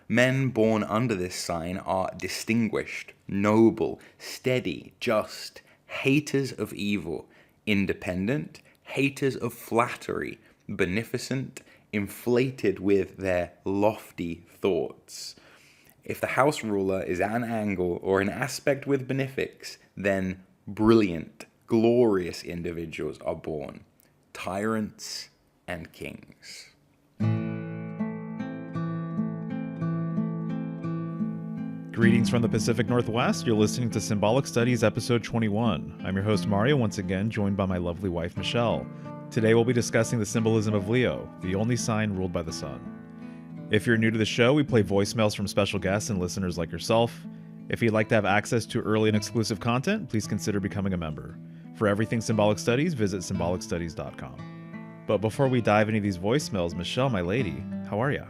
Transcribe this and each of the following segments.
Men born under this sign are distinguished, noble, steady, just, haters of evil, independent, haters of flattery, beneficent, inflated with their lofty thoughts. If the house ruler is at an angle or an aspect with benefics, then brilliant, glorious individuals are born, tyrants and kings. Greetings from the Pacific Northwest. You're listening to Symbolic Studies, episode 21. I'm your host, Mario, once again, joined by my lovely wife, Michelle. Today we'll be discussing the symbolism of Leo, the only sign ruled by the sun. If you're new to the show, we play voicemails from special guests and listeners like yourself. If you'd like to have access to early and exclusive content, please consider becoming a member. For everything Symbolic Studies, visit symbolicstudies.com. But before we dive into these voicemails, Michelle, my lady, how are ya?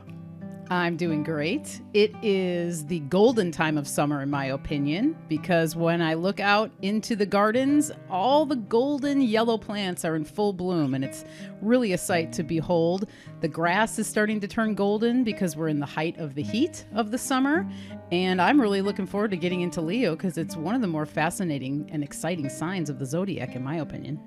I'm doing great. It is the golden time of summer, in my opinion, because when I look out into the gardens, all the golden yellow plants are in full bloom, and it's really a sight to behold. The grass is starting to turn golden because we're in the height of the heat of the summer, and I'm really looking forward to getting into Leo because it's one of the more fascinating and exciting signs of the zodiac, in my opinion.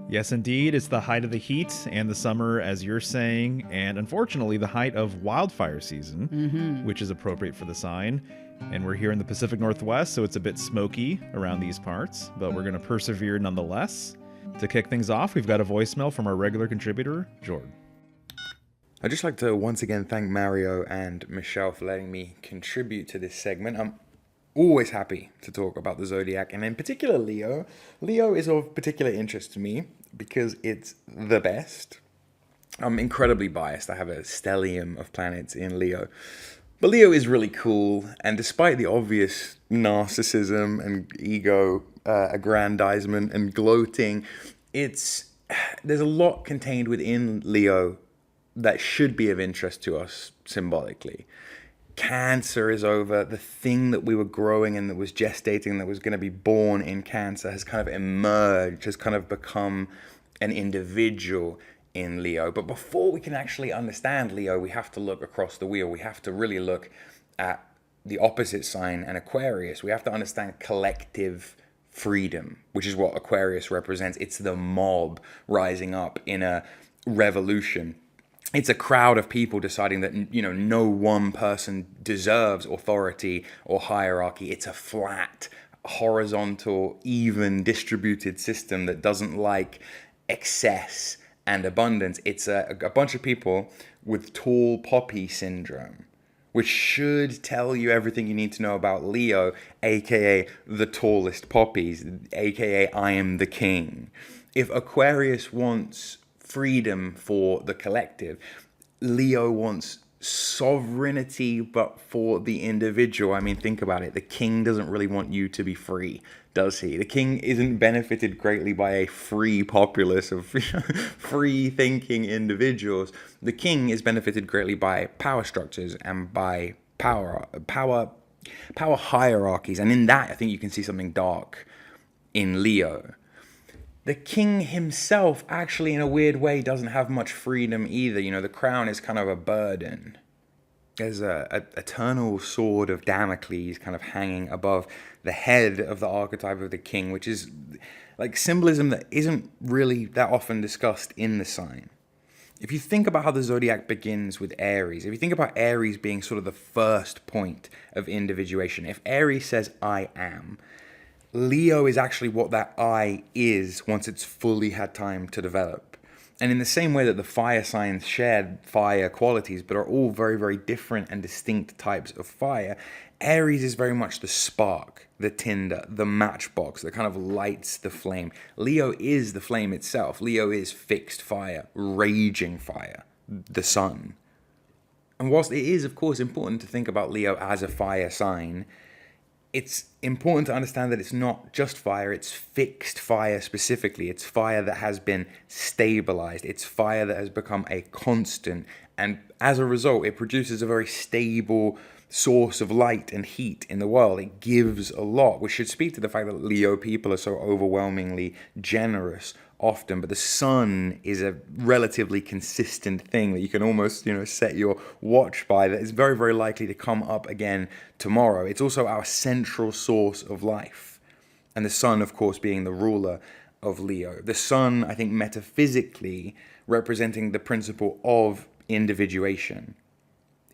Yes, indeed. It's the height of the heat and the summer, as you're saying, and unfortunately the height of wildfire season, which is appropriate for the sign. And we're here in the Pacific Northwest, so it's a bit smoky around these parts, but we're going to persevere nonetheless. To kick things off, we've got a voicemail from our regular contributor, Jord. I'd just like to once again thank Mario and Michelle for letting me contribute to this segment. I'm always happy to talk about the zodiac, and in particular Leo. Leo is of particular interest to me because it's the best. I'm incredibly biased. I have a stellium of planets in Leo. But Leo is really cool, and despite the obvious narcissism and ego aggrandizement and gloating, there's a lot contained within Leo that should be of interest to us symbolically. Cancer is over. The thing that we were growing and that was gestating, that was going to be born in Cancer, has kind of emerged, has kind of become an individual in Leo. But before we can actually understand Leo, we have to look across the wheel. We have to really look at the opposite sign, and Aquarius. We have to understand collective freedom, which is what Aquarius represents. It's the mob rising up in a revolution. It's a crowd of people deciding that, no one person deserves authority or hierarchy. It's a flat, horizontal, even distributed system that doesn't like excess and abundance. It's a bunch of people with tall poppy syndrome, which should tell you everything you need to know about Leo, aka the tallest poppies, aka I am the king. If Aquarius wants freedom for the collective, Leo wants sovereignty, but for the individual. I mean, think about it. The king doesn't really want you to be free, does he? The king isn't benefited greatly by a free populace of free-thinking individuals. The king is benefited greatly by power structures and by power hierarchies. And in that, I think you can see something dark in Leo. The king himself, actually, in a weird way, doesn't have much freedom either. The crown is kind of a burden. There's a eternal sword of Damocles kind of hanging above the head of the archetype of the king, which is like symbolism that isn't really that often discussed in the sign. If you think about how the zodiac begins with Aries, if you think about Aries being sort of the first point of individuation, if Aries says, I am, Leo is actually what that I is once it's fully had time to develop. And in the same way that the fire signs share fire qualities, but are all very, very different and distinct types of fire, Aries is very much the spark, the tinder, the matchbox that kind of lights the flame. Leo is the flame itself. Leo is fixed fire, raging fire, the sun. And whilst it is, of course, important to think about Leo as a fire sign, it's important to understand that it's not just fire, it's fixed fire specifically. It's fire that has been stabilized. It's fire that has become a constant. And as a result, it produces a very stable source of light and heat in the world. It gives a lot, which should speak to the fact that Leo people are so overwhelmingly generous often, but the sun is a relatively consistent thing that you can almost, set your watch by, that is very, very likely to come up again tomorrow. It's also our central source of life. And the sun, of course, being the ruler of Leo. The sun, I think, metaphysically representing the principle of individuation.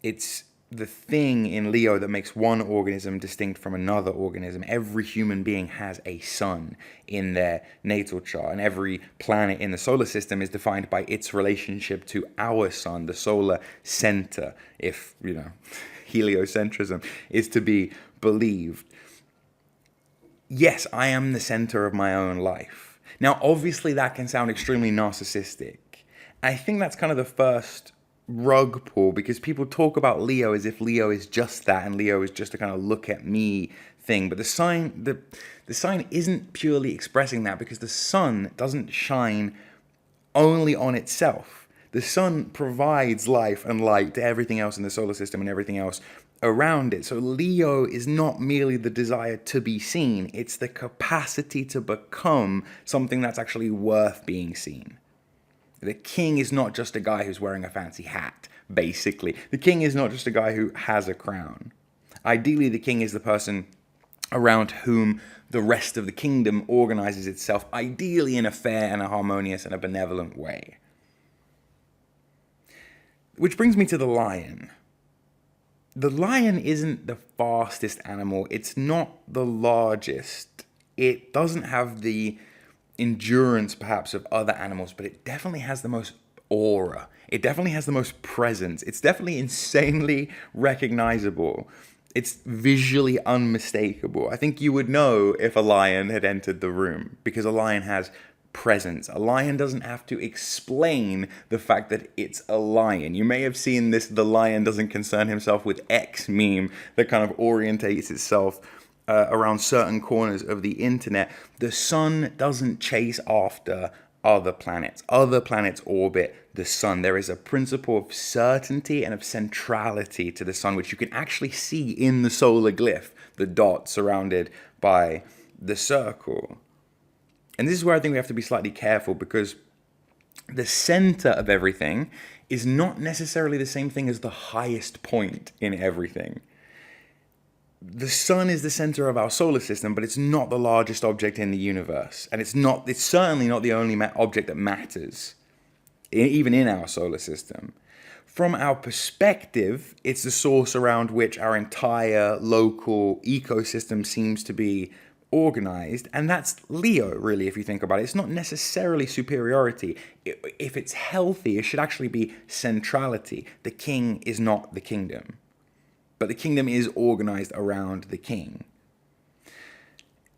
It's the thing in Leo that makes one organism distinct from another organism. Every human being has a sun in their natal chart, and every planet in the solar system is defined by its relationship to our sun, the solar center, if, heliocentrism is to be believed. Yes, I am the center of my own life. Now, obviously, that can sound extremely narcissistic. I think that's kind of the first rug pull, because people talk about Leo as if Leo is just that, and Leo is just a kind of look at me thing. But the sign isn't purely expressing that, because the sun doesn't shine only on itself. The sun provides life and light to everything else in the solar system and everything else around it. So Leo is not merely the desire to be seen, it's the capacity to become something that's actually worth being seen. The king is not just a guy who's wearing a fancy hat, basically. The king is not just a guy who has a crown. Ideally, the king is the person around whom the rest of the kingdom organizes itself, ideally in a fair and a harmonious and a benevolent way. Which brings me to the lion. The lion isn't the fastest animal. It's not the largest. It doesn't have the endurance perhaps of other animals, but it definitely has the most aura. It definitely has the most presence. It's definitely insanely recognizable. It's visually unmistakable. I think you would know if a lion had entered the room, because a lion has presence. A lion doesn't have to explain the fact that it's a lion. You may have seen this "the lion doesn't concern himself with X" meme that kind of orientates itself around certain corners of the internet. The sun doesn't chase after other planets. Other planets orbit the sun. There is a principle of certainty and of centrality to the sun, which you can actually see in the solar glyph, the dot surrounded by the circle. And this is where I think we have to be slightly careful, because the center of everything is not necessarily the same thing as the highest point in everything. The sun is the center of our solar system, but it's not the largest object in the universe. And it's certainly not the only object that matters, even in our solar system. From our perspective, it's the source around which our entire local ecosystem seems to be organized. And that's Leo, really, if you think about it. It's not necessarily superiority. If it's healthy, it should actually be centrality. The king is not the kingdom, but the kingdom is organized around the king.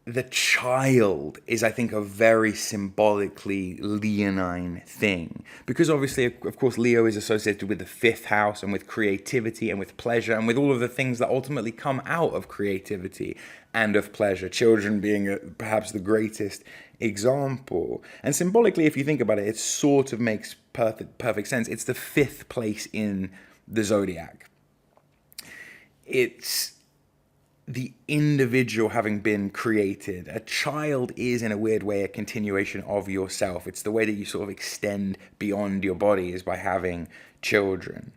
The child is, I think, a very symbolically leonine thing, because obviously, of course, Leo is associated with the fifth house and with creativity and with pleasure and with all of the things that ultimately come out of creativity and of pleasure, children being perhaps the greatest example. And symbolically, if you think about it, it sort of makes perfect sense. It's the fifth place in the zodiac. It's the individual having been created. A child is, in a weird way, a continuation of yourself. It's the way that you sort of extend beyond your body, is by having children.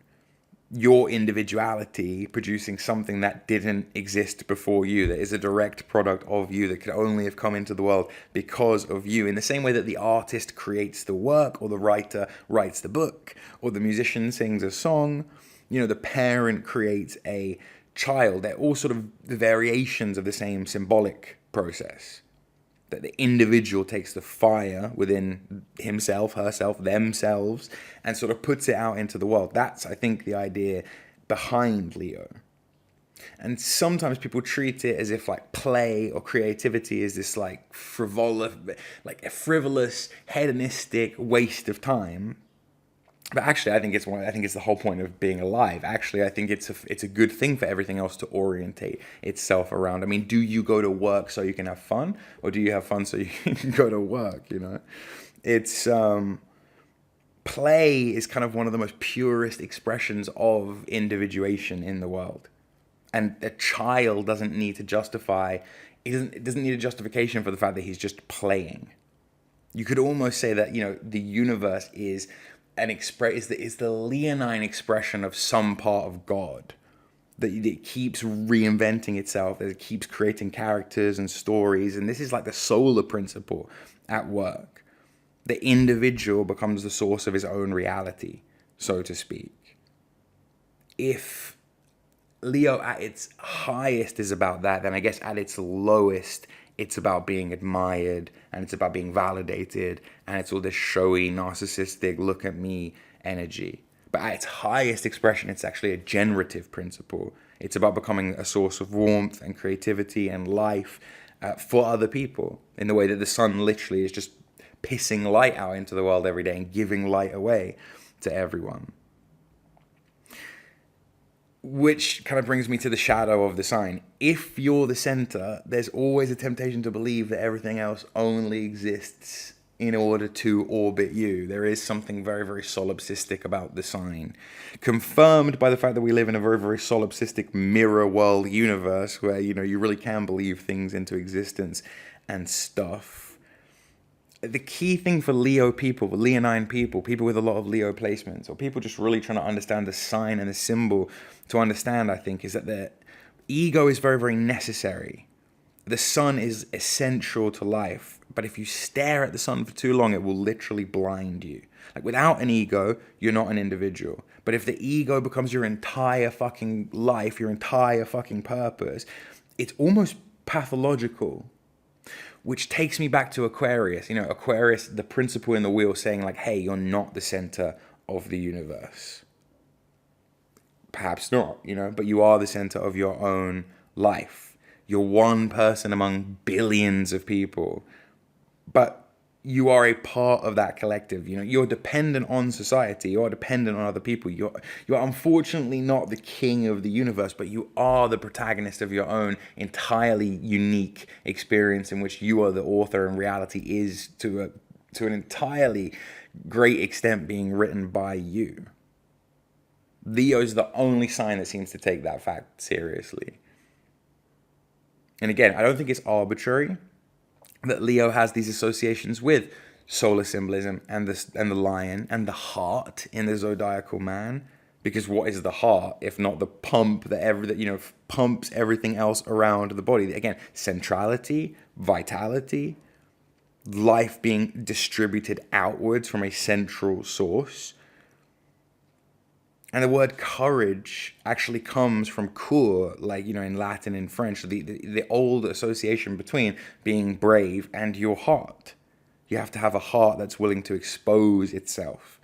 Your individuality producing something that didn't exist before you, that is a direct product of you, that could only have come into the world because of you. In the same way that the artist creates the work, or the writer writes the book, or the musician sings a song, the parent creates a child. They're all sort of the variations of the same symbolic process. That the individual takes the fire within himself, herself, themselves, and sort of puts it out into the world. That's, I think, the idea behind Leo. And sometimes people treat it as if like play or creativity is this like frivolous, hedonistic waste of time. But actually, I think it's the whole point of being alive. Actually, I think it's a good thing for everything else to orientate itself around. I mean, do you go to work so you can have fun, or do you have fun so you can go to work? It's play is kind of one of the most purest expressions of individuation in the world, and a child doesn't need to justify. It doesn't need a justification for the fact that he's just playing. You could almost say that, the universe is is the leonine expression of some part of God. That it keeps reinventing itself, that it keeps creating characters and stories. And this is like the solar principle at work. The individual becomes the source of his own reality, so to speak. If Leo at its highest is about that, then I guess at its lowest, it's about being admired, and it's about being validated, and it's all this showy, narcissistic, look at me energy. But at its highest expression, it's actually a generative principle. It's about becoming a source of warmth and creativity and life for other people, in the way that the sun literally is just pissing light out into the world every day and giving light away to everyone. Which kind of brings me to the shadow of the sign. If you're the center, there's always a temptation to believe that everything else only exists in order to orbit you. There is something very, very solipsistic about the sign, confirmed by the fact that we live in a very, very solipsistic mirror world universe where, you really can believe things into existence and stuff. The key thing for Leo people, Leonine people with a lot of Leo placements, or people just really trying to understand the sign and the symbol to understand, I think, is that the ego is very, very necessary. The sun is essential to life, but if you stare at the sun for too long, it will literally blind you. Like, without an ego, you're not an individual. But if the ego becomes your entire fucking life, your entire fucking purpose, it's almost pathological. Which takes me back to Aquarius. Aquarius, the principle in the wheel saying like, hey, you're not the center of the universe. Perhaps not, but you are the center of your own life. You're one person among billions of people. But you are a part of that collective. You're dependent on society. You're dependent on other people. You're unfortunately not the king of the universe, but you are the protagonist of your own entirely unique experience in which you are the author, and reality is to an entirely great extent being written by you. Leo's the only sign that seems to take that fact seriously. And again, I don't think it's arbitrary that Leo has these associations with solar symbolism and the lion and the heart in the zodiacal man, because what is the heart if not the pump that pumps everything else around the body? Again, centrality, vitality, life being distributed outwards from a central source. And the word courage actually comes from cur, in Latin and French, the old association between being brave and your heart. You have to have a heart that's willing to expose itself.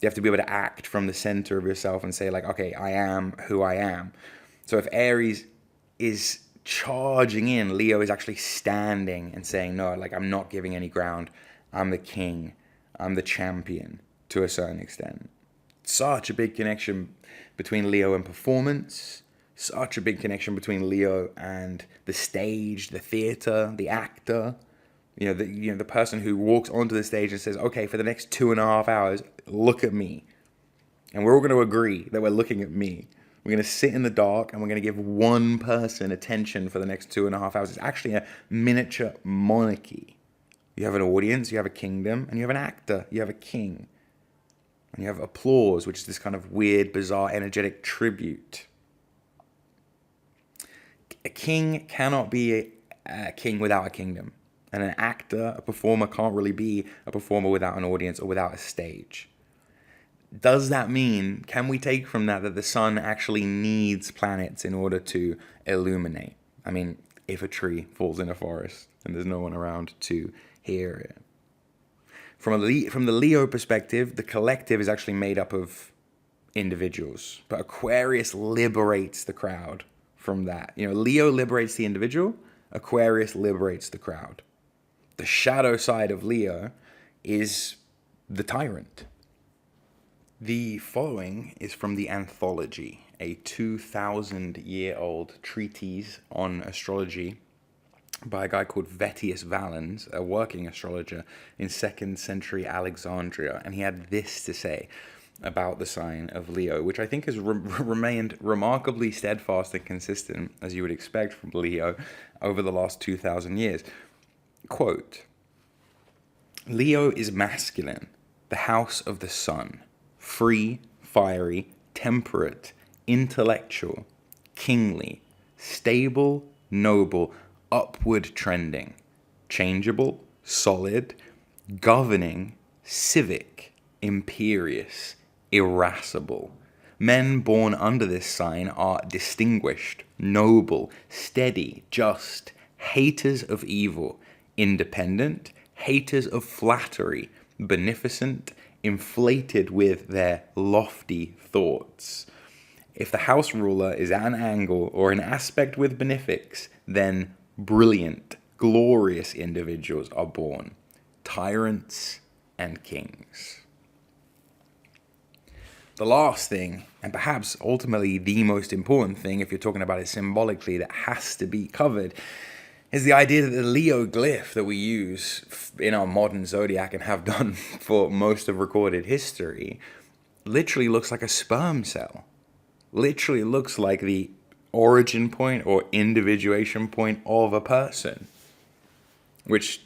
You have to be able to act from the center of yourself and say, okay, I am who I am. So if Aries is charging in, Leo is actually standing and saying, no, I'm not giving any ground. I'm the king. I'm the champion to a certain extent. Such a big connection between Leo and performance, such a big connection between Leo and the stage, the theater, the actor, the person who walks onto the stage and says, okay, for the next 2.5 hours, look at me. And we're all going to agree that we're looking at me. We're going to sit in the dark and we're going to give one person attention for the next 2.5 hours. It's actually a miniature monarchy. You have an audience, you have a kingdom, and you have an actor, you have a king. And you have applause, which is this kind of weird, bizarre, energetic tribute. A king cannot be a king without a kingdom. And an actor, a performer, can't really be a performer without an audience or without a stage. Does that mean, can we take from that the sun actually needs planets in order to illuminate? I mean, if a tree falls in a forest and there's no one around to hear it. From the Leo perspective, the collective is actually made up of individuals. But Aquarius liberates the crowd from that. Leo liberates the individual, Aquarius liberates the crowd. The shadow side of Leo is the tyrant. The following is from the Anthology, a 2,000-year-old treatise on astrology by a guy called Vettius Valens, a working astrologer in 2nd century Alexandria. And he had this to say about the sign of Leo, which I think has remained remarkably steadfast and consistent, as you would expect from Leo, over the last 2,000 years. Quote, Leo is masculine, the house of the sun, free, fiery, temperate, intellectual, kingly, stable, noble, upward trending, changeable, solid, governing, civic, imperious, irascible. Men born under this sign are distinguished, noble, steady, just, haters of evil, independent, haters of flattery, beneficent, inflated with their lofty thoughts. If the house ruler is at an angle or an aspect with benefics, then brilliant, glorious individuals are born, tyrants and kings. The last thing, and perhaps ultimately the most important thing, if you're talking about it symbolically, that has to be covered, is the idea that the Leo glyph that we use in our modern zodiac and have done for most of recorded history literally looks like a sperm cell. Literally looks like the origin point or individuation point of a person. Which,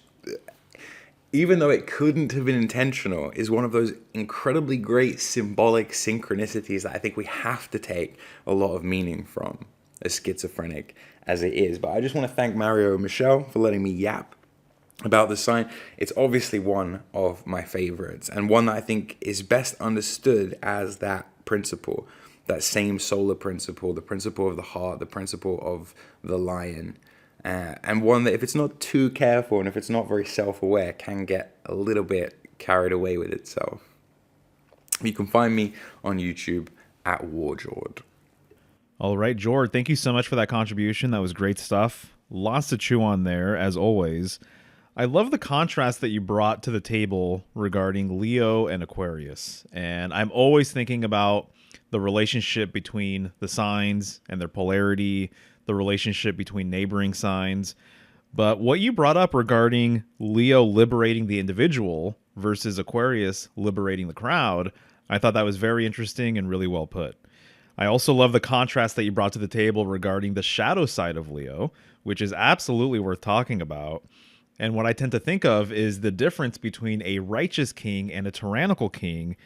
even though it couldn't have been intentional, is one of those incredibly great symbolic synchronicities that I think we have to take a lot of meaning from, as schizophrenic as it is. But I just want to thank Mario and Michelle for letting me yap about the sign. It's obviously one of my favorites, and one that I think is best understood as that principle, that same solar principle, the principle of the heart, the principle of the lion. And one that, if it's not too careful and if it's not very self-aware, can get a little bit carried away with itself. You can find me on YouTube at Jord. All right, Jord, thank you so much for that contribution. That was great stuff. Lots to chew on there, as always. I love the contrast that you brought to the table regarding Leo and Aquarius. And I'm always thinking about the relationship between the signs and their polarity, the relationship between neighboring signs. But what you brought up regarding Leo liberating the individual versus Aquarius liberating the crowd, I thought that was very interesting and really well put. I also love the contrast that you brought to the table regarding the shadow side of Leo, which is absolutely worth talking about. And what I tend to think of is the difference between a righteous king and a tyrannical king.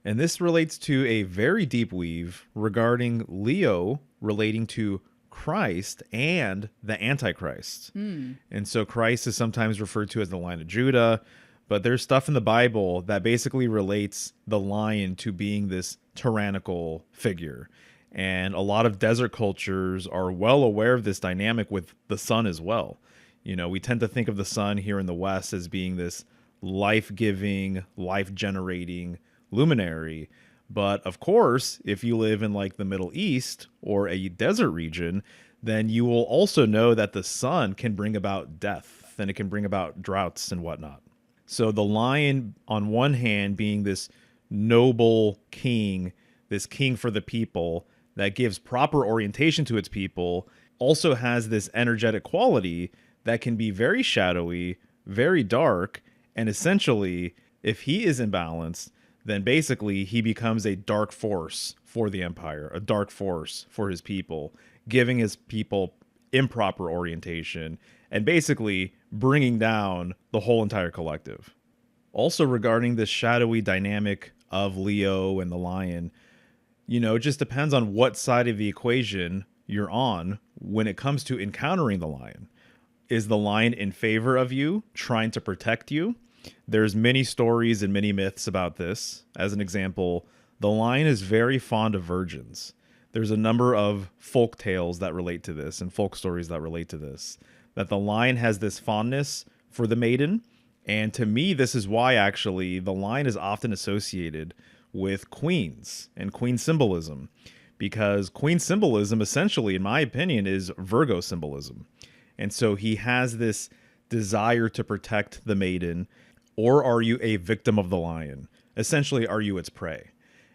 And this relates to a very deep weave regarding Leo relating to Christ and the Antichrist. And so Christ is sometimes referred to as the Lion of Judah, but there's stuff in the Bible that basically relates the lion to being this tyrannical figure. And a lot of desert cultures are well aware of this dynamic with the sun as well. You know, we tend to think of the sun here in the West as being this life-giving, life-generating luminary. But of course, if you live in like the Middle East or a desert region, then you will also know that the sun can bring about death and it can bring about droughts and whatnot. So the lion, on one hand, being this noble king, this king for the people that gives proper orientation to its people, also has this energetic quality that can be very shadowy, very dark, and essentially, if he is imbalanced, then basically he becomes a dark force for the empire, a dark force for his people, giving his people improper orientation and basically bringing down the whole entire collective. Also regarding this shadowy dynamic of Leo and the lion, you know, it just depends on what side of the equation you're on when it comes to encountering the lion. Is the lion in favor of you, trying to protect you? There's many stories and many myths about this. As an example, the lion is very fond of virgins. There's a number of folk tales that relate to this and folk stories that relate to this, that the lion has this fondness for the maiden. And to me, this is why actually the lion is often associated with queens and queen symbolism, because queen symbolism essentially, in my opinion, is Virgo symbolism. And so he has this desire to protect the maiden. Or are you a victim of the lion? Essentially, are you its prey?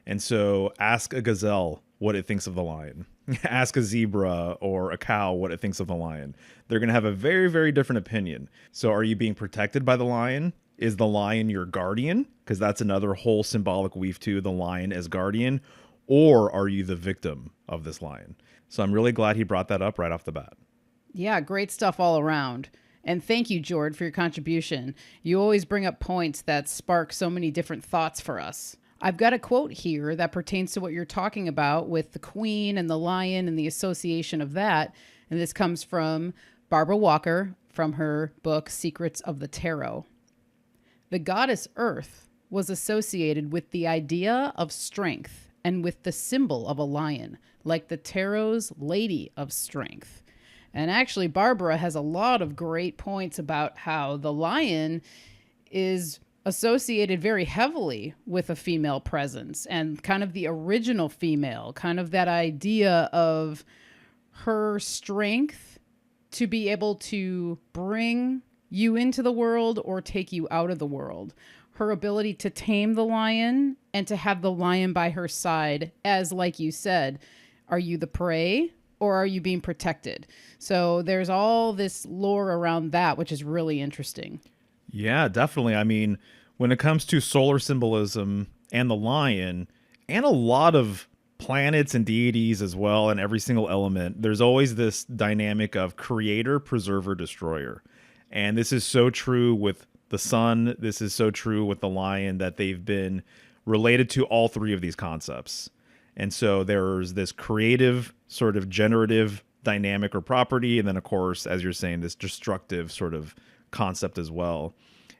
And so ask a gazelle what it thinks of the lion. Ask a zebra or a cow what it thinks of the lion. They're going to have a very, very different opinion. So are you being protected by the lion? Is the lion your guardian? Because that's another whole symbolic weave too, the lion as guardian. Or are you the victim of this lion? So I'm really glad he brought that up right off the bat. Yeah, great stuff all around. And thank you, Jord, for your contribution. You always bring up points that spark so many different thoughts for us. I've got a quote here that pertains to what you're talking about with the queen and the lion and the association of that. And this comes from Barbara Walker from her book, Secrets of the Tarot. The goddess Earth was associated with the idea of strength and with the symbol of a lion, like the tarot's Lady of Strength. And actually, Barbara has a lot of great points about how the lion is associated very heavily with a female presence and kind of the original female, kind of that idea of her strength to be able to bring you into the world or take you out of the world. Her ability to tame the lion and to have the lion by her side as, like you said, are you the prey or are you being protected? So there's all this lore around that, which is really interesting. Yeah, definitely. I mean, when it comes to solar symbolism and the lion and a lot of planets and deities as well, and every single element, there's always this dynamic of creator, preserver, destroyer. And this is so true with the sun. This is so true with the lion, that they've been related to all three of these concepts. And so there's this creative sort of generative dynamic or property. And then, of course, as you're saying, this destructive sort of concept as well.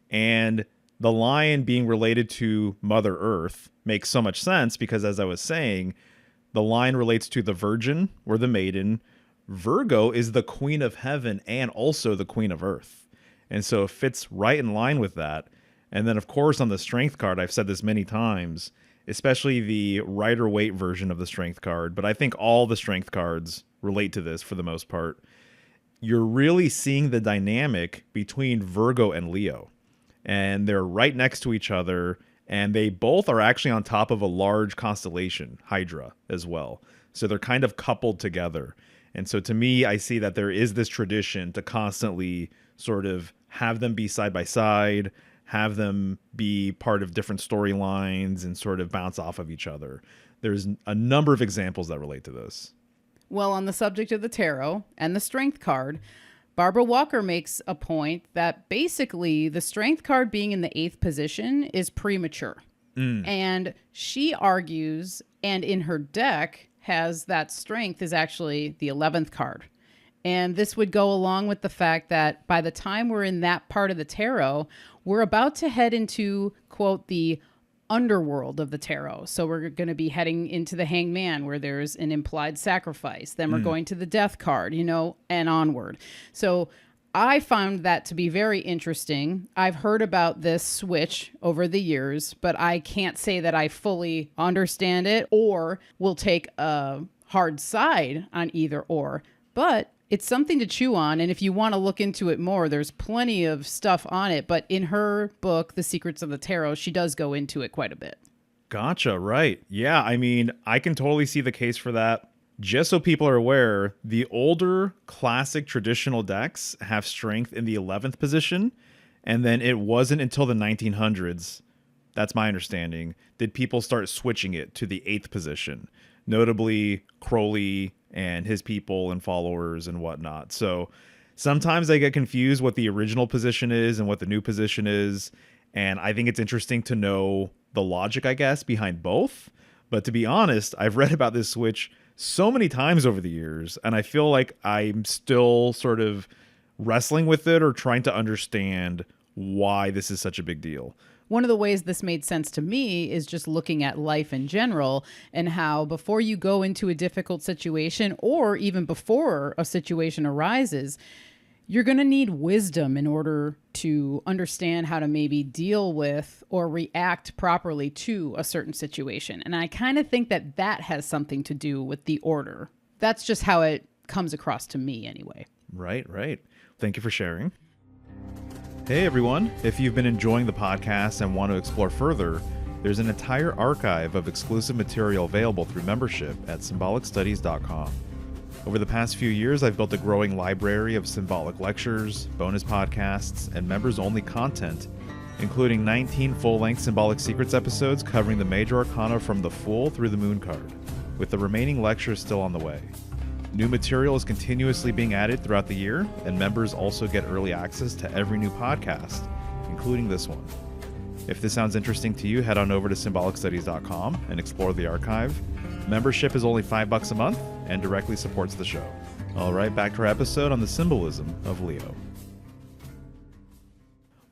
And the lion being related to Mother Earth makes so much sense because, as I was saying, the lion relates to the virgin or the maiden. Virgo is the queen of heaven and also the queen of earth. And so it fits right in line with that. And then, of course, on the strength card, I've said this many times, especially the Rider-Waite version of the strength card, but I think all the strength cards relate to this for the most part. You're really seeing the dynamic between Virgo and Leo. And they're right next to each other, and they both are actually on top of a large constellation, Hydra, as well. So they're kind of coupled together. And so to me, I see that there is this tradition to constantly sort of have them be side by side, have them be part of different storylines, and sort of bounce off of each other. There's a number of examples that relate to this. Well, on the subject of the tarot and the strength card, Barbara Walker makes a point that basically the strength card being in the 8th position is premature. And she argues, and in her deck has that strength is actually the 11th card. And this would go along with the fact that by the time we're in that part of the tarot, we're about to head into, quote, the underworld of the tarot. So we're going to be heading into the Hangman, where there's an implied sacrifice. Then we're going to the Death card, and onward. So I found that to be very interesting. I've heard about this switch over the years, but I can't say that I fully understand it or will take a hard side on either or. But it's something to chew on, and if you want to look into it more, there's plenty of stuff on it. But in her book, The Secrets of the Tarot, she does go into it quite a bit. Gotcha, right. Yeah, I mean, I can totally see the case for that. Just so people are aware, the older classic traditional decks have strength in the 11th position, and then it wasn't until the 1900s, that's my understanding, did people start switching it to the 8th position, notably Crowley and his people and followers and whatnot. So sometimes I get confused what the original position is and what the new position is. And I think it's interesting to know the logic, I guess, behind both. But to be honest, I've read about this switch so many times over the years, and I feel like I'm still sort of wrestling with it or trying to understand why this is such a big deal. One of the ways this made sense to me is just looking at life in general and how before you go into a difficult situation or even before a situation arises, you're going to need wisdom in order to understand how to maybe deal with or react properly to a certain situation. And I kind of think that that has something to do with the order. That's just how it comes across to me anyway. Right. Thank you for sharing. Hey everyone, if you've been enjoying the podcast and want to explore further, there's an entire archive of exclusive material available through membership at symbolicstudies.com. Over the past few years, I've built a growing library of symbolic lectures, bonus podcasts, and members-only content, including 19 full-length Symbolic Secrets episodes covering the major arcana from the Fool through the Moon card, with the remaining lectures still on the way. New material is continuously being added throughout the year, and members also get early access to every new podcast, including this one. If this sounds interesting to you, head on over to symbolicstudies.com and explore the archive. Membership is only $5 a month and directly supports the show. All right, back to our episode on the symbolism of Leo.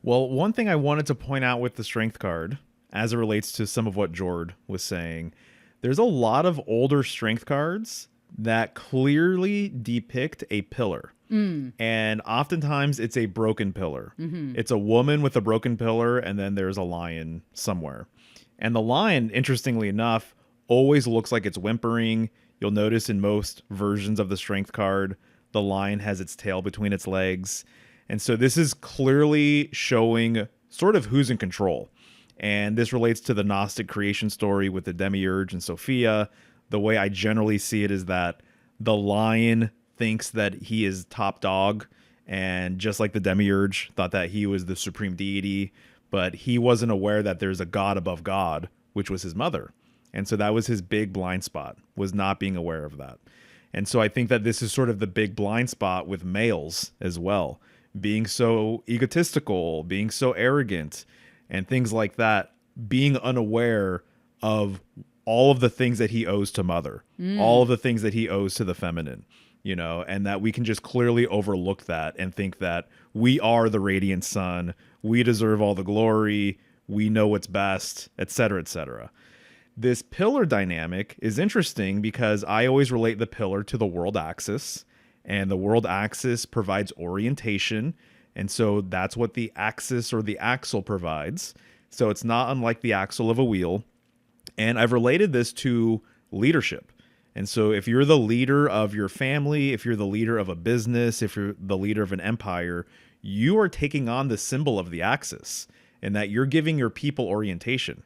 Well, one thing I wanted to point out with the strength card, as it relates to some of what Jord was saying, there's a lot of older strength cards that clearly depict a pillar. And oftentimes it's a broken pillar. It's a woman with a broken pillar, and then there's a lion somewhere. And the lion, interestingly enough, always looks like it's whimpering. You'll notice in most versions of the strength card, the lion has its tail between its legs. And so this is clearly showing sort of who's in control. And this relates to the Gnostic creation story with the Demiurge and Sophia. The way I generally see it is that the lion thinks that he is top dog, and just like the Demiurge thought that he was the supreme deity, but he wasn't aware that there's a god above God, which was his mother. And so that was his big blind spot, was not being aware of that. And so I think that this is sort of the big blind spot with males as well, being so egotistical, being so arrogant, and things like that, being unaware of all of the things that he owes to mother, all of the things that he owes to the feminine, you know, and that we can just clearly overlook that and think that we are the radiant sun, we deserve all the glory, we know what's best, etc., etc. This pillar dynamic is interesting because I always relate the pillar to the world axis, and the world axis provides orientation, and so that's what the axis or the axle provides. So it's not unlike the axle of a wheel. And I've related this to leadership. And so if you're the leader of your family, if you're the leader of a business, if you're the leader of an empire, you are taking on the symbol of the axis, and that you're giving your people orientation.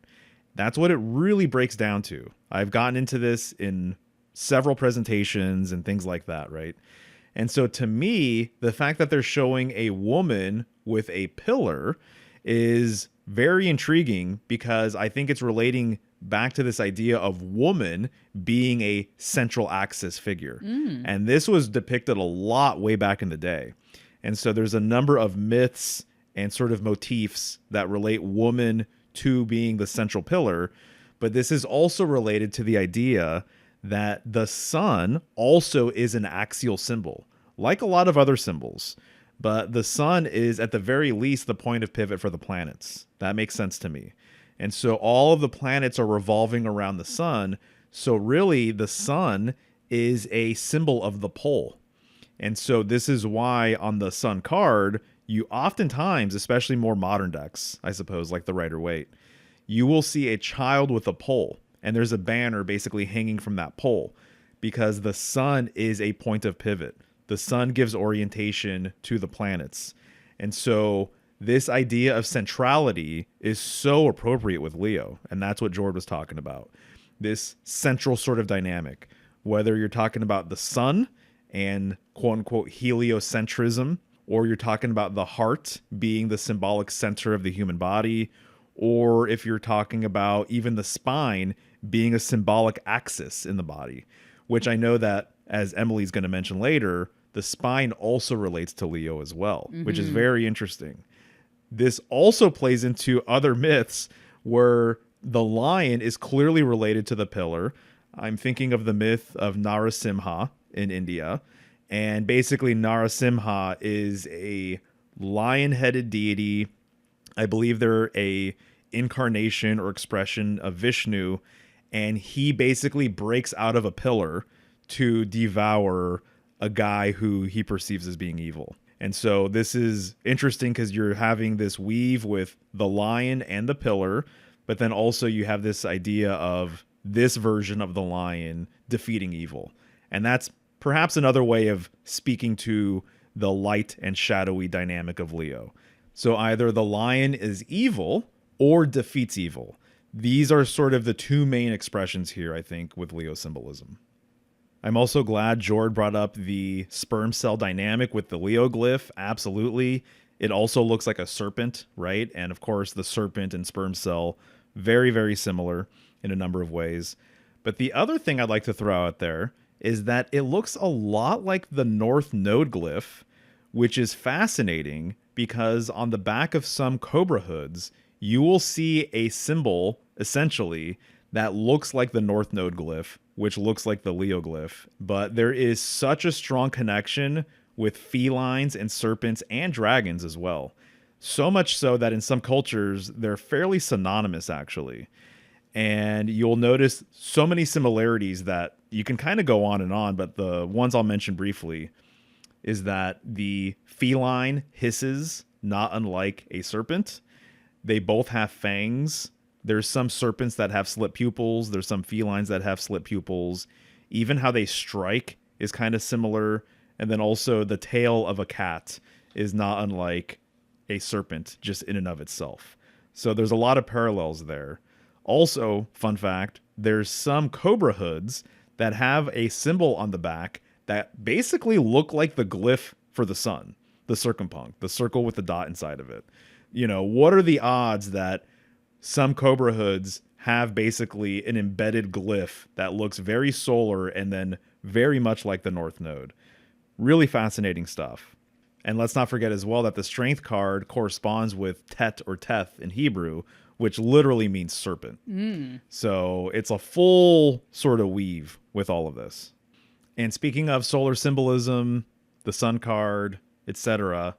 That's what it really breaks down to. I've gotten into this in several presentations and things like that, right? And so to me, the fact that they're showing a woman with a pillar is very intriguing, because I think it's relating back to this idea of woman being a central axis figure. And this was depicted a lot way back in the day. And so there's a number of myths and sort of motifs that relate woman to being the central pillar. But this is also related to the idea that the sun also is an axial symbol, like a lot of other symbols. But the sun is at the very least the point of pivot for the planets. That makes sense to me. And so all of the planets are revolving around the sun. So really the sun is a symbol of the pole. And so this is why on the sun card, you oftentimes, especially more modern decks, I suppose, like the Rider-Waite, you will see a child with a pole. And there's a banner basically hanging from that pole, because the sun is a point of pivot. The sun gives orientation to the planets. And so this idea of centrality is so appropriate with Leo. And that's what Jord was talking about. This central sort of dynamic, whether you're talking about the sun and quote unquote heliocentrism, or you're talking about the heart being the symbolic center of the human body, or if you're talking about even the spine being a symbolic axis in the body, which I know that, as Emily's going to mention later, the spine also relates to Leo as well, which is very interesting. This also plays into other myths where the lion is clearly related to the pillar. I'm thinking of the myth of Narasimha in India. And basically Narasimha is a lion-headed deity. I believe they're a incarnation or expression of Vishnu. And he basically breaks out of a pillar to devour a guy who he perceives as being evil. And so this is interesting because you're having this weave with the lion and the pillar, but then also you have this idea of this version of the lion defeating evil. And that's perhaps another way of speaking to the light and shadowy dynamic of Leo. So either the lion is evil or defeats evil. These are sort of the two main expressions here, I think, with Leo symbolism. I'm also glad Jord brought up the sperm cell dynamic with the Leo glyph. Absolutely. It also looks like a serpent, right? And of course, the serpent and sperm cell, very, very similar in a number of ways. But the other thing I'd like to throw out there is that it looks a lot like the North Node glyph, which is fascinating because on the back of some Cobra hoods, you will see a symbol, essentially, that looks like the North Node glyph, which looks like the Leo glyph. But there is such a strong connection with felines and serpents and dragons as well. So much so that in some cultures, they're fairly synonymous, actually. And you'll notice so many similarities that you can kind of go on, but the ones I'll mention briefly is that the feline hisses not unlike a serpent. They both have fangs. There's some serpents that have slit pupils. There's some felines that have slit pupils. Even how they strike is kind of similar. And then also the tail of a cat is not unlike a serpent just in and of itself. So there's a lot of parallels there. Also, fun fact, there's some Cobra hoods that have a symbol on the back that basically look like the glyph for the sun, the circumpunct, the circle with the dot inside of it. You know, what are the odds that some Cobra hoods have basically an embedded glyph that looks very solar and then very much like the North Node? Really fascinating stuff. And let's not forget as well that the strength card corresponds with Tet or Teth in Hebrew, which literally means serpent. So it's a full sort of weave with all of this. And speaking of solar symbolism, the sun card, etc.,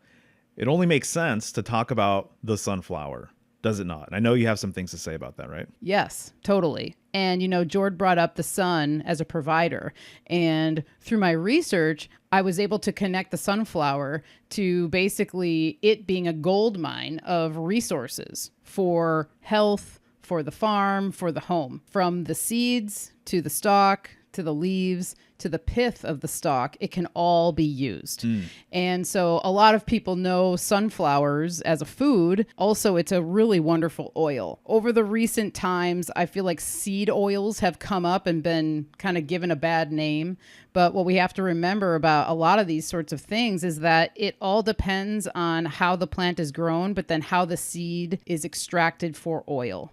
it only makes sense to talk about the sunflower, does it not? I know you have some things to say about that, right? Yes, totally. And, Jord brought up the sun as a provider. And through my research, I was able to connect the sunflower to basically it being a gold mine of resources for health, for the farm, for the home. From the seeds to the stalk to the leaves to the pith of the stalk, it can all be used. And so a lot of people know sunflowers as a food. Also, it's a really wonderful oil. Over the recent times, I feel like seed oils have come up and been kind of given a bad name. But what we have to remember about a lot of these sorts of things is that it all depends on how the plant is grown, but then how the seed is extracted for oil.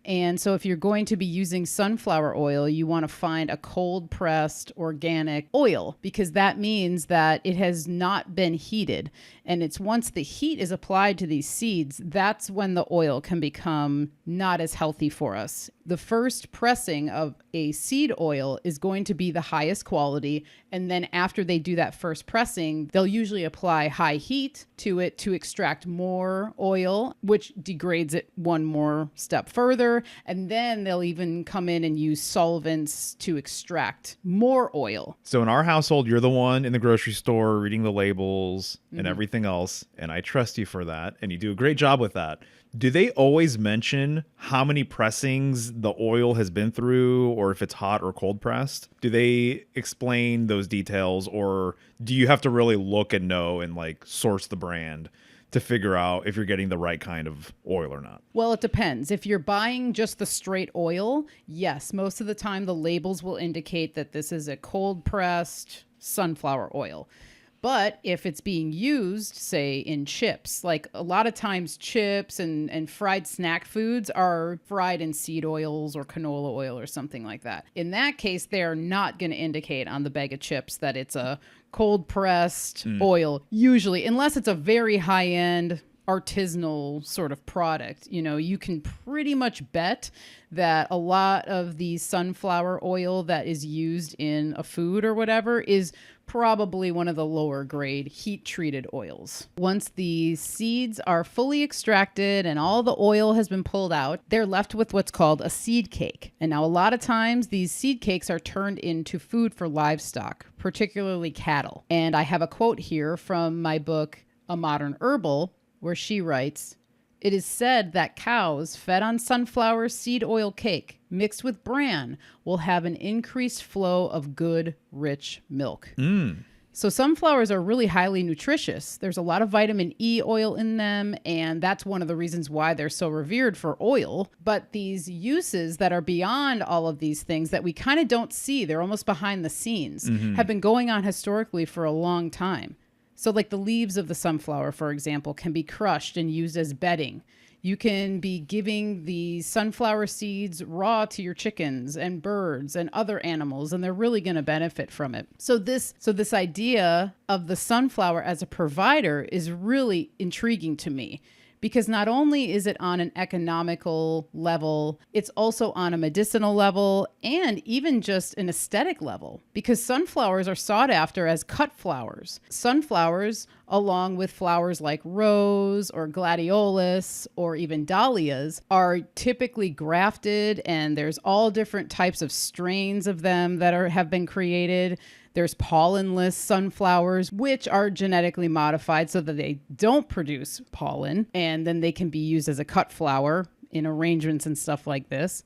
And so if you're going to be using sunflower oil, you want to find a cold pressed organic oil, because that means that it has not been heated. And it's once the heat is applied to these seeds, that's when the oil can become not as healthy for us. The first pressing of a seed oil is going to be the highest quality. And then after they do that first pressing, they'll usually apply high heat to it to extract more oil, which degrades it one more step further. And then they'll even come in and use solvents to extract more oil. So in our household, you're the one in the grocery store reading the labels and everything else. And I trust you for that. And you do a great job with that. Do they always mention how many pressings the oil has been through, or if it's hot or cold pressed? Do they explain those details, or do you have to really look and know and like source the brand to figure out if you're getting the right kind of oil or not? Well, it depends. If you're buying just the straight oil, yes, most of the time the labels will indicate that this is a cold pressed sunflower oil. But if it's being used, say, in chips, like a lot of times chips and fried snack foods are fried in seed oils or canola oil or something like that. In that case, they're not going to indicate on the bag of chips that it's a cold pressed oil, usually, unless it's a very high end artisanal sort of product. You can pretty much bet that a lot of the sunflower oil that is used in a food or whatever is probably one of the lower grade heat treated oils. Once the seeds are fully extracted and all the oil has been pulled out, they're left with what's called a seed cake. And now a lot of times these seed cakes are turned into food for livestock, particularly cattle. And I have a quote here from my book, A Modern Herbal, where she writes, "It is said that cows fed on sunflower seed oil cake mixed with bran will have an increased flow of good, rich milk." So sunflowers are really highly nutritious. There's a lot of vitamin E oil in them, and that's one of the reasons why they're so revered for oil. But these uses that are beyond all of these things that we kind of don't see, they're almost behind the scenes, have been going on historically for a long time. So like the leaves of the sunflower, for example, can be crushed and used as bedding. You can be giving the sunflower seeds raw to your chickens and birds and other animals, and they're really going to benefit from it. So this idea of the sunflower as a provider is really intriguing to me, because not only is it on an economical level, it's also on a medicinal level and even just an aesthetic level, because sunflowers are sought after as cut flowers. Sunflowers, along with flowers like rose or gladiolus or even dahlias, are typically grafted, and there's all different types of strains of them that have been created. There's pollenless sunflowers, which are genetically modified so that they don't produce pollen, and then they can be used as a cut flower in arrangements and stuff like this.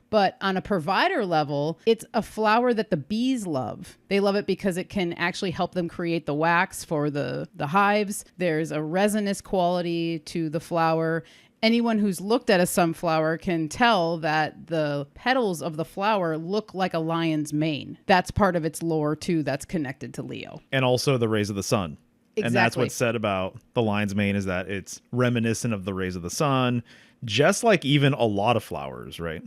But on a provider level, it's a flower that the bees love. They love it because it can actually help them create the wax for the hives. There's a resinous quality to the flower. Anyone who's looked at a sunflower can tell that the petals of the flower look like a lion's mane. That's part of its lore, too, that's connected to Leo. And also the rays of the sun. Exactly. And that's what's said about the lion's mane, is that it's reminiscent of the rays of the sun, just like even a lot of flowers, right?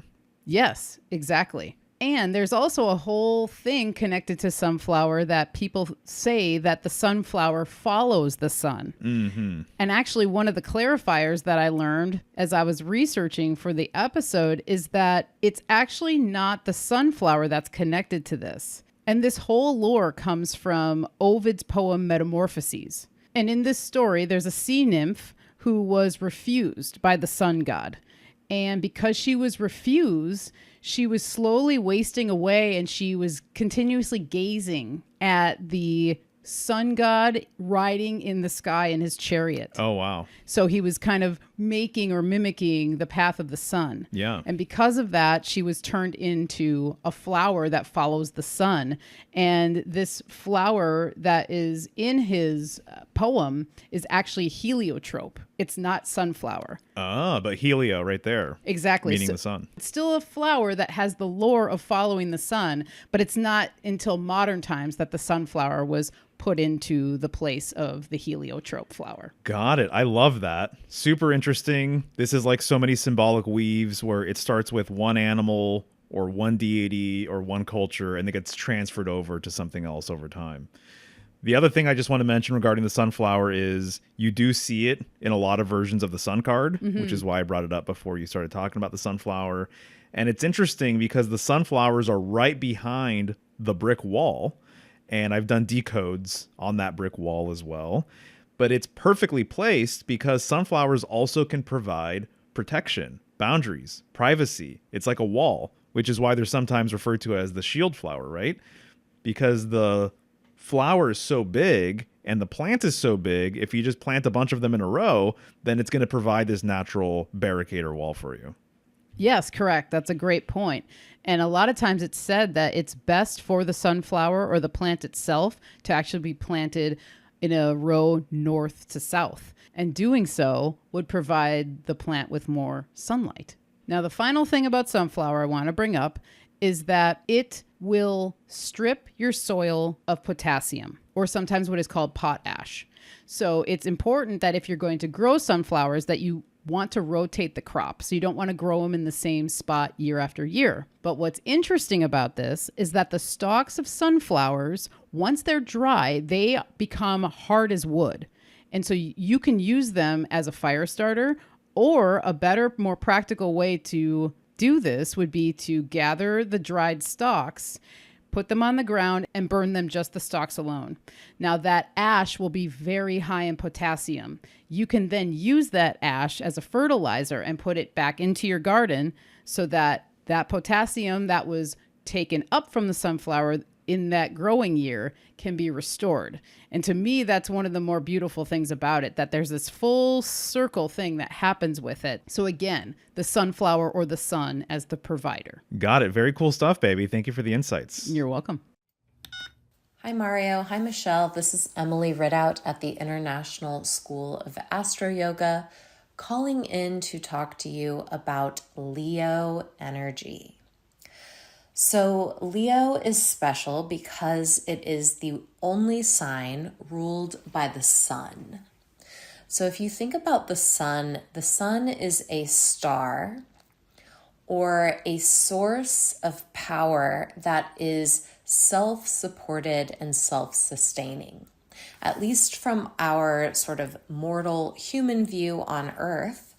Yes, exactly. And there's also a whole thing connected to sunflower that people say that the sunflower follows the sun. Mm-hmm. And actually, one of the clarifiers that I learned as I was researching for the episode is that it's actually not the sunflower that's connected to this. And this whole lore comes from Ovid's poem Metamorphoses. And in this story, there's a sea nymph who was refused by the sun god. And because she was refused, she was slowly wasting away, and she was continuously gazing at the sun god riding in the sky in his chariot. Oh, wow. So he was kind of making or mimicking the path of the sun. Yeah. And because of that, she was turned into a flower that follows the sun. And this flower that is in his poem is actually heliotrope. It's not sunflower. Ah, but helio right there. Exactly. Meaning the sun. It's still a flower that has the lore of following the sun, but it's not until modern times that the sunflower was put into the place of the heliotrope flower. Got it. I love that. Super interesting. This is like so many symbolic weaves where it starts with one animal or one deity or one culture, and it gets transferred over to something else over time. The other thing I just want to mention regarding the sunflower is you do see it in a lot of versions of the sun card, which is why I brought it up before you started talking about the sunflower. And it's interesting because the sunflowers are right behind the brick wall. And I've done decodes on that brick wall as well. But it's perfectly placed because sunflowers also can provide protection, boundaries, privacy. It's like a wall, which is why they're sometimes referred to as the shield flower, right? Because the flower is so big and the plant is so big, if you just plant a bunch of them in a row, then it's going to provide this natural barricade or wall for you. Yes, correct. That's a great point. And a lot of times it's said that it's best for the sunflower or the plant itself to actually be planted in a row north to south. And doing so would provide the plant with more sunlight. Now, the final thing about sunflower I want to bring up is that it will strip your soil of potassium, or sometimes what is called potash. So it's important that if you're going to grow sunflowers, that you want to rotate the crop. So you don't want to grow them in the same spot year after year. But what's interesting about this is that the stalks of sunflowers, once they're dry, they become hard as wood. And so you can use them as a fire starter, or a better, more practical way to do this would be to gather the dried stalks, put them on the ground, and burn them just the stalks alone. Now that ash will be very high in potassium. You can then use that ash as a fertilizer and put it back into your garden so that that potassium that was taken up from the sunflower in that growing year can be restored. And to me, that's one of the more beautiful things about it, that there's this full circle thing that happens with it. So again, the sunflower or the sun as the provider. Got it. Very cool stuff, baby. Thank you for the insights. You're welcome. Hi, Mario. Hi, Michelle. This is Emily Ridout at the International School of Astro Yoga, calling in to talk to you about Leo energy. So Leo is special because it is the only sign ruled by the sun. So if you think about the sun is a star or a source of power that is self-supported and self-sustaining. At least from our sort of mortal human view on Earth,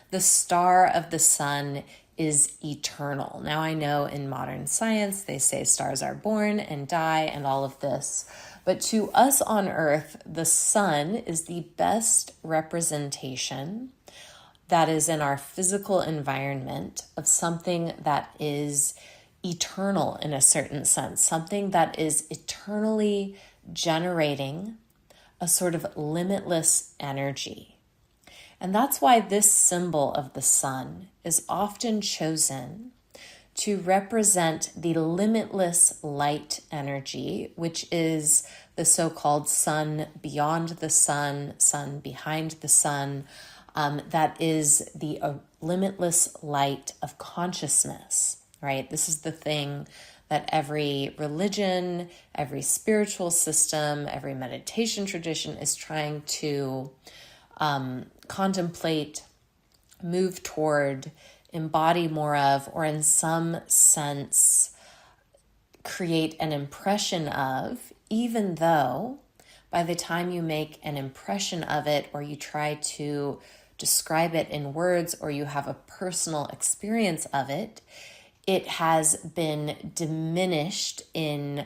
the star of the sun is eternal. Now I know in modern science, they say stars are born and die and all of this, but to us on Earth, the sun is the best representation that is in our physical environment of something that is eternal in a certain sense, something that is eternally generating a sort of limitless energy. And that's why this symbol of the sun is often chosen to represent the limitless light energy, which is the so-called sun beyond the sun, sun behind the sun, that is the limitless light of consciousness, right? This is the thing that every religion, every spiritual system, every meditation tradition is trying to contemplate, move toward, embody more of, or in some sense create an impression of, even though by the time you make an impression of it or you try to describe it in words or you have a personal experience of it, it has been diminished in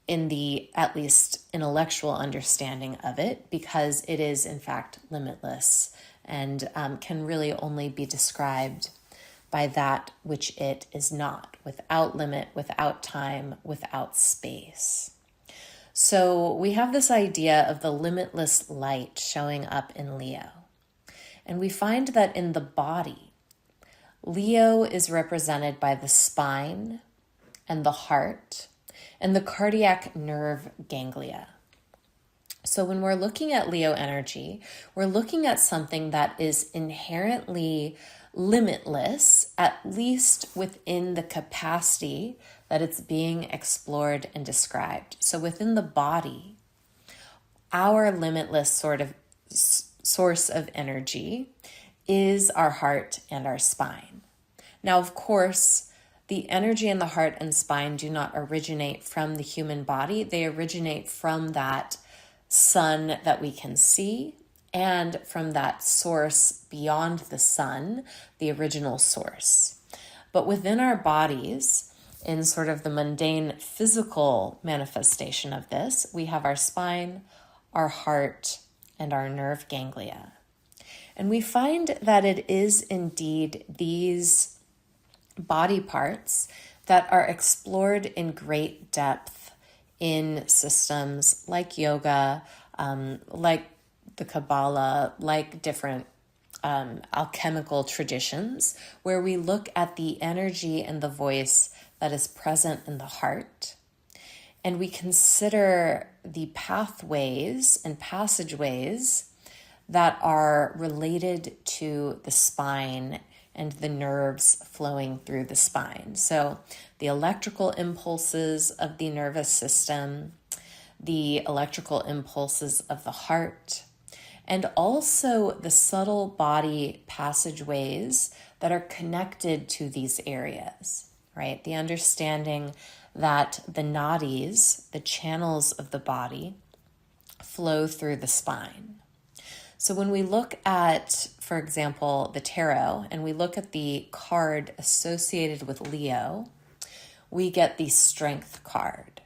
the at least intellectual understanding of it, because it is in fact limitless and can really only be described by that which it is not, without limit, without time, without space. So we have this idea of the limitless light showing up in Leo. And we find that in the body, Leo is represented by the spine and the heart and the cardiac nerve ganglia. So when we're looking at Leo energy, we're looking at something that is inherently limitless, at least within the capacity that it's being explored and described. So within the body, our limitless sort of source of energy is our heart and our spine. Now, of course, the energy in the heart and spine do not originate from the human body. They originate from that sun that we can see and from that source beyond the sun, the original source. But within our bodies, in sort of the mundane physical manifestation of this, we have our spine, our heart, and our nerve ganglia. And we find that it is indeed these body parts that are explored in great depth in systems like yoga, like the Kabbalah, like different alchemical traditions, where we look at the energy and the voice that is present in the heart, and we consider the pathways and passageways that are related to the spine and the nerves flowing through the spine. So the electrical impulses of the nervous system, the electrical impulses of the heart, and also the subtle body passageways that are connected to these areas, right? The understanding that the nadis, the channels of the body, flow through the spine. So when we look at, for example, the tarot, and we look at the card associated with Leo, we get the Strength card.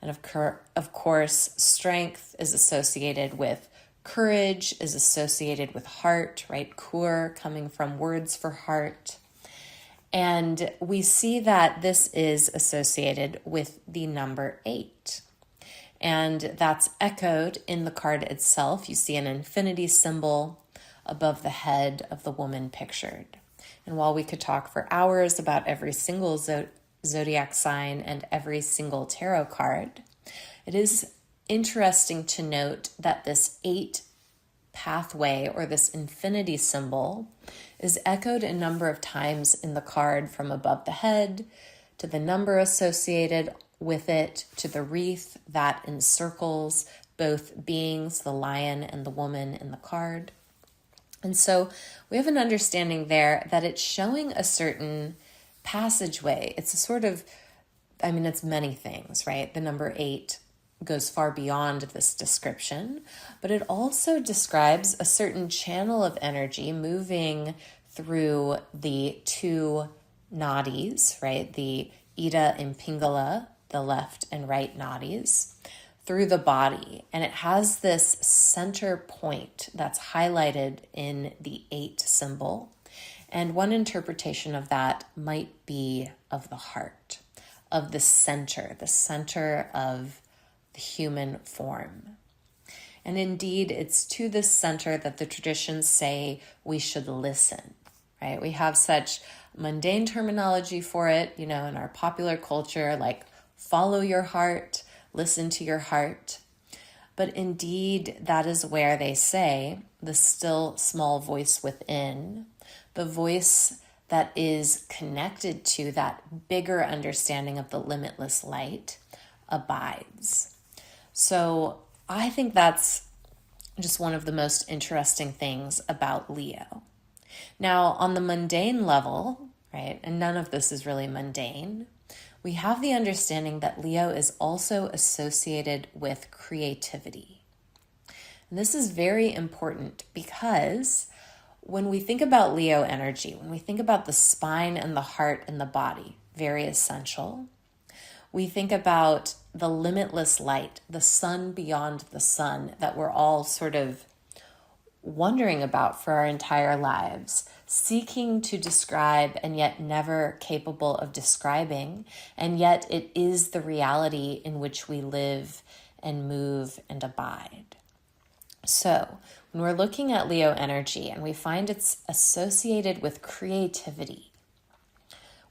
And of course, strength is associated with courage, is associated with heart, right? Kur, coming from words for heart. And we see that this is associated with the number 8. And that's echoed in the card itself. You see an infinity symbol above the head of the woman pictured. And while we could talk for hours about every single zodiac sign and every single tarot card, it is interesting to note that this 8 pathway, or this infinity symbol, is echoed a number of times in the card, from above the head to the number associated with it, to the wreath that encircles both beings, the lion and the woman in the card. And so we have an understanding there that it's showing a certain passageway. It's a sort of, it's many things, right? The number 8 goes far beyond this description, but it also describes a certain channel of energy moving through the 2 nadis, right? The Ida and Pingala, the left and right nadis, through the body. And it has this center point that's highlighted in the 8 symbol. And one interpretation of that might be of the heart, of the center of the human form. And indeed, it's to this center that the traditions say we should listen, right? We have such mundane terminology for it, in our popular culture, like follow your heart, listen to your heart. But indeed, that is where they say the still small voice within, the voice that is connected to that bigger understanding of the limitless light, abides. So I think that's just one of the most interesting things about Leo. Now, on the mundane level, right, and none of this is really mundane, we have the understanding that Leo is also associated with creativity. And this is very important because when we think about Leo energy, when we think about the spine and the heart and the body, very essential, we think about the limitless light, the sun beyond the sun that we're all sort of wondering about for our entire lives, seeking to describe and yet never capable of describing, and yet it is the reality in which we live and move and abide. So when we're looking at Leo energy and we find it's associated with creativity,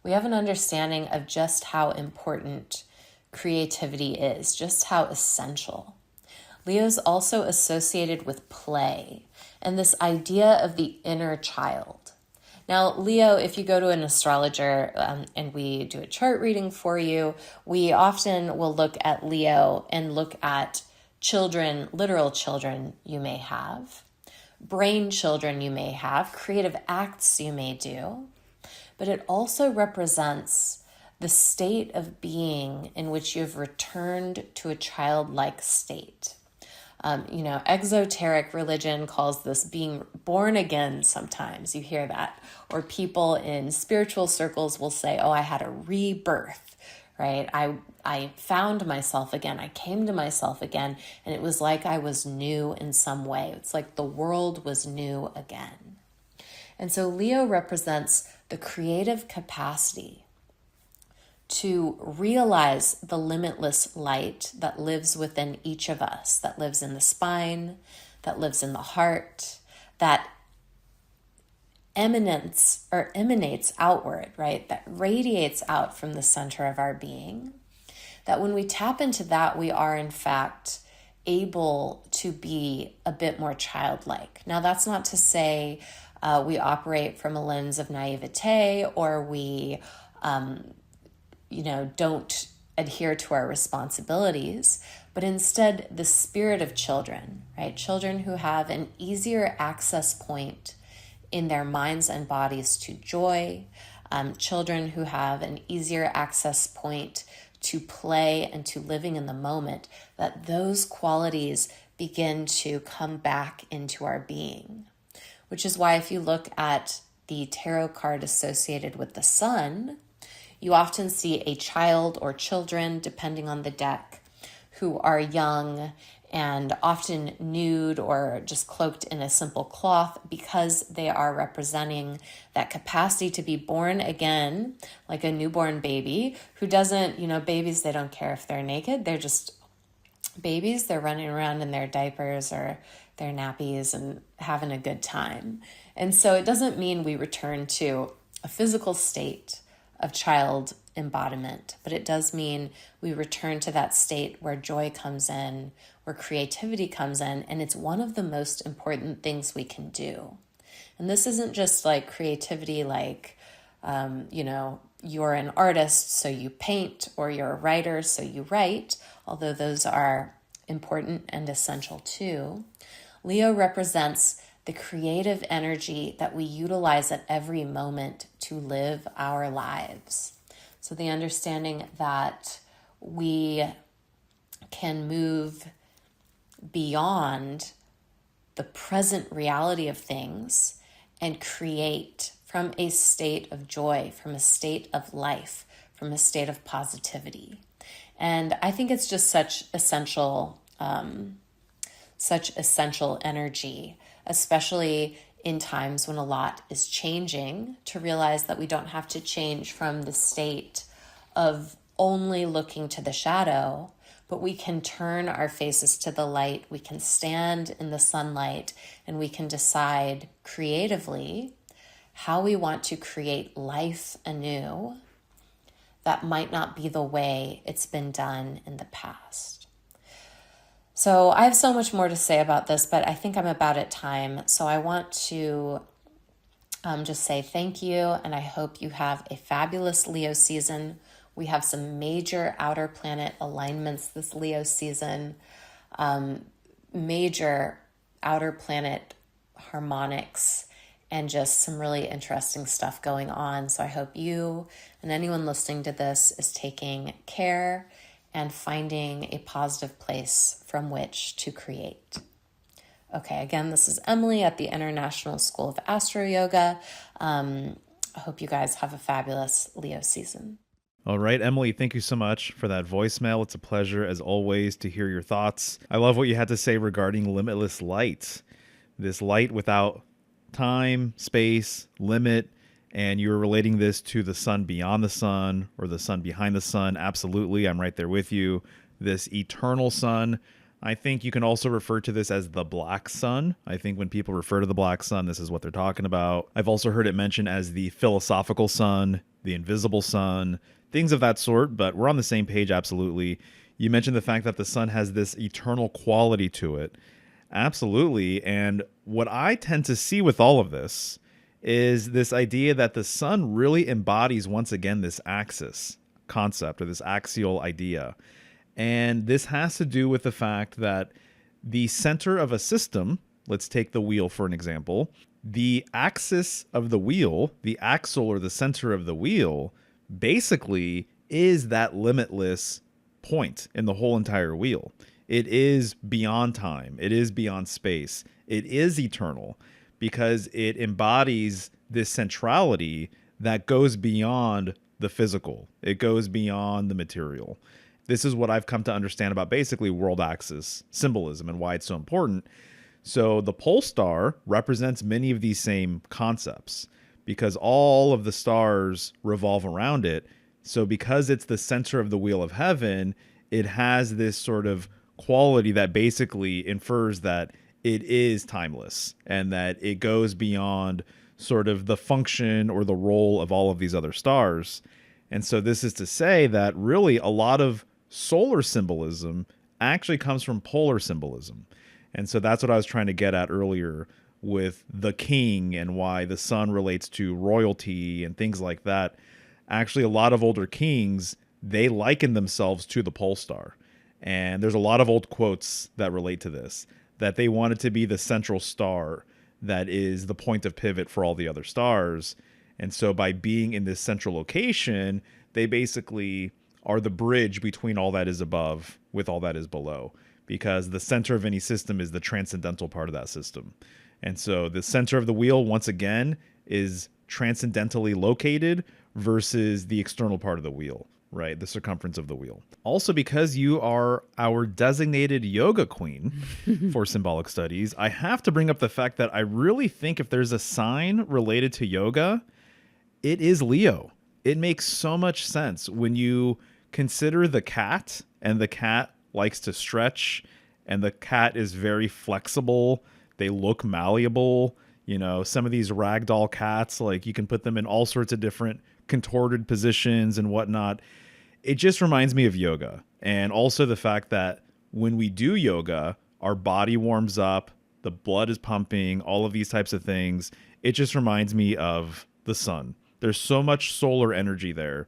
we have an understanding of just how important creativity is, just how essential. Leo's also associated with play and this idea of the inner child. Now, Leo, if you go to an astrologer and we do a chart reading for you, we often will look at Leo and look at children, literal children you may have, brain children you may have, creative acts you may do, but it also represents the state of being in which you've returned to a childlike state. Exoteric religion calls this being born again sometimes. You hear that. Or people in spiritual circles will say, oh, I had a rebirth, right? I found myself again. I came to myself again. And it was like I was new in some way. It's like the world was new again. And so Leo represents the creative capacity to realize the limitless light that lives within each of us, that lives in the spine, that lives in the heart, that emanates outward, right? That radiates out from the center of our being. That when we tap into that, we are in fact able to be a bit more childlike. Now, that's not to say we operate from a lens of naivete or we don't adhere to our responsibilities, but instead the spirit of children, right? Children who have an easier access point in their minds and bodies to joy, children who have an easier access point to play and to living in the moment, that those qualities begin to come back into our being. Which is why if you look at the tarot card associated with the sun, you often see a child or children, depending on the deck, who are young and often nude or just cloaked in a simple cloth because they are representing that capacity to be born again, like a newborn baby who doesn't, babies, they don't care if they're naked. They're just babies. They're running around in their diapers or their nappies and having a good time. And so it doesn't mean we return to a physical state of child embodiment, but it does mean we return to that state where joy comes in, where creativity comes in, and it's one of the most important things we can do. And this isn't just like creativity like You're an artist, so you paint, or you're a writer, so you write, although those are important and essential too. Leo represents the creative energy that we utilize at every moment to live our lives. So the understanding that we can move beyond the present reality of things and create from a state of joy, from a state of life, from a state of positivity. And I think it's just such essential energy, especially in times when a lot is changing, to realize that we don't have to change from the state of only looking to the shadow, but we can turn our faces to the light. We can stand in the sunlight, and we can decide creatively how we want to create life anew that might not be the way it's been done in the past. So I have so much more to say about this, but I think I'm about at time. So I want to just say thank you, and I hope you have a fabulous Leo season. We have some major outer planet alignments this Leo season, major outer planet harmonics, and just some really interesting stuff going on. So I hope you and anyone listening to this is taking care and finding a positive place from which to create. Okay, again, this is Emily at the International School of Astro Yoga. I hope you guys have a fabulous Leo season. All right, Emily, thank you so much for that voicemail. It's a pleasure, as always, to hear your thoughts. I love what you had to say regarding limitless light. This light without time, space, limit, and you were relating this to the sun beyond the sun or the sun behind the sun. Absolutely, I'm right there with you. This eternal sun. I think you can also refer to this as the black sun. I think when people refer to the black sun, this is what they're talking about. I've also heard it mentioned as the philosophical sun, the invisible sun, things of that sort, but we're on the same page, absolutely. You mentioned the fact that the sun has this eternal quality to it. Absolutely. And what I tend to see with all of this is this idea that the sun really embodies, once again, this axis concept or this axial idea. And this has to do with the fact that the center of a system, let's take the wheel for an example, the axis of the wheel, the axle or the center of the wheel, basically is that limitless point in the whole entire wheel. It is beyond time. It is beyond space. It is eternal because it embodies this centrality that goes beyond the physical. It goes beyond the material. This is what I've come to understand about basically world axis symbolism and why it's so important. So the pole star represents many of these same concepts because all of the stars revolve around it. So because it's the center of the wheel of heaven, it has this sort of quality that basically infers that it is timeless and that it goes beyond sort of the function or the role of all of these other stars. And so this is to say that really a lot of solar symbolism actually comes from polar symbolism. And so that's what I was trying to get at earlier with the king and why the sun relates to royalty and things like that. Actually, a lot of older kings, they liken themselves to the pole star. And there's a lot of old quotes that relate to this, that they wanted to be the central star that is the point of pivot for all the other stars. And so by being in this central location, they basically are the bridge between all that is above with all that is below, because the center of any system is the transcendental part of that system. And so the center of the wheel, once again, is transcendentally located versus the external part of the wheel, right? The circumference of the wheel. Also, because you are our designated yoga queen for symbolic studies, I have to bring up the fact that I really think if there's a sign related to yoga, it is Leo. It makes so much sense when you consider the cat, and the cat likes to stretch, and the cat is very flexible. They look malleable. You know, some of these ragdoll cats, like you can put them in all sorts of different contorted positions and whatnot. It just reminds me of yoga. And also the fact that when we do yoga, our body warms up, the blood is pumping, all of these types of things. It just reminds me of the sun There's so much solar energy there.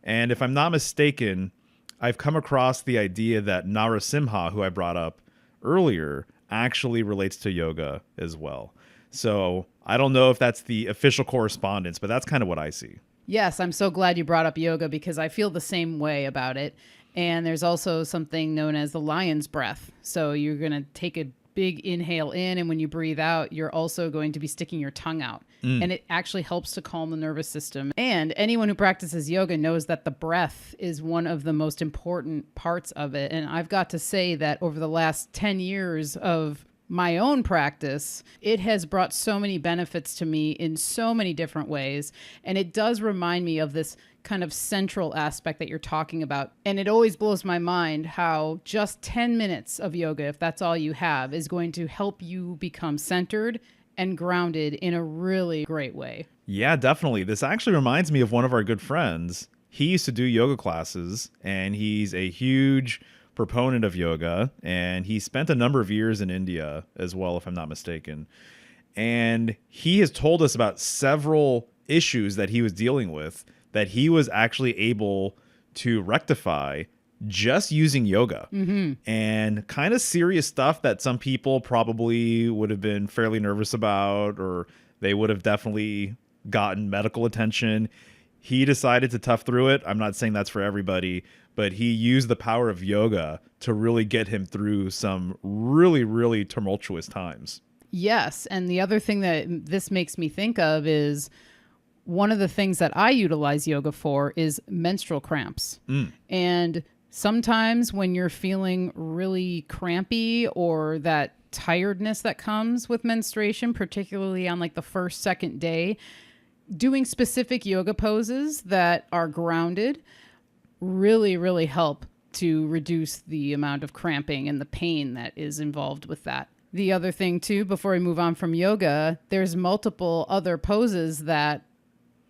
And if I'm not mistaken, I've come across the idea that Narasimha, who I brought up earlier, actually relates to yoga as well. So I don't know if that's the official correspondence, but that's kind of what I see. Yes, I'm so glad you brought up yoga because I feel the same way about it. And there's also something known as the lion's breath. So you're going to take a big inhale in, and when you breathe out, you're also going to be sticking your tongue out. And it actually helps to calm the nervous system. And anyone who practices yoga knows that the breath is one of the most important parts of it. And I've got to say that over the last 10 years of my own practice, it has brought so many benefits to me in so many different ways. And it does remind me of this kind of central aspect that you're talking about. And it always blows my mind how just 10 minutes of yoga, if that's all you have, is going to help you become centered and grounded in a really great way. Yeah, definitely. This actually reminds me of one of our good friends. He used to do yoga classes, and he's a huge proponent of yoga, and he spent a number of years in India as well, if I'm not mistaken. And he has told us about several issues that he was dealing with that he was actually able to rectify just using yoga. And kind of serious stuff that some people probably would have been fairly nervous about, or they would have definitely gotten medical attention. He decided to tough through it. I'm not saying that's for everybody, but he used the power of yoga to really get him through some really, really tumultuous times. Yes. And the other thing that this makes me think of is one of the things that I utilize yoga for is menstrual cramps. And sometimes when you're feeling really crampy or that tiredness that comes with menstruation, particularly on like the first, second day, doing specific yoga poses that are grounded really, really help to reduce the amount of cramping and the pain that is involved with that. The other thing too, before we move on from yoga, there's multiple other poses that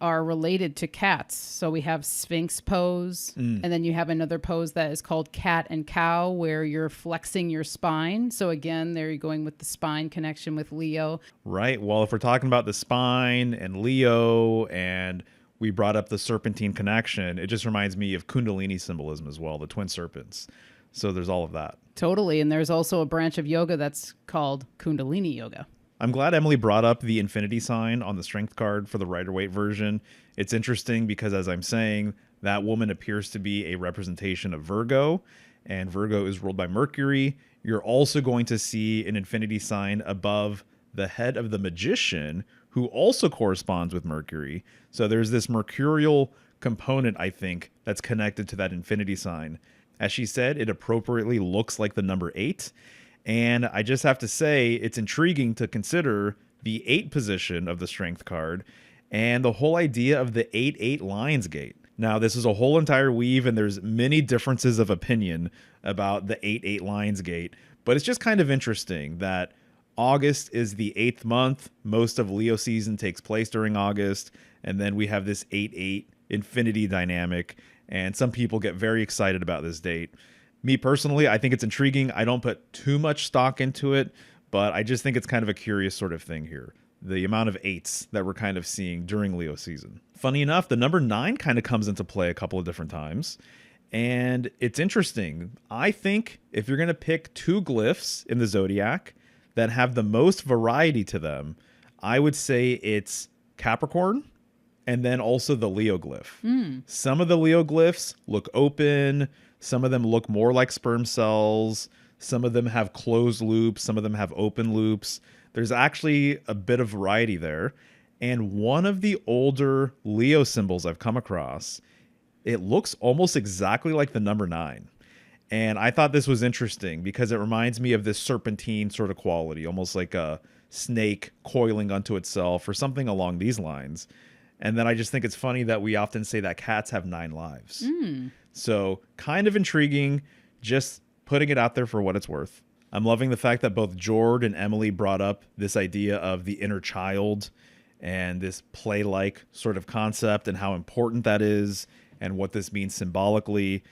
are related to cats. So we have Sphinx pose, and then you have another pose that is called cat and cow, where you're flexing your spine. So again, there you're going with the spine connection with Leo. Right. Well, if we're talking about the spine and Leo, and we brought up the serpentine connection, it just reminds me of Kundalini symbolism as well, the twin serpents. So there's all of that. Totally. And there's also a branch of yoga that's called Kundalini yoga. I'm glad Emily brought up the infinity sign on the strength card for the Rider-Waite version. It's interesting because, as I'm saying, that woman appears to be a representation of Virgo, and Virgo is ruled by Mercury. You're also going to see an infinity sign above the head of the magician, who also corresponds with Mercury. So there's this mercurial component, I think, that's connected to that infinity sign. As she said, it appropriately looks like the number 8. And I just have to say, it's intriguing to consider the 8 position of the strength card and the whole idea of the 8-8 Lions Gate. Now, this is a whole entire weave, and there's many differences of opinion about the 8-8 Lions Gate. But it's just kind of interesting that August is the 8th month. Most of Leo season takes place during August. And then we have this 8-8 infinity dynamic. And some people get very excited about this date. Me personally, I think it's intriguing. I don't put too much stock into it, but I just think it's kind of a curious sort of thing here. The amount of 8s that we're kind of seeing during Leo season. Funny enough, the number 9 kind of comes into play a couple of different times. And it's interesting. I think if you're going to pick 2 glyphs in the zodiac that have the most variety to them, I would say it's Capricorn and then also the Leo glyph. Some of the Leo glyphs look open. Some of them look more like sperm cells. Some of them have closed loops. Some of them have open loops. There's actually a bit of variety there. And one of the older Leo symbols I've come across, it looks almost exactly like the number 9. And I thought this was interesting because it reminds me of this serpentine sort of quality, almost like a snake coiling unto itself or something along these lines. And then I just think it's funny that we often say that cats have 9 lives. So kind of intriguing, just putting it out there for what it's worth. I'm loving the fact that both Jord and Emily brought up this idea of the inner child and this play-like sort of concept and how important that is and what this means symbolically.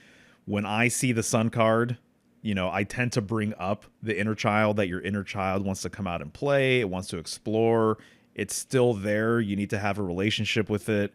When I see the sun card, you know, I tend to bring up the inner child, that your inner child wants to come out and play, it wants to explore, It's still there. You need to have a relationship with it.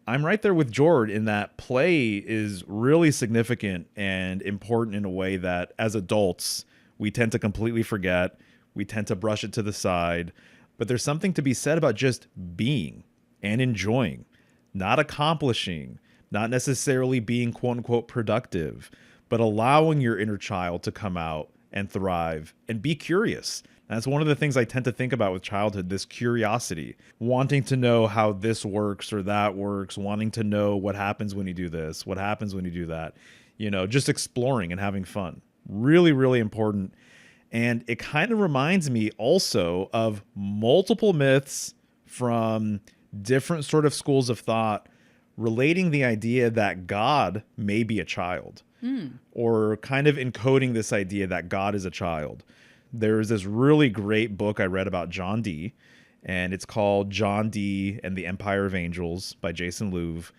I'm right there with Jord in that play is really significant and important in a way that as adults, we tend to completely forget. We tend to brush it to the side. But there's something to be said about just being and enjoying, not accomplishing, not necessarily being quote unquote productive, but allowing your inner child to come out and thrive and be curious. That's one of the things I tend to think about with childhood, this curiosity, wanting to know how this works or that works, wanting to know what happens when you do this, what happens when you do that, just exploring and having fun. Really, really important. And it kind of reminds me also of multiple myths from different sort of schools of thought relating the idea that God may be a child or kind of encoding this idea that God is a child. There's this really great book I read about John Dee, and it's called John Dee and the Empire of Angels by Jason Louv.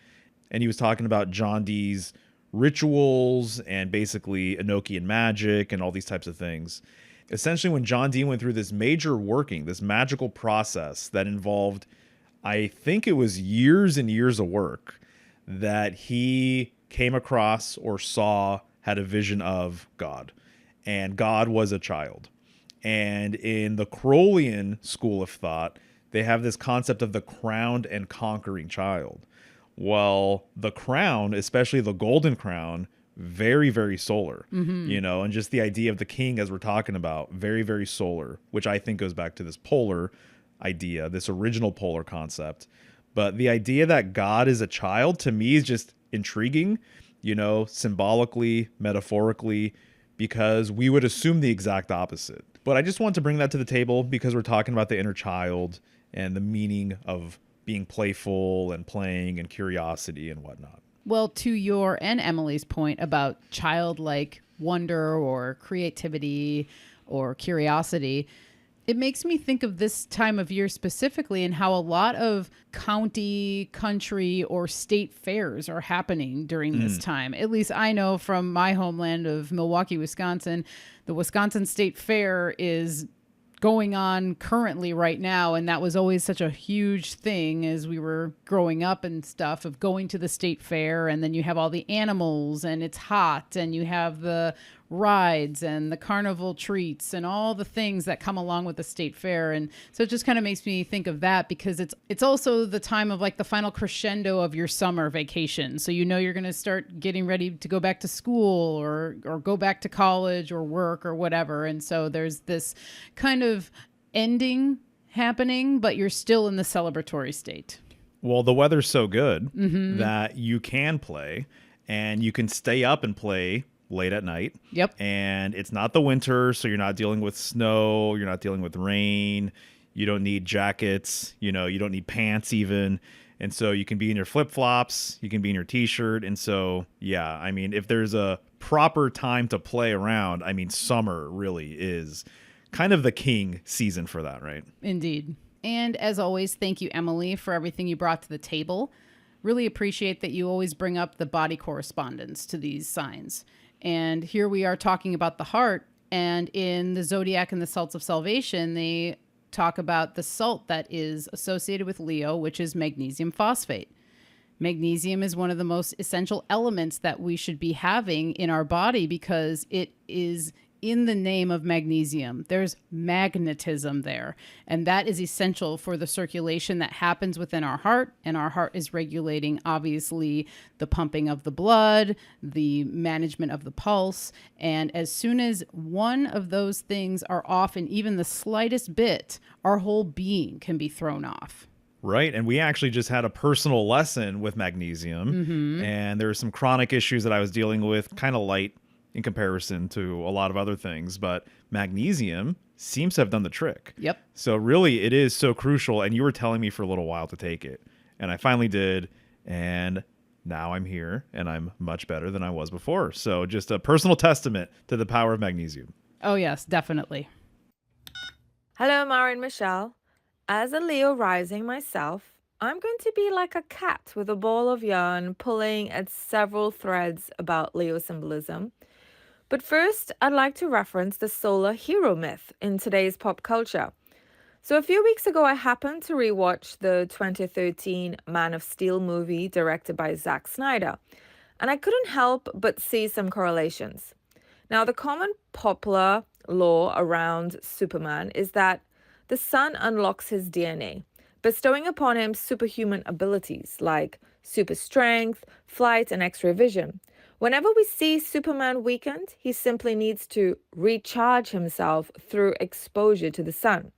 And he was talking about John Dee's rituals and basically Enochian magic and all these types of things. Essentially, when John Dee went through this major working, this magical process that involved, I think it was years and years of work, that he came across or saw, had a vision of God. And God was a child. And in the Crowleyan school of thought, they have this concept of the crowned and conquering child. Well, the crown, especially the golden crown, very, very solar, and just the idea of the king, as we're talking about, very, very solar, which I think goes back to this polar idea, this original polar concept. But the idea that God is a child, to me, is just intriguing, symbolically, metaphorically, because we would assume the exact opposite. But I just want to bring that to the table because we're talking about the inner child and the meaning of being playful and playing and curiosity and whatnot. Well, to your and Emily's point about childlike wonder or creativity or curiosity, it makes me think of this time of year specifically and how a lot of county, country, or state fairs are happening during this time. At least I know from my homeland of Milwaukee, Wisconsin, the Wisconsin State Fair is going on currently right now, and that was always such a huge thing as we were growing up and stuff, of going to the state fair, and then you have all the animals and it's hot, and you have the rides and the carnival treats and all the things that come along with the state fair. And so it just kind of makes me think of that, because it's also the time of like the final crescendo of your summer vacation. So you're going to start getting ready to go back to school or go back to college or work or whatever. And so there's this kind of ending happening, but you're still in the celebratory state. Well, the weather's so good that you can play, and you can stay up and play late at night. Yep. And it's not the winter, so you're not dealing with snow, you're not dealing with rain, you don't need jackets, you don't need pants even. And so you can be in your flip-flops, you can be in your t-shirt. And so, yeah, I mean, if there's a proper time to play around, I mean, summer really is kind of the king season for that, right? Indeed. And as always, thank you, Emily, for everything you brought to the table. Really appreciate that you always bring up the body correspondence to these signs. And here we are talking about the heart. And in the Zodiac and the Salts of Salvation, they talk about the salt that is associated with Leo, which is magnesium phosphate. Magnesium is one of the most essential elements that we should be having in our body because it is in the name of magnesium. There's magnetism there, and that is essential for the circulation that happens within our heart, and our heart is regulating, obviously, the pumping of the blood, the management of the pulse, and as soon as one of those things are off in even the slightest bit, our whole being can be thrown off. Right. And we actually just had a personal lesson with magnesium, and there were some chronic issues that I was dealing with, kind of light in comparison to a lot of other things, but magnesium seems to have done the trick. Yep. So really it is so crucial, and you were telling me for a little while to take it, and I finally did, and now I'm here and I'm much better than I was before. So just a personal testament to the power of magnesium. Oh yes, definitely. Hello, Mara and Michelle. As a Leo rising myself, I'm going to be like a cat with a ball of yarn pulling at several threads about Leo symbolism. But first, I'd like to reference the solar hero myth in today's pop culture. So a few weeks ago, I happened to rewatch the 2013 Man of Steel movie directed by Zack Snyder, and I couldn't help but see some correlations. Now, the common popular law around Superman is that the sun unlocks his DNA, bestowing upon him superhuman abilities like super strength, flight, and X-ray vision. Whenever we see Superman weakened, he simply needs to recharge himself through exposure to the sun.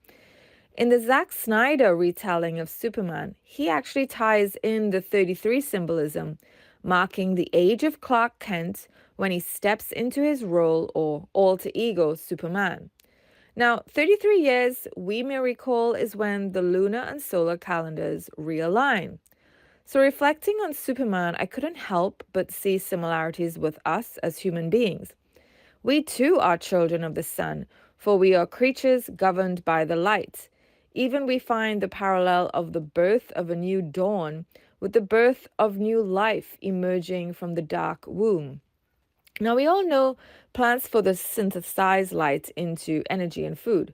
In the Zack Snyder retelling of Superman, he actually ties in the 33 symbolism, marking the age of Clark Kent when he steps into his role or alter ego Superman. Now, 33 years, we may recall, is when the lunar and solar calendars realign. So, reflecting on Superman, I couldn't help but see similarities with us as human beings. We too are children of the sun, for we are creatures governed by the light. Even we find the parallel of the birth of a new dawn with the birth of new life emerging from the dark womb. Now, we all know plants photosynthesize light into energy and food,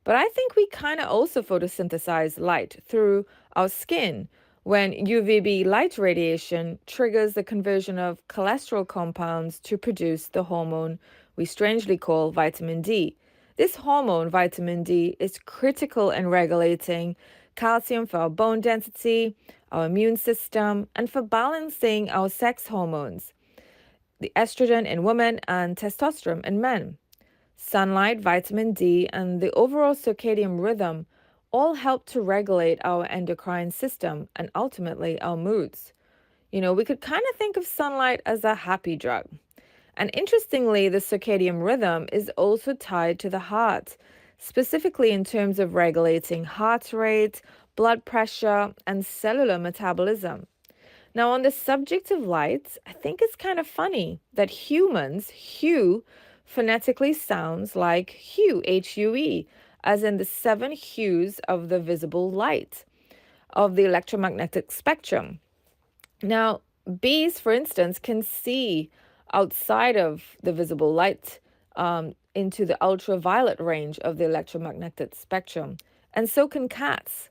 but I think we kind of also photosynthesize light through our skin when UVB light radiation triggers the conversion of cholesterol compounds to produce the hormone we strangely call vitamin D. This hormone, vitamin D, is critical in regulating calcium for our bone density, our immune system, and for balancing our sex hormones, the estrogen in women and testosterone in men. Sunlight, vitamin D, and the overall circadian rhythm all help to regulate our endocrine system and ultimately our moods. We could kind of think of sunlight as a happy drug. And interestingly, the circadian rhythm is also tied to the heart, specifically in terms of regulating heart rate, blood pressure, and cellular metabolism. Now, on the subject of light, I think it's kind of funny that humans, hue, phonetically sounds like hue, H-U-E, as in the 7 hues of the visible light of the electromagnetic spectrum. Now, bees, for instance, can see outside of the visible light into the ultraviolet range of the electromagnetic spectrum, and so can cats.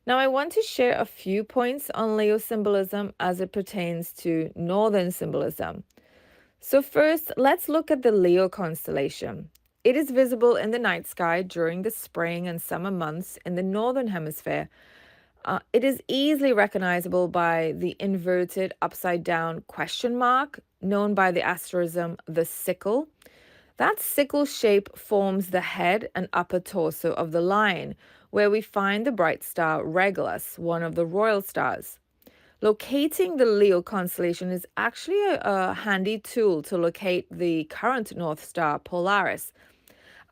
Now, I want to share a few points on Leo symbolism as it pertains to northern symbolism. So first, let's look at the Leo constellation. It is visible in the night sky during the spring and summer months in the northern hemisphere. It is easily recognizable by the inverted upside down question mark, known by the asterism the sickle. That sickle shape forms the head and upper torso of the lion, where we find the bright star Regulus, one of the royal stars. Locating the Leo constellation is actually a handy tool to locate the current North Star, Polaris,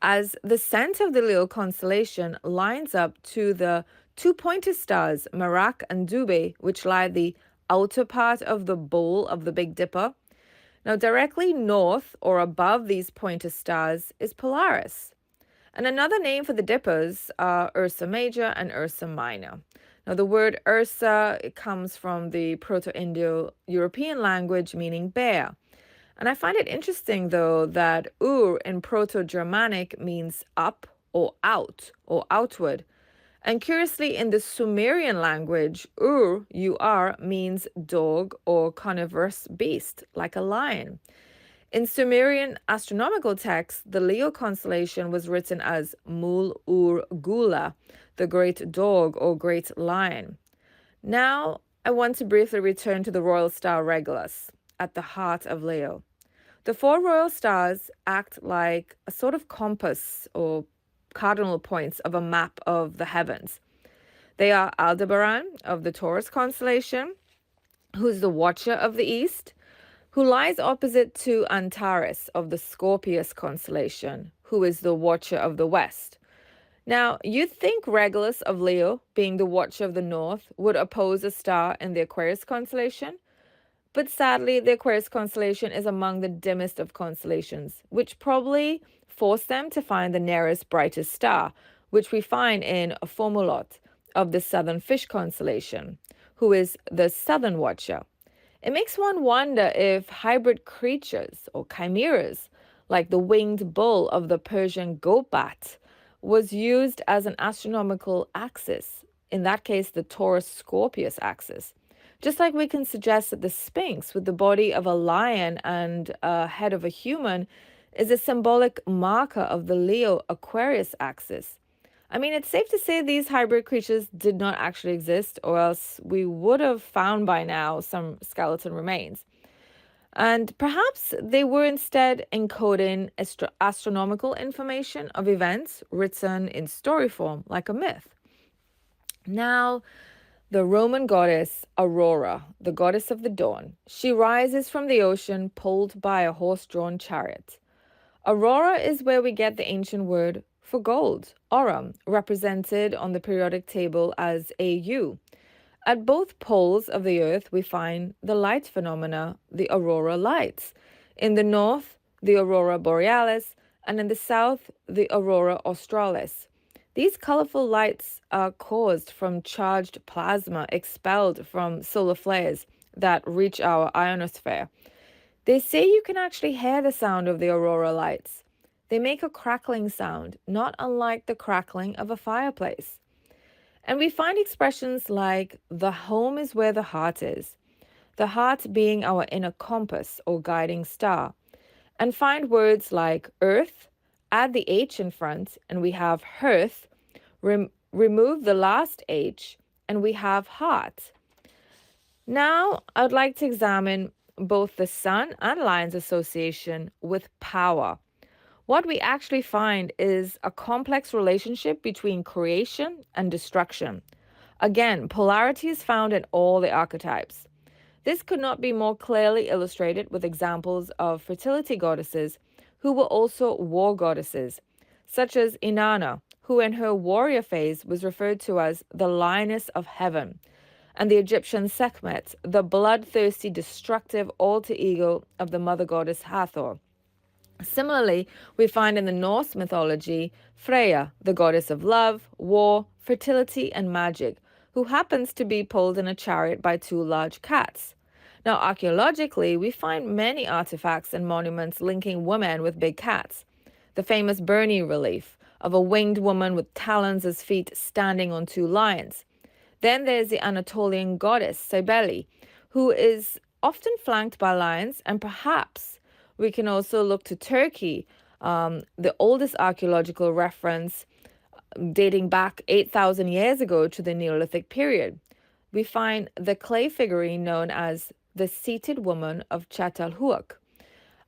as the center of the Leo constellation lines up to the 2 pointer stars, Merak and Dubhe, which lie the outer part of the bowl of the Big Dipper. Now, directly north or above these pointer stars is Polaris. And another name for the dippers are Ursa Major and Ursa Minor. Now, the word Ursa comes from the Proto-Indo-European language meaning bear. And I find it interesting, though, that Ur in Proto-Germanic means up or out or outward. And curiously, in the Sumerian language, Ur, U-R, means dog or carnivorous beast, like a lion. In Sumerian astronomical texts, the Leo constellation was written as Mul-Ur-Gula, the great dog or great lion. Now, I want to briefly return to the royal star Regulus, at the heart of Leo. The 4 royal stars act like a sort of compass or cardinal points of a map of the heavens. They are Aldebaran of the Taurus constellation, who's the watcher of the east, who lies opposite to Antares of the Scorpius constellation, who is the watcher of the west. Now, you'd think Regulus of Leo, being the watcher of the north, would oppose a star in the Aquarius constellation, but sadly, the Aquarius constellation is among the dimmest of constellations, which probably forced them to find the nearest brightest star, which we find in Fomalhaut of the Southern Fish constellation, who is the southern watcher. It makes one wonder if hybrid creatures or chimeras, like the winged bull of the Persian goat bat, was used as an astronomical axis, in that case, the Taurus-Scorpius axis. Just like we can suggest that the Sphinx, with the body of a lion and a head of a human, is a symbolic marker of the Leo-Aquarius axis. I mean, it's safe to say these hybrid creatures did not actually exist, or else we would have found by now some skeleton remains. And perhaps they were instead encoding astronomical information of events written in story form, like a myth. Now, the Roman goddess Aurora, the goddess of the dawn, she rises from the ocean pulled by a horse-drawn chariot. Aurora is where we get the ancient word for gold, aurum, represented on the periodic table as Au. At both poles of the earth, we find the light phenomena, the aurora lights. In the north, the aurora borealis, and in the south, the aurora australis. These colorful lights are caused from charged plasma expelled from solar flares that reach our ionosphere. They say you can actually hear the sound of the aurora lights. They make a crackling sound, not unlike the crackling of a fireplace. And we find expressions like, the home is where the heart is, the heart being our inner compass or guiding star. And find words like earth, add the H in front, and we have hearth, remove the last H, and we have heart. Now, I would like to examine both the sun and lion's association with power. What we actually find is a complex relationship between creation and destruction. Again, polarity is found in all the archetypes. This could not be more clearly illustrated with examples of fertility goddesses who were also war goddesses, such as Inanna, who in her warrior phase was referred to as the lioness of heaven, and the Egyptian Sekhmet, the bloodthirsty, destructive alter ego of the mother goddess Hathor. Similarly, we find in the Norse mythology Freya, the goddess of love, war, fertility, and magic, who happens to be pulled in a chariot by two large cats. Now, archaeologically, we find many artifacts and monuments linking women with big cats. The famous Burney relief of a winged woman with talons as feet standing on two lions. Then there's the Anatolian goddess Cybele, who is often flanked by lions, and perhaps we can also look to Turkey, the oldest archaeological reference dating back 8,000 years ago to the Neolithic period. We find the clay figurine known as the seated woman of Çatalhöyük,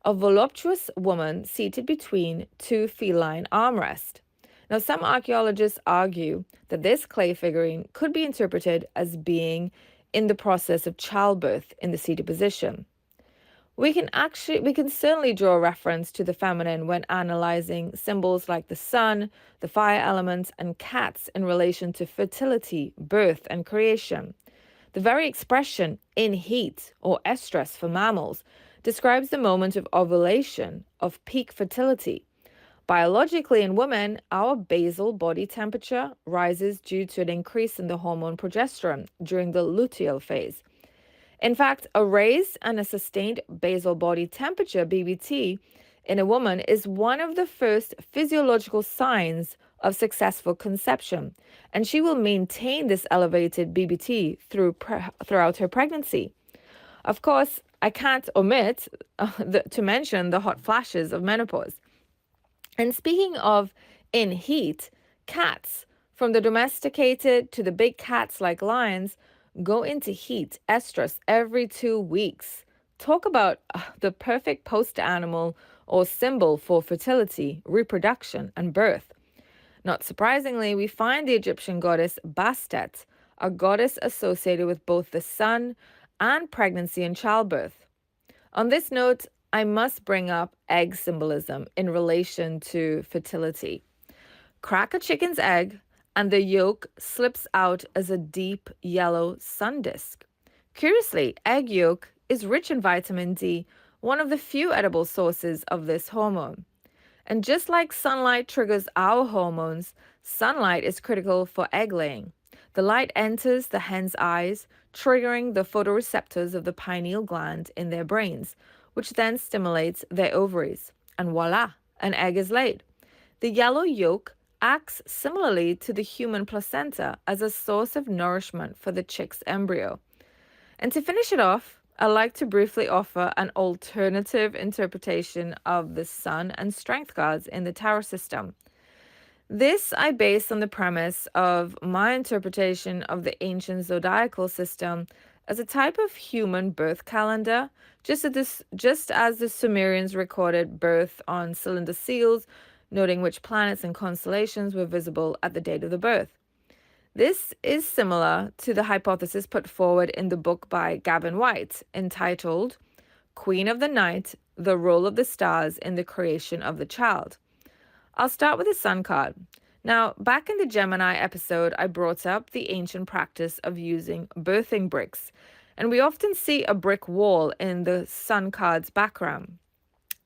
a voluptuous woman seated between two feline armrests. Now, some archaeologists argue that this clay figurine could be interpreted as being in the process of childbirth in the seated position. We can certainly draw reference to the feminine when analyzing symbols like the sun, the fire elements, and cats in relation to fertility, birth, and creation. The very expression in heat or estrus for mammals describes the moment of ovulation, of peak fertility. Biologically, in women, our basal body temperature rises due to an increase in the hormone progesterone during the luteal phase. In fact, a raised and a sustained basal body temperature, BBT, in a woman is one of the first physiological signs of successful conception, and she will maintain this elevated BBT throughout her pregnancy. Of course, I can't omit to mention the hot flashes of menopause. And speaking of in heat, cats, from the domesticated to the big cats like lions, go into heat, estrus, every 2 weeks. Talk about the perfect poster animal or symbol for fertility, reproduction, and birth. Not surprisingly, we find the Egyptian goddess Bastet, a goddess associated with both the sun and pregnancy and childbirth. On this note, I must bring up egg symbolism in relation to fertility. Crack a chicken's egg, and the yolk slips out as a deep yellow sun disk. Curiously, egg yolk is rich in vitamin D, one of the few edible sources of this hormone. And just like sunlight triggers our hormones, sunlight is critical for egg laying. The light enters the hen's eyes, triggering the photoreceptors of the pineal gland in their brains, which then stimulates their ovaries. And voila, an egg is laid. The yellow yolk acts similarly to the human placenta as a source of nourishment for the chick's embryo. And to finish it off, I'd like to briefly offer an alternative interpretation of the sun and strength cards in the tarot system. This I base on the premise of my interpretation of the ancient zodiacal system as a type of human birth calendar, just as the Sumerians recorded birth on cylinder seals, noting which planets and constellations were visible at the date of the birth. This is similar to the hypothesis put forward in the book by Gavin White entitled Queen of the Night, The Role of the Stars in the Creation of the Child. I'll start with the Sun card. Now, back in the Gemini episode, I brought up the ancient practice of using birthing bricks, and we often see a brick wall in the Sun card's background.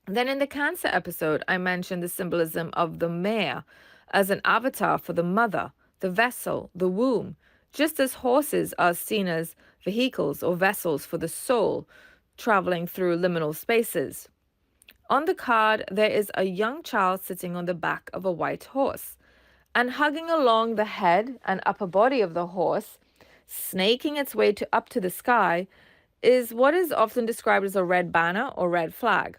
Then in the Cancer episode, I mentioned the symbolism of the mare as an avatar for the mother, the vessel, the womb, just as horses are seen as vehicles or vessels for the soul, traveling through liminal spaces. On the card, there is a young child sitting on the back of a white horse, and hugging along the head and upper body of the horse, snaking its way up to the sky, is what is often described as a red banner or red flag.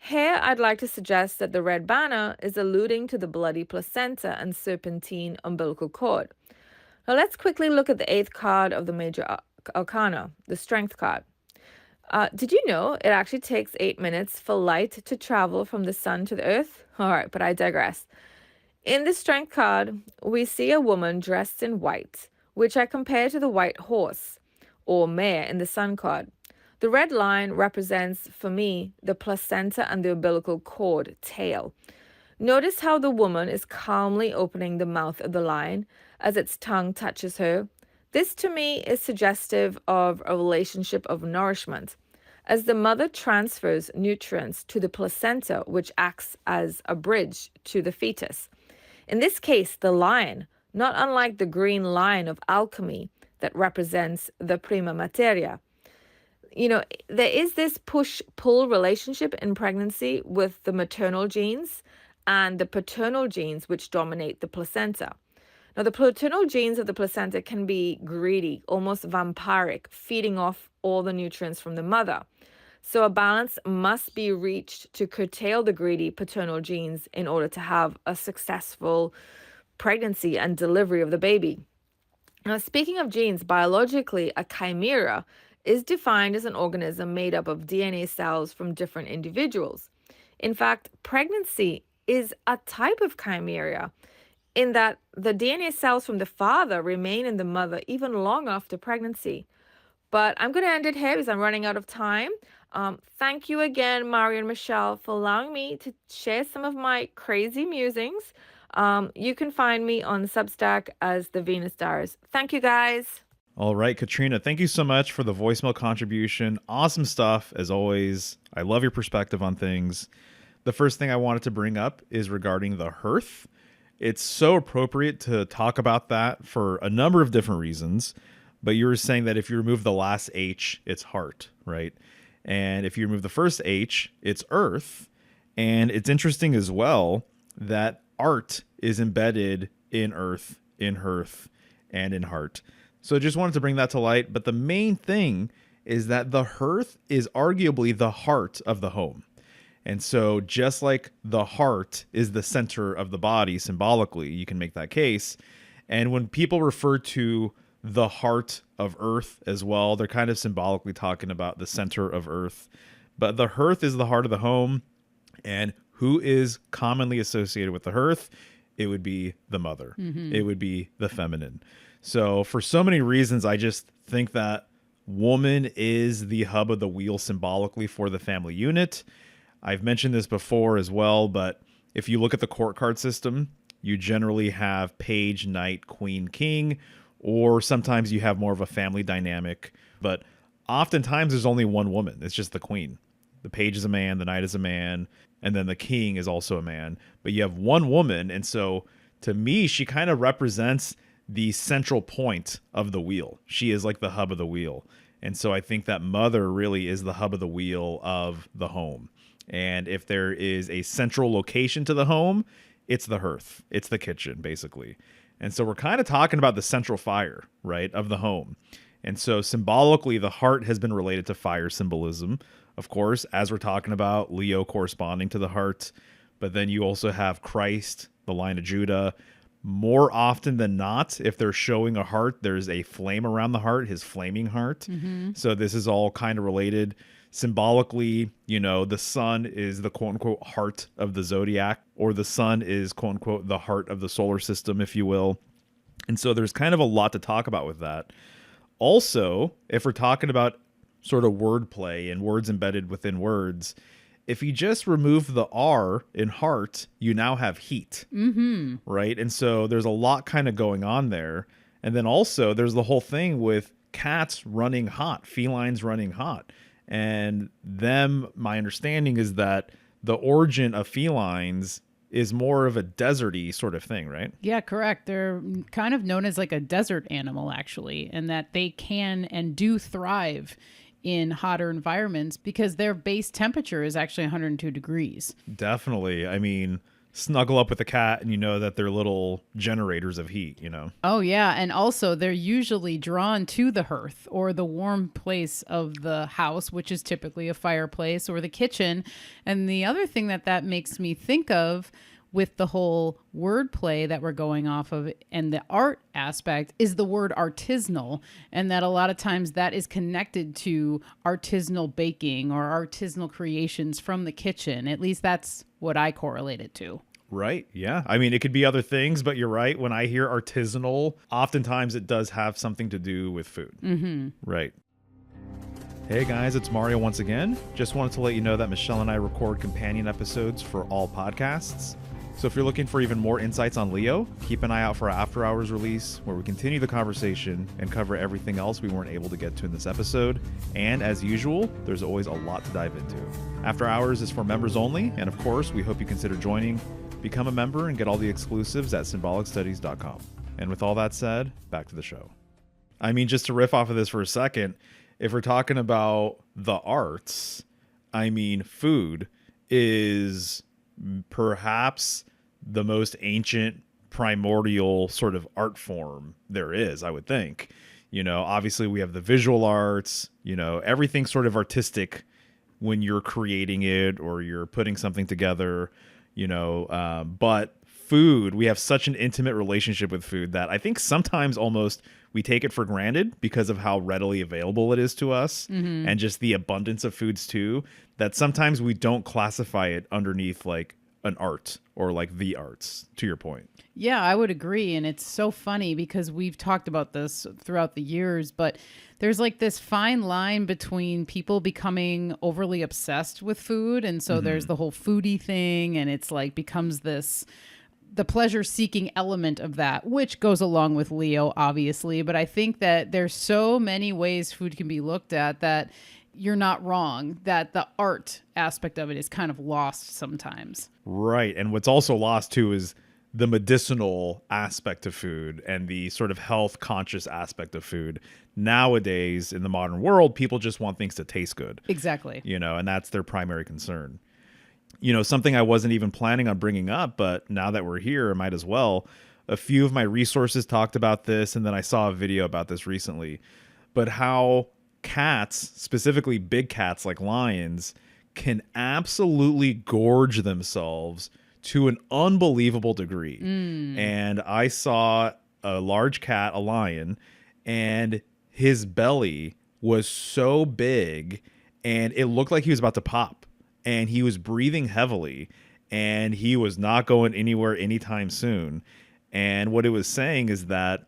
Here, I'd like to suggest that the red banner is alluding to the bloody placenta and serpentine umbilical cord. Now, let's quickly look at the 8th card of the major arcana, the strength card. Did you know it actually takes 8 minutes for light to travel from the sun to the earth? All right, but I digress. In the strength card, we see a woman dressed in white, which I compare to the white horse or mare in the sun card. The red line represents, for me, the placenta and the umbilical cord tail. Notice how the woman is calmly opening the mouth of the lion as its tongue touches her. This, to me, is suggestive of a relationship of nourishment, as the mother transfers nutrients to the placenta, which acts as a bridge to the fetus. In this case, the lion, not unlike the green lion of alchemy that represents the prima materia. You know, there is this push-pull relationship in pregnancy with the maternal genes and the paternal genes which dominate the placenta. Now, the paternal genes of the placenta can be greedy, almost vampiric, feeding off all the nutrients from the mother. So a balance must be reached to curtail the greedy paternal genes in order to have a successful pregnancy and delivery of the baby. Now, speaking of genes, biologically, a chimera is defined as an organism made up of DNA cells from different individuals. In fact, pregnancy is a type of chimera in that the DNA cells from the father remain in the mother even long after pregnancy. But I'm going to end it here because I'm running out of time. Thank you again, Mario and Michelle, for allowing me to share some of my crazy musings. You can find me on Substack as the Venus Stars. Thank you, guys. All right, Katriena, thank you so much for the voicemail contribution. Awesome stuff, as always. I love your perspective on things. The first thing I wanted to bring up is regarding the hearth. It's so appropriate to talk about that for a number of different reasons. But you were saying that if you remove the last H, it's heart, right? And if you remove the first H, it's earth. And it's interesting as well that art is embedded in earth, in hearth, and in heart. So I just wanted to bring that to light. But the main thing is that the hearth is arguably the heart of the home. And so just like the heart is the center of the body symbolically, you can make that case. And when people refer to the heart of earth as well, they're kind of symbolically talking about the center of earth. But the hearth is the heart of the home. And who is commonly associated with the hearth? It would be the mother. Mm-hmm. It would be the feminine. So for so many reasons, I just think that woman is the hub of the wheel symbolically for the family unit. I've mentioned this before as well, but if you look at the court card system, you generally have page, knight, queen, king, or sometimes you have more of a family dynamic. But oftentimes there's only one woman. It's just the queen. The page is a man, the knight is a man, and then the king is also a man. But you have one woman, and so to me, she kind of represents the central point of the wheel. She is like the hub of the wheel. And so I think that mother really is the hub of the wheel of the home. And if there is a central location to the home, it's the hearth. It's the kitchen, basically. And so we're kind of talking about the central fire, right, of the home. And so symbolically, the heart has been related to fire symbolism, of course, as we're talking about Leo corresponding to the heart. But then you also have Christ, the Lion of Judah. More often than not, if they're showing a heart, there's a flame around the heart, his flaming heart. So this is all kind of related. Symbolically, the sun is the quote-unquote heart of the zodiac, or the sun is quote-unquote the heart of the solar system, if you will. And so there's kind of a lot to talk about with that. Also, if we're talking about sort of wordplay and words embedded within words, if you just remove the R in heart, you now have heat, right? And so there's a lot kind of going on there. And then also there's the whole thing with cats running hot, felines running hot. And my understanding is that the origin of felines is more of a deserty sort of thing, right? Yeah, correct. They're kind of known as like a desert animal, actually, and that they can and do thrive in hotter environments because their base temperature is actually 102 degrees. Definitely. I mean, snuggle up with a cat and you know that they're little generators of heat, Oh, yeah. And also they're usually drawn to the hearth or the warm place of the house, which is typically a fireplace, or the kitchen. And the other thing that makes me think of with the whole wordplay that we're going off of and the art aspect is the word artisanal, and that a lot of times that is connected to artisanal baking or artisanal creations from the kitchen. At least that's what I correlate it to. Right. Yeah. I mean, it could be other things, but you're right. When I hear artisanal, oftentimes it does have something to do with food. Right. Hey guys, it's Mario once again. Just wanted to let you know that Michelle and I record companion episodes for all podcasts. So if you're looking for even more insights on Leo, keep an eye out for our After Hours release, where we continue the conversation and cover everything else we weren't able to get to in this episode. And as usual, there's always a lot to dive into. After Hours is for members only, and of course, we hope you consider joining. Become a member and get all the exclusives at symbolicstudies.com. And with all that said, back to the show. I mean, just to riff off of this for a second, if we're talking about the arts, I mean, food is perhaps the most ancient, primordial sort of art form there is, I would think. Obviously we have the visual arts, everything sort of artistic when you're creating it or you're putting something together, but food, we have such an intimate relationship with food that I think sometimes almost we take it for granted because of how readily available it is to us and just the abundance of foods too, that sometimes we don't classify it underneath like an art or like the arts, to your point. Yeah, I would agree. And it's so funny because we've talked about this throughout the years, but there's like this fine line between people becoming overly obsessed with food. And so there's the whole foodie thing, and it's like becomes the pleasure seeking element of that, which goes along with Leo, obviously. But I think that there's so many ways food can be looked at that you're not wrong, that the art aspect of it is kind of lost sometimes. Right. And what's also lost too is the medicinal aspect of food and the sort of health conscious aspect of food. Nowadays in the modern world, people just want things to taste good. Exactly. And that's their primary concern. Something I wasn't even planning on bringing up, but now that we're here, I might as well. A few of my resources talked about this, and then I saw a video about this recently. But how cats, specifically big cats like lions, can absolutely gorge themselves to an unbelievable degree. And I saw a large cat, a lion, and his belly was so big and it looked like he was about to pop, and he was breathing heavily and he was not going anywhere anytime soon. And what it was saying is that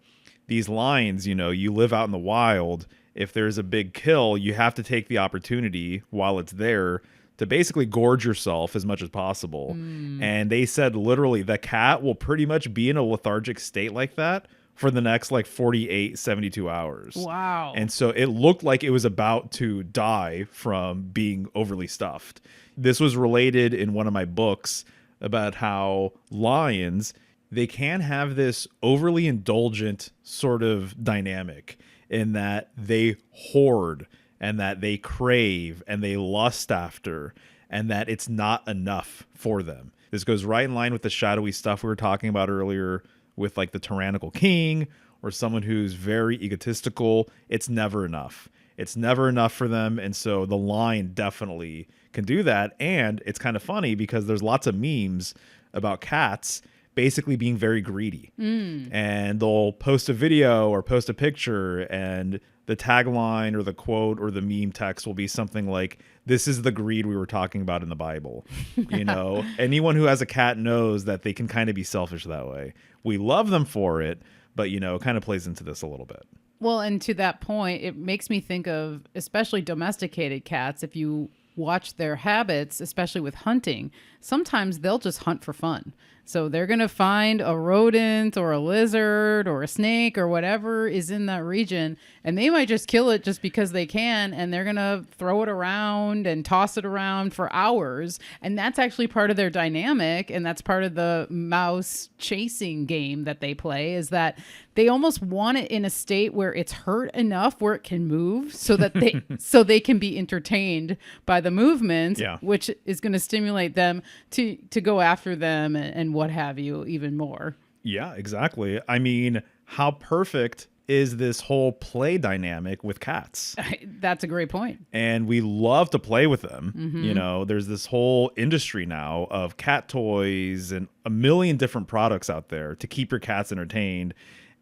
these lions, you live out in the wild. If there's a big kill, you have to take the opportunity while it's there to basically gorge yourself as much as possible. And they said literally the cat will pretty much be in a lethargic state like that for the next like 48, 72 hours. Wow. And so it looked like it was about to die from being overly stuffed. This was related in one of my books about how lions, they can have this overly indulgent sort of dynamic in that they hoard and that they crave and they lust after, and that it's not enough for them. This goes right in line with the shadowy stuff we were talking about earlier with like the tyrannical king or someone who's very egotistical. It's never enough. It's never enough for them. And so the Lion definitely can do that. And it's kind of funny because there's lots of memes about cats basically being very greedy. And they'll post a video or post a picture, and the tagline or the quote or the meme text will be something like, "This is the greed we were talking about in the Bible." You know, anyone who has a cat knows that they can kind of be selfish that way. We love them for it, but, you know, it kind of plays into this a little bit. Well, and to that point, it makes me think of especially domesticated cats. If you watch their habits, especially with hunting, sometimes they'll just hunt for fun. So they're going to find a rodent or a lizard or a snake or whatever is in that region, and they might just kill it just because they can, and they're going to throw it around and toss it around for hours. And that's actually part of their dynamic, and that's part of the mouse chasing game that they play, is that they almost want it in a state where it's hurt enough where it can move so that they can be entertained by the movement, which is going to stimulate them to go after them and what have you even more. Yeah, exactly. I mean, how perfect is this whole play dynamic with cats? That's a great point. And we love to play with them. You know, there's this whole industry now of cat toys and a million different products out there to keep your cats entertained,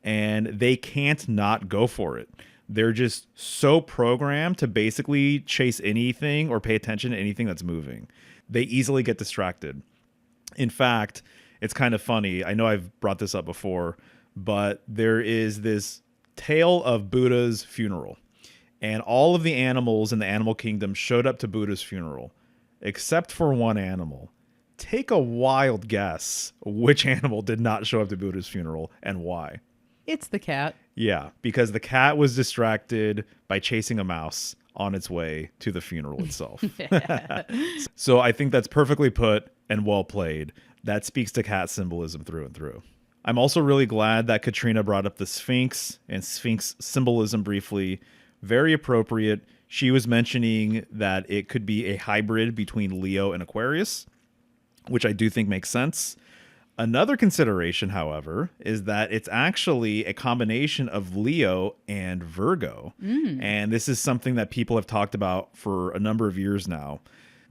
and they can't not go for it. They're just so programmed to basically chase anything or pay attention to anything that's moving. They easily get distracted. In fact, it's kind of funny. I know I've brought this up before, but there is this tale of Buddha's funeral. And all of the animals in the animal kingdom showed up to Buddha's funeral, except for one animal. Take a wild guess which animal did not show up to Buddha's funeral and why. It's the cat. Yeah, because the cat was distracted by chasing a mouse on its way to the funeral itself. So I think that's perfectly put and well played. That speaks to cat symbolism through and through. I'm also really glad that Katriena brought up the Sphinx and Sphinx symbolism briefly. Very appropriate. She was mentioning that it could be a hybrid between Leo and Aquarius, which I do think makes sense. Another consideration, however, is that it's actually a combination of Leo and Virgo. And this is something that people have talked about for a number of years now.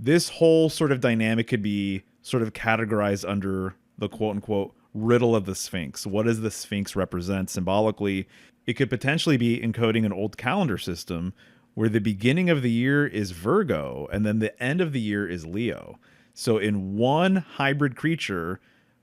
This whole sort of dynamic could be sort of categorized under the quote-unquote riddle of the Sphinx. What does the Sphinx represent symbolically? It could potentially be encoding an old calendar system where the beginning of the year is Virgo and then the end of the year is Leo. So in one hybrid creature,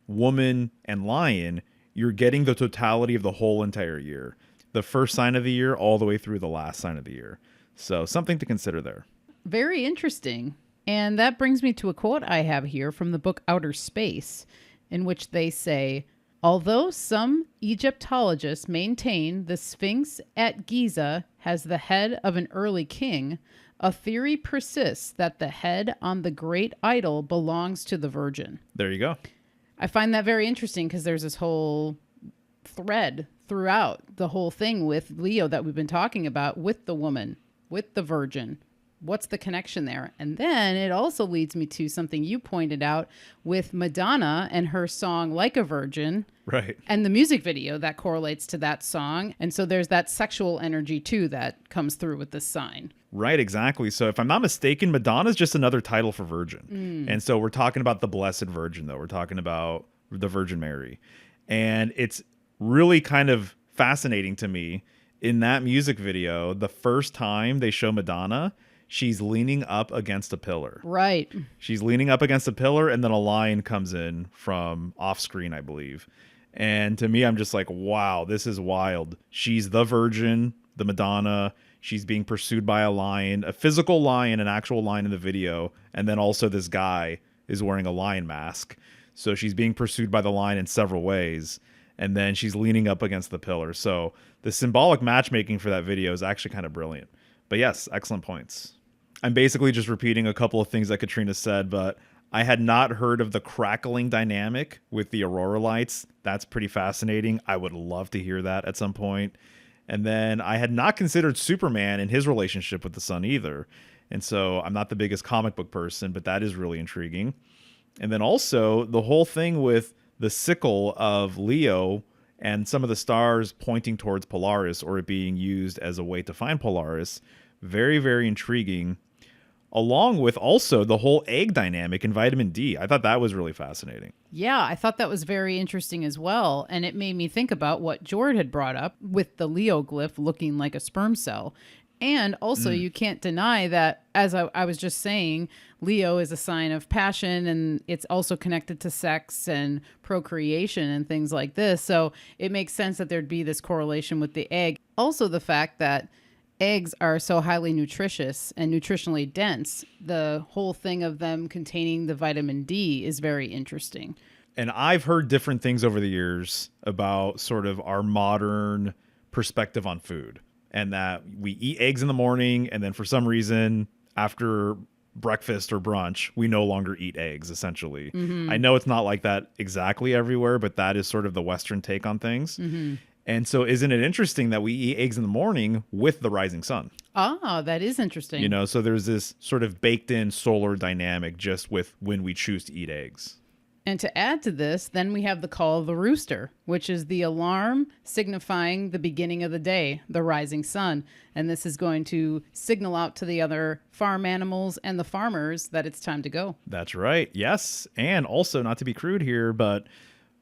woman and lion, you're getting the totality of the whole entire year. The first sign of the year all the way through the last sign of the year. So something to consider there. Very interesting. And that brings me to a quote I have here from the book Outer Space, in which they say, although some Egyptologists maintain the Sphinx at Giza has the head of an early king, a theory persists that the head on the great idol belongs to the Virgin. There you go. I find that very interesting because there's this whole thread throughout the whole thing with Leo that we've been talking about, with the woman, with the Virgin. What's the connection there? And then it also leads me to something you pointed out with Madonna and her song Like a Virgin. Right. And the music video that correlates to that song. And so there's that sexual energy too that comes through with this sign. Right, exactly. So if I'm not mistaken, Madonna's just another title for Virgin. And so we're talking about the Blessed Virgin, though. We're talking about the Virgin Mary. And it's really kind of fascinating to me. In that music video, the first time they show Madonna, she's leaning up against a pillar. Right. She's leaning up against a pillar, and then a lion comes in from off screen, I believe. And to me, I'm just like, wow, this is wild. She's the Virgin, the Madonna. She's being pursued by a lion, a physical lion, an actual lion in the video. And then also this guy is wearing a lion mask. So she's being pursued by the lion in several ways. And then she's leaning up against the pillar. So the symbolic matchmaking for that video is actually kind of brilliant. But yes, excellent points. I'm basically just repeating a couple of things that Katriena said, but I had not heard of the crackling dynamic with the aurora lights. That's pretty fascinating. I would love to hear that at some point. And then I had not considered Superman and his relationship with the sun either. And so I'm not the biggest comic book person, but that is really intriguing. And then also the whole thing with the sickle of Leo and some of the stars pointing towards Polaris, or it being used as a way to find Polaris. Very, very intriguing. Along with also the whole egg dynamic and vitamin D. I thought that was really fascinating. Yeah, I thought that was very interesting as well. And it made me think about what Jord had brought up with the Leo glyph looking like a sperm cell. And also, you can't deny that, as I was just saying, Leo is a sign of passion, and it's also connected to sex and procreation and things like this. So it makes sense that there'd be this correlation with the egg. Also, the fact that eggs are so highly nutritious and nutritionally dense, the whole thing of them containing the vitamin D is very interesting. And I've heard different things over the years about sort of our modern perspective on food, and that we eat eggs in the morning, and then for some reason after breakfast or brunch, we no longer eat eggs, essentially. I know it's not like that exactly everywhere, but that is sort of the Western take on things. And so isn't it interesting that we eat eggs in the morning with the rising sun? Ah, that is interesting. You know, so there's this sort of baked in solar dynamic just with when we choose to eat eggs. And to add to this, then we have the call of the rooster, which is the alarm signifying the beginning of the day, the rising sun. And this is going to signal out to the other farm animals and the farmers that it's time to go. That's right. Yes. And also, not to be crude here, but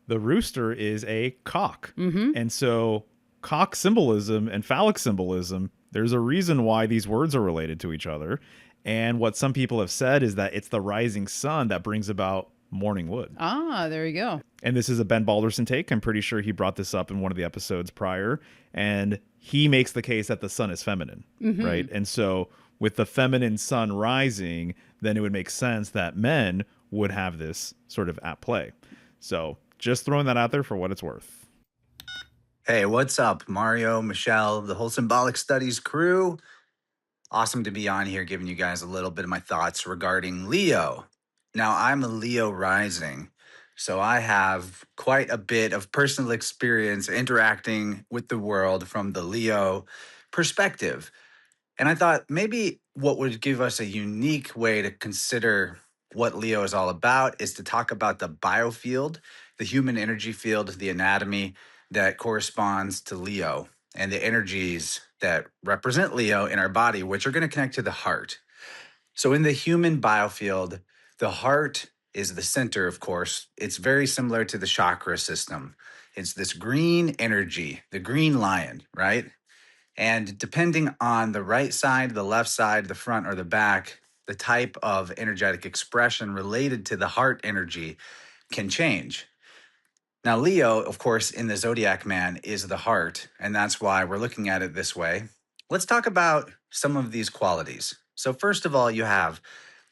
the rooster is a cock. And so cock symbolism and phallic symbolism, there's a reason why these words are related to each other. And what some people have said is that it's the rising sun that brings about morning wood. Ah, there you go. And this is a Ben Balderson take. I'm pretty sure he brought this up in one of the episodes prior. And he makes the case that the sun is feminine, right? And so with the feminine sun rising, then it would make sense that men would have this sort of at play. So just throwing that out there for what it's worth. Hey, what's up? Mario, Michelle, the whole Symbolic Studies crew. Awesome to be on here giving you guys a little bit of my thoughts regarding Leo. Now, I'm a Leo rising, so I have quite a bit of personal experience interacting with the world from the Leo perspective. And I thought maybe what would give us a unique way to consider what Leo is all about is to talk about the biofield, the human energy field, the anatomy that corresponds to Leo, and the energies that represent Leo in our body, which are going to connect to the heart. So in the human biofield, the heart is the center, of course. It's very similar to the chakra system. It's this green energy, the green lion, right? And depending on the right side, the left side, the front, or the back, the type of energetic expression related to the heart energy can change. Now, Leo, of course, in the zodiac man is the heart, and that's why we're looking at it this way. Let's talk about some of these qualities. So first of all, you have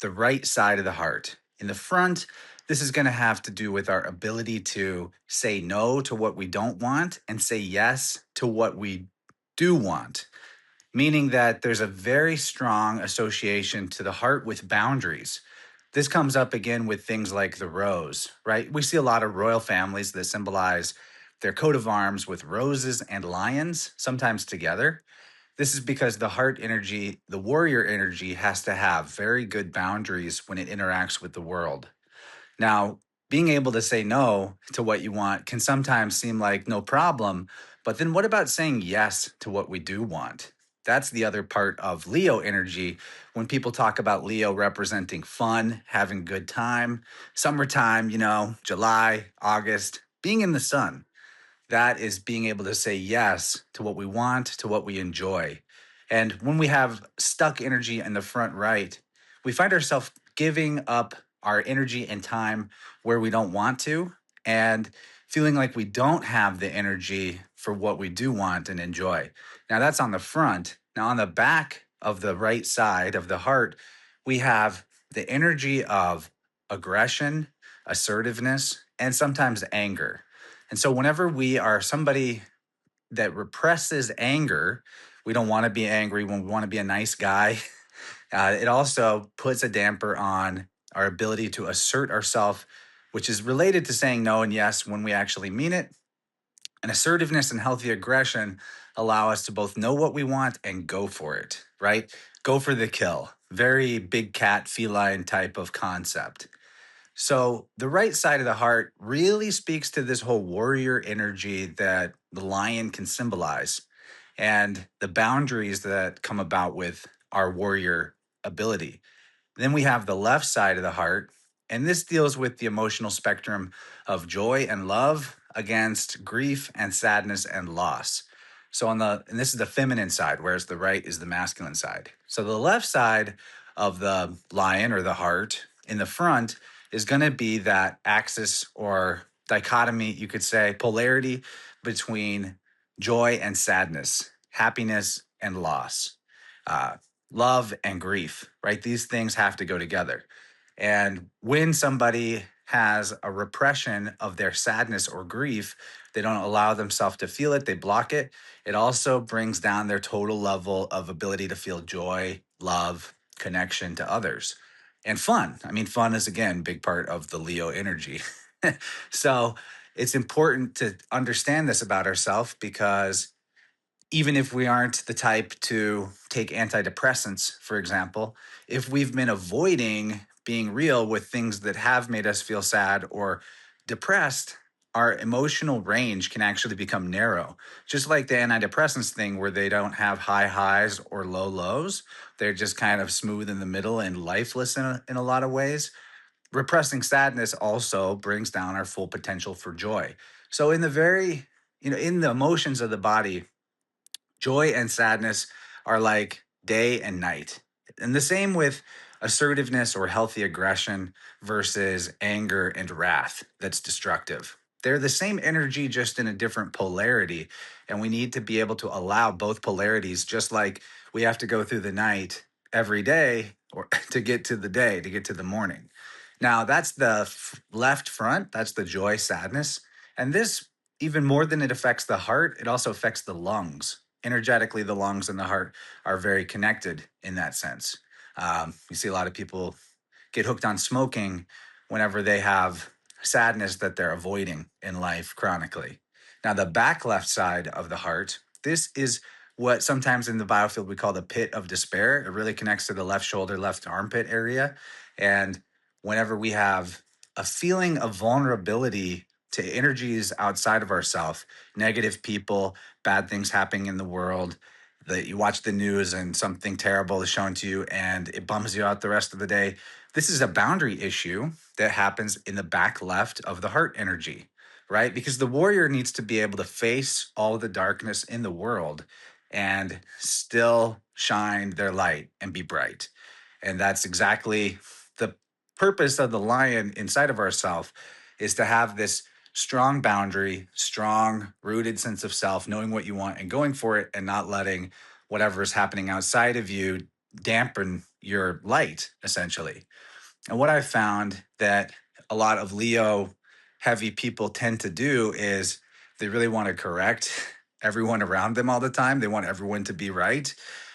the right side of the heart. In the front, this is going to have to do with our ability to say no to what we don't want and say yes to what we do want, meaning that there's a very strong association to the heart with boundaries. This comes up again with things like the rose, right? We see a lot of royal families that symbolize their coat of arms with roses and lions, sometimes together. This is because the heart energy, the warrior energy, has to have very good boundaries when it interacts with the world. Now, being able to say no to what you want can sometimes seem like no problem, but then what about saying yes to what we do want? That's the other part of Leo energy. When people talk about Leo representing fun, having a good time, summertime, July, August, being in the sun. That is being able to say yes to what we want, to what we enjoy. And when we have stuck energy in the front right, we find ourselves giving up our energy and time where we don't want to, and feeling like we don't have the energy for what we do want and enjoy. Now that's on the front. Now on the back of the right side of the heart, we have the energy of aggression, assertiveness, and sometimes anger. And so whenever we are somebody that represses anger, we don't want to be angry when we want to be a nice guy. It also puts a damper on our ability to assert ourselves, which is related to saying no and yes when we actually mean it. And assertiveness and healthy aggression allow us to both know what we want and go for it, right? Go for the kill. Very big cat, feline type of concept. So the right side of the heart really speaks to this whole warrior energy that the lion can symbolize and the boundaries that come about with our warrior ability. Then we have the left side of the heart, and this deals with the emotional spectrum of joy and love against grief and sadness and loss. So and this is the feminine side, whereas the right is the masculine side. So the left side of the lion or the heart in the front is going to be that axis or dichotomy, you could say, polarity between joy and sadness, happiness and loss. Love and grief, right? These things have to go together. And when somebody has a repression of their sadness or grief, they don't allow themselves to feel it, they block it. It also brings down their total level of ability to feel joy, love, connection to others, and fun. I mean, fun is, again, a big part of the Leo energy. So it's important to understand this about ourselves because even if we aren't the type to take antidepressants, for example, if we've been avoiding being real with things that have made us feel sad or depressed, our emotional range can actually become narrow. Just like the antidepressants thing, where they don't have high highs or low lows, they're just kind of smooth in the middle and lifeless in a lot of ways. Repressing sadness also brings down our full potential for joy. So, in the emotions of the body, joy and sadness are like day and night. And the same with assertiveness or healthy aggression versus anger and wrath that's destructive. They're the same energy, just in a different polarity. And we need to be able to allow both polarities, just like we have to go through the night every day or to get to the day, to get to the morning. Now, that's the left front, that's the joy, sadness. And this, even more than it affects the heart, it also affects the lungs. Energetically, the lungs and the heart are very connected in that sense. You see a lot of people get hooked on smoking whenever they have sadness that they're avoiding in life chronically. Now, the back left side of the heart, this is what sometimes in the biofield we call the pit of despair. It really connects to the left shoulder, left armpit area. And whenever we have a feeling of vulnerability to energies outside of ourselves, negative people, bad things happening in the world, that you watch the news and something terrible is shown to you and it bums you out the rest of the day. This is a boundary issue that happens in the back left of the heart energy, right? Because the warrior needs to be able to face all the darkness in the world and still shine their light and be bright. And that's exactly the purpose of the lion inside of ourself, is to have this strong boundary, strong rooted sense of self, knowing what you want and going for it, and not letting whatever is happening outside of you dampen your light, essentially. And what I've found that a lot of Leo heavy people tend to do is they really want to correct everyone around them all the time. They want everyone to be right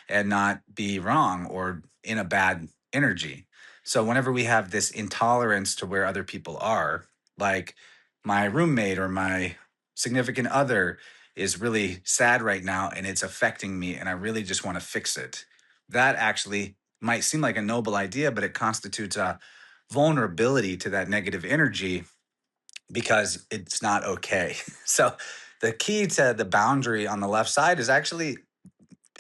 and not be wrong or in a bad energy. So whenever we have this intolerance to where other people are, like my roommate or my significant other is really sad right now and it's affecting me and I really just want to fix it. That actually might seem like a noble idea, but it constitutes a vulnerability to that negative energy because it's not okay. So the key to the boundary on the left side is actually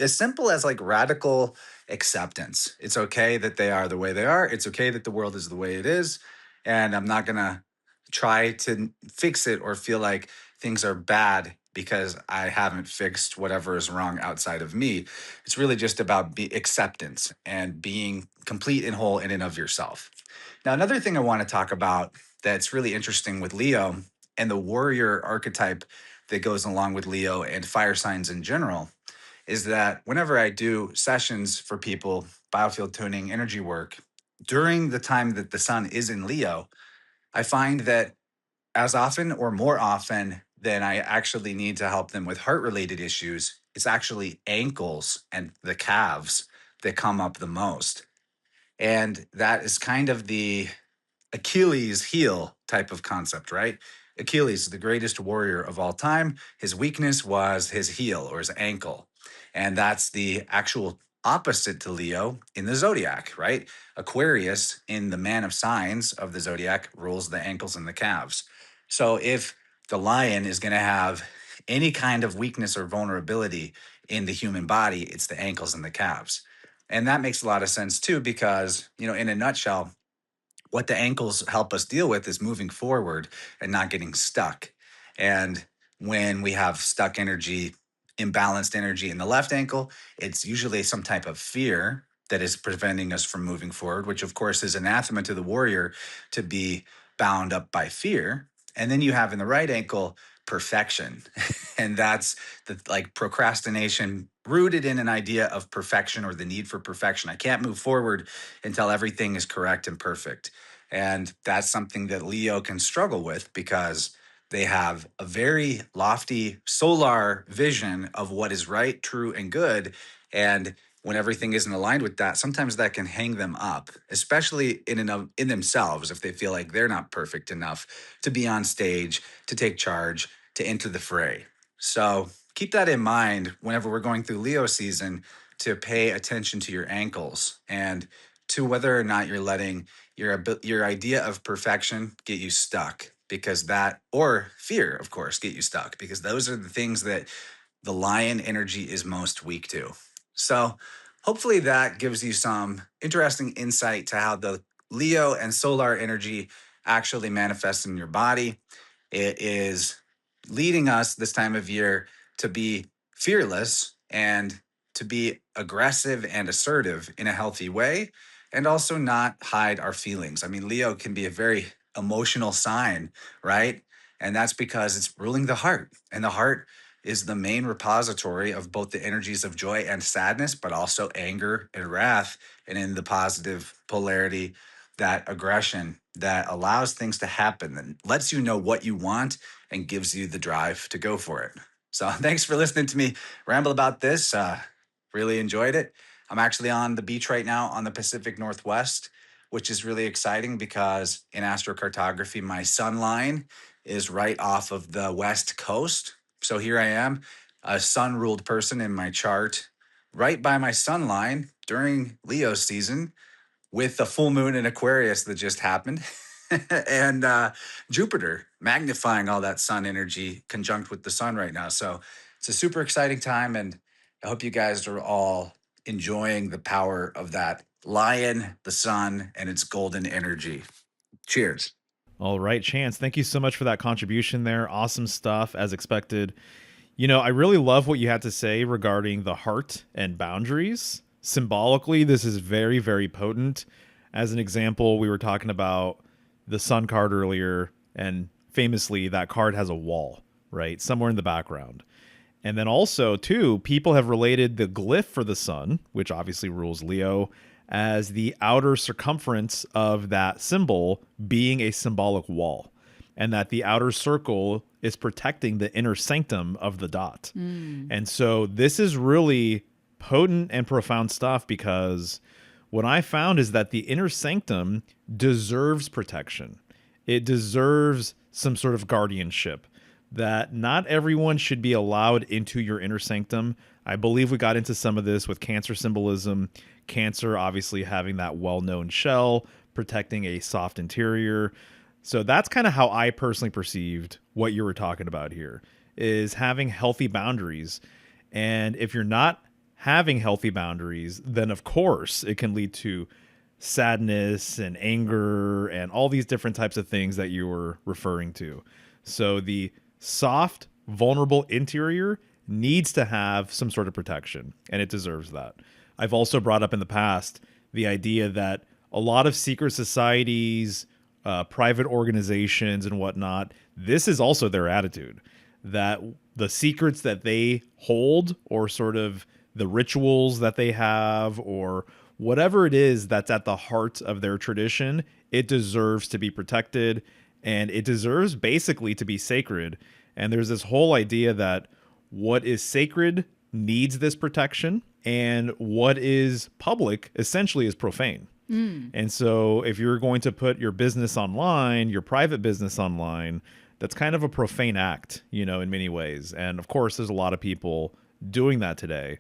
as simple as like radical acceptance. It's okay that they are the way they are. It's okay that the world is the way it is. And I'm not going to try to fix it or feel like things are bad because I haven't fixed whatever is wrong outside of me. It's really just about acceptance and being complete and whole in and of yourself. Now, another thing I want to talk about that's really interesting with Leo and the warrior archetype that goes along with Leo and fire signs in general is that whenever I do sessions for people, biofield tuning, energy work, during the time that the sun is in Leo, I find that as often or more often than I actually need to help them with heart related issues, it's actually ankles and the calves that come up the most. And that is kind of the Achilles heel type of concept, right? Achilles, the greatest warrior of all time, his weakness was his heel or his ankle. And that's the actual opposite to Leo in the zodiac, right? Aquarius, in the man of signs of the zodiac, rules the ankles and the calves. So if the lion is going to have any kind of weakness or vulnerability in the human body, it's the ankles and the calves. And that makes a lot of sense too, because, in a nutshell, what the ankles help us deal with is moving forward and not getting stuck. And when we have stuck energy, imbalanced energy in the left ankle, it's usually some type of fear that is preventing us from moving forward, which of course is anathema to the warrior to be bound up by fear. And then you have in the right ankle perfection. And that's the like procrastination rooted in an idea of perfection or the need for perfection. I can't move forward until everything is correct and perfect. And that's something that Leo can struggle with because they have a very lofty solar vision of what is right, true, and good. And when everything isn't aligned with that, sometimes that can hang them up, especially in themselves, if they feel like they're not perfect enough to be on stage, to take charge, to enter the fray. So keep that in mind whenever we're going through Leo season, to pay attention to your ankles and to whether or not you're letting your idea of perfection get you stuck, because that, or fear, of course, get you stuck, because those are the things that the lion energy is most weak to. So hopefully that gives you some interesting insight to how the Leo and solar energy actually manifests in your body. It is leading us this time of year to be fearless and to be aggressive and assertive in a healthy way, and also not hide our feelings. I mean, Leo can be a very emotional sign, right? And that's because it's ruling the heart. And the heart is the main repository of both the energies of joy and sadness, but also anger and wrath. And in the positive polarity, that aggression that allows things to happen and lets you know what you want and gives you the drive to go for it. So thanks for listening to me ramble about this. Really enjoyed it. I'm actually on the beach right now on the Pacific Northwest, which is really exciting because in astrocartography, my sun line is right off of the west coast. So here I am, a sun-ruled person in my chart, right by my sun line during Leo season, with the full moon in Aquarius that just happened. And Jupiter magnifying all that sun energy conjunct with the sun right now. So it's a super exciting time. And I hope you guys are all enjoying the power of that lion, the sun, and its golden energy. Cheers. All right, Chance, thank you so much for that contribution there. Awesome stuff, as expected. I really love what you had to say regarding the heart and boundaries. Symbolically, this is very, very potent. As an example, we were talking about the sun card earlier, and famously, that card has a wall, right? Somewhere in the background. And then also, too, people have related the glyph for the sun, which obviously rules Leo, as the outer circumference of that symbol being a symbolic wall, and that the outer circle is protecting the inner sanctum of the dot. And so this is really potent and profound stuff, because what I found is that the inner sanctum deserves protection. It deserves some sort of guardianship, that not everyone should be allowed into your inner sanctum. I believe we got into some of this with Cancer symbolism. Cancer obviously having that well-known shell, protecting a soft interior. So that's kind of how I personally perceived what you were talking about here, is having healthy boundaries. And if you're not having healthy boundaries, then of course it can lead to sadness and anger and all these different types of things that you were referring to. So the soft, vulnerable interior needs to have some sort of protection, and it deserves that. I've also brought up in the past the idea that a lot of secret societies, private organizations and whatnot, this is also their attitude, that the secrets that they hold, or sort of the rituals that they have, or whatever it is that's at the heart of their tradition, it deserves to be protected, and it deserves basically to be sacred. And there's this whole idea that what is sacred needs this protection, and what is public essentially is profane. And so if you're going to put your business online, your private business online, that's kind of a profane act, in many ways. And of course, there's a lot of people doing that today.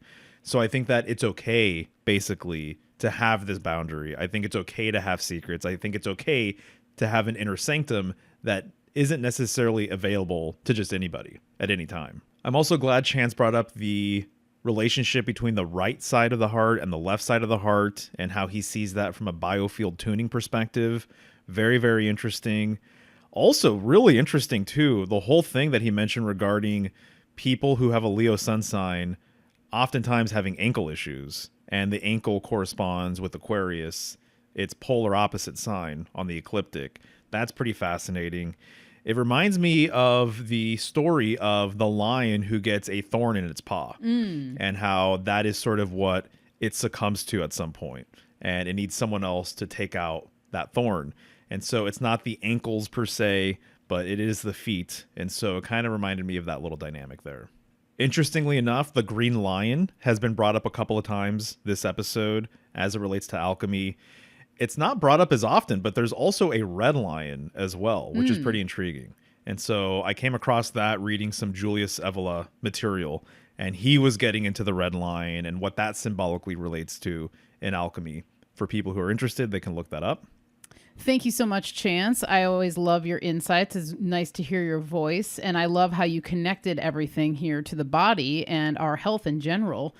So I think that it's okay, basically, to have this boundary. I think it's okay to have secrets. I think it's okay to have an inner sanctum that isn't necessarily available to just anybody at any time. I'm also glad Chance brought up the relationship between the right side of the heart and the left side of the heart and how he sees that from a biofield tuning perspective. Very, very interesting. Also, really interesting, too, the whole thing that he mentioned regarding people who have a Leo sun sign oftentimes having ankle issues, and the ankle corresponds with Aquarius, its polar opposite sign on the ecliptic. That's pretty fascinating. It reminds me of the story of the lion who gets a thorn in its paw, and how that is sort of what it succumbs to at some point, and it needs someone else to take out that thorn. And so it's not the ankles per se, but it is the feet. And so it kind of reminded me of that little dynamic there. Interestingly enough, the green lion has been brought up a couple of times this episode as it relates to alchemy. It's not brought up as often, but there's also a red lion as well, which is pretty intriguing. And so I came across that reading some Julius Evola material, and he was getting into the red lion and what that symbolically relates to in alchemy. For people who are interested, they can look that up. Thank you so much, Chance. I always love your insights. It's nice to hear your voice. And I love how you connected everything here to the body and our health in general.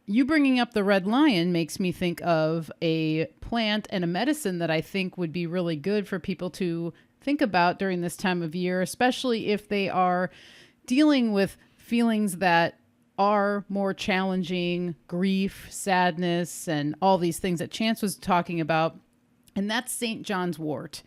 You bringing up the red lion makes me think of a plant and a medicine that I think would be really good for people to think about during this time of year, especially if they are dealing with feelings that are more challenging, grief, sadness, and all these things that Chance was talking about. And that's St. John's wort.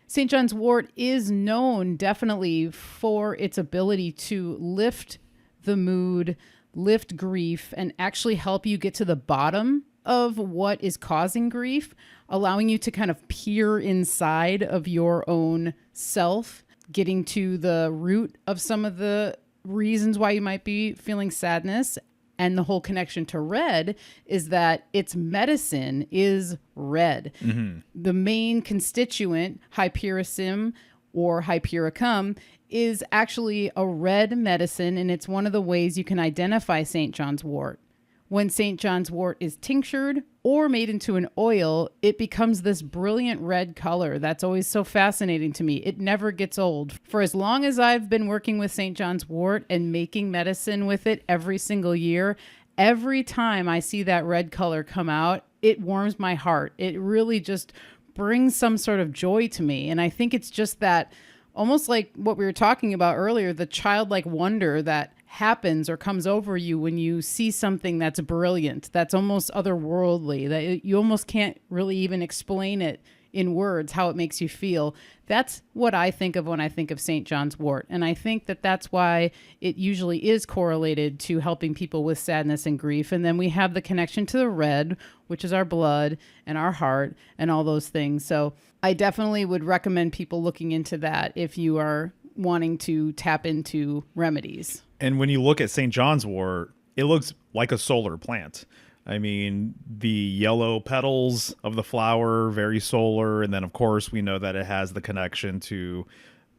St. John's wort is known definitely for its ability to lift the mood, lift grief, and actually help you get to the bottom of what is causing grief, allowing you to kind of peer inside of your own self, getting to the root of some of the reasons why you might be feeling sadness. And the whole connection to red is that its medicine is red. The main constituent, hypericum or hypericum, is actually a red medicine, and it's one of the ways you can identify St. John's wort. When St. John's wort is tinctured or made into an oil, it becomes this brilliant red color. That's always so fascinating to me. It never gets old. For as long as I've been working with St. John's wort and making medicine with it every single year, every time I see that red color come out, it warms my heart. It really just brings some sort of joy to me. And I think it's just that, almost like what we were talking about earlier, the childlike wonder that happens or comes over you when you see something that's brilliant, that's almost otherworldly, that you almost can't really even explain it in words, how it makes you feel. That's what I think of when I think of St. John's wort. And I think that that's why it usually is correlated to helping people with sadness and grief. And then we have the connection to the red, which is our blood and our heart and all those things. So I definitely would recommend people looking into that if you are wanting to tap into remedies. And when you look at St. John's wort, it looks like a solar plant. I mean, the yellow petals of the flower, very solar. And then, of course, we know that it has the connection to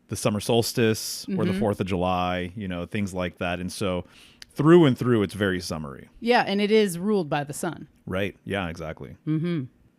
the summer solstice or the 4th of July, you know, things like that. And so through and through, it's very summery. Yeah, and it is ruled by the sun. Right. Yeah, exactly.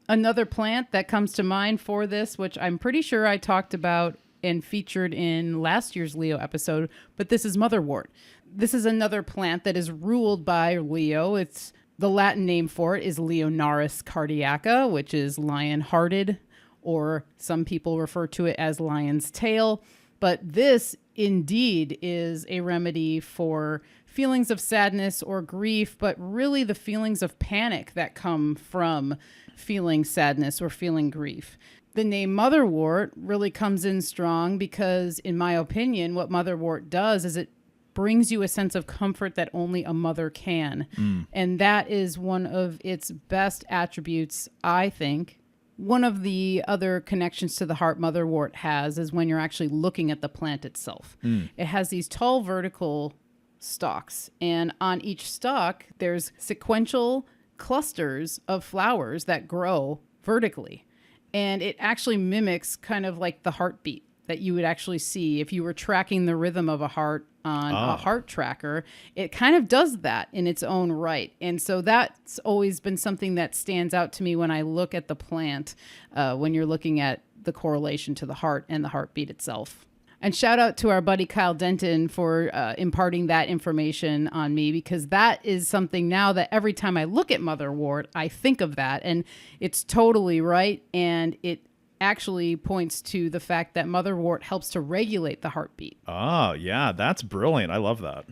Another plant that comes to mind for this, which I'm pretty sure I talked about and featured in last year's Leo episode, but this is motherwort. This is another plant that is ruled by Leo. It's the Latin name for it is Leonaris cardiaca, which is lion-hearted, or some people refer to it as lion's tail. But this indeed is a remedy for feelings of sadness or grief, but really the feelings of panic that come from feeling sadness or feeling grief. The name motherwort really comes in strong because, in my opinion, what motherwort does is it brings you a sense of comfort that only a mother can. And that is one of its best attributes, I think. One of the other connections to the heart motherwort has is when you're actually looking at the plant itself. It has these tall vertical stalks, and on each stalk, there's sequential clusters of flowers that grow vertically. And it actually mimics kind of like the heartbeat that you would actually see if you were tracking the rhythm of a heart on a heart tracker, it kind of does that in its own right. And so that's always been something that stands out to me when I look at the plant, when you're looking at the correlation to the heart and the heartbeat itself. And shout out to our buddy Kyle Denton for imparting that information on me, because that is something now that every time I look at motherwort, I think of that. And it's totally right. And it actually points to the fact that motherwort helps to regulate the heartbeat. Ah, yeah, that's brilliant. I love that.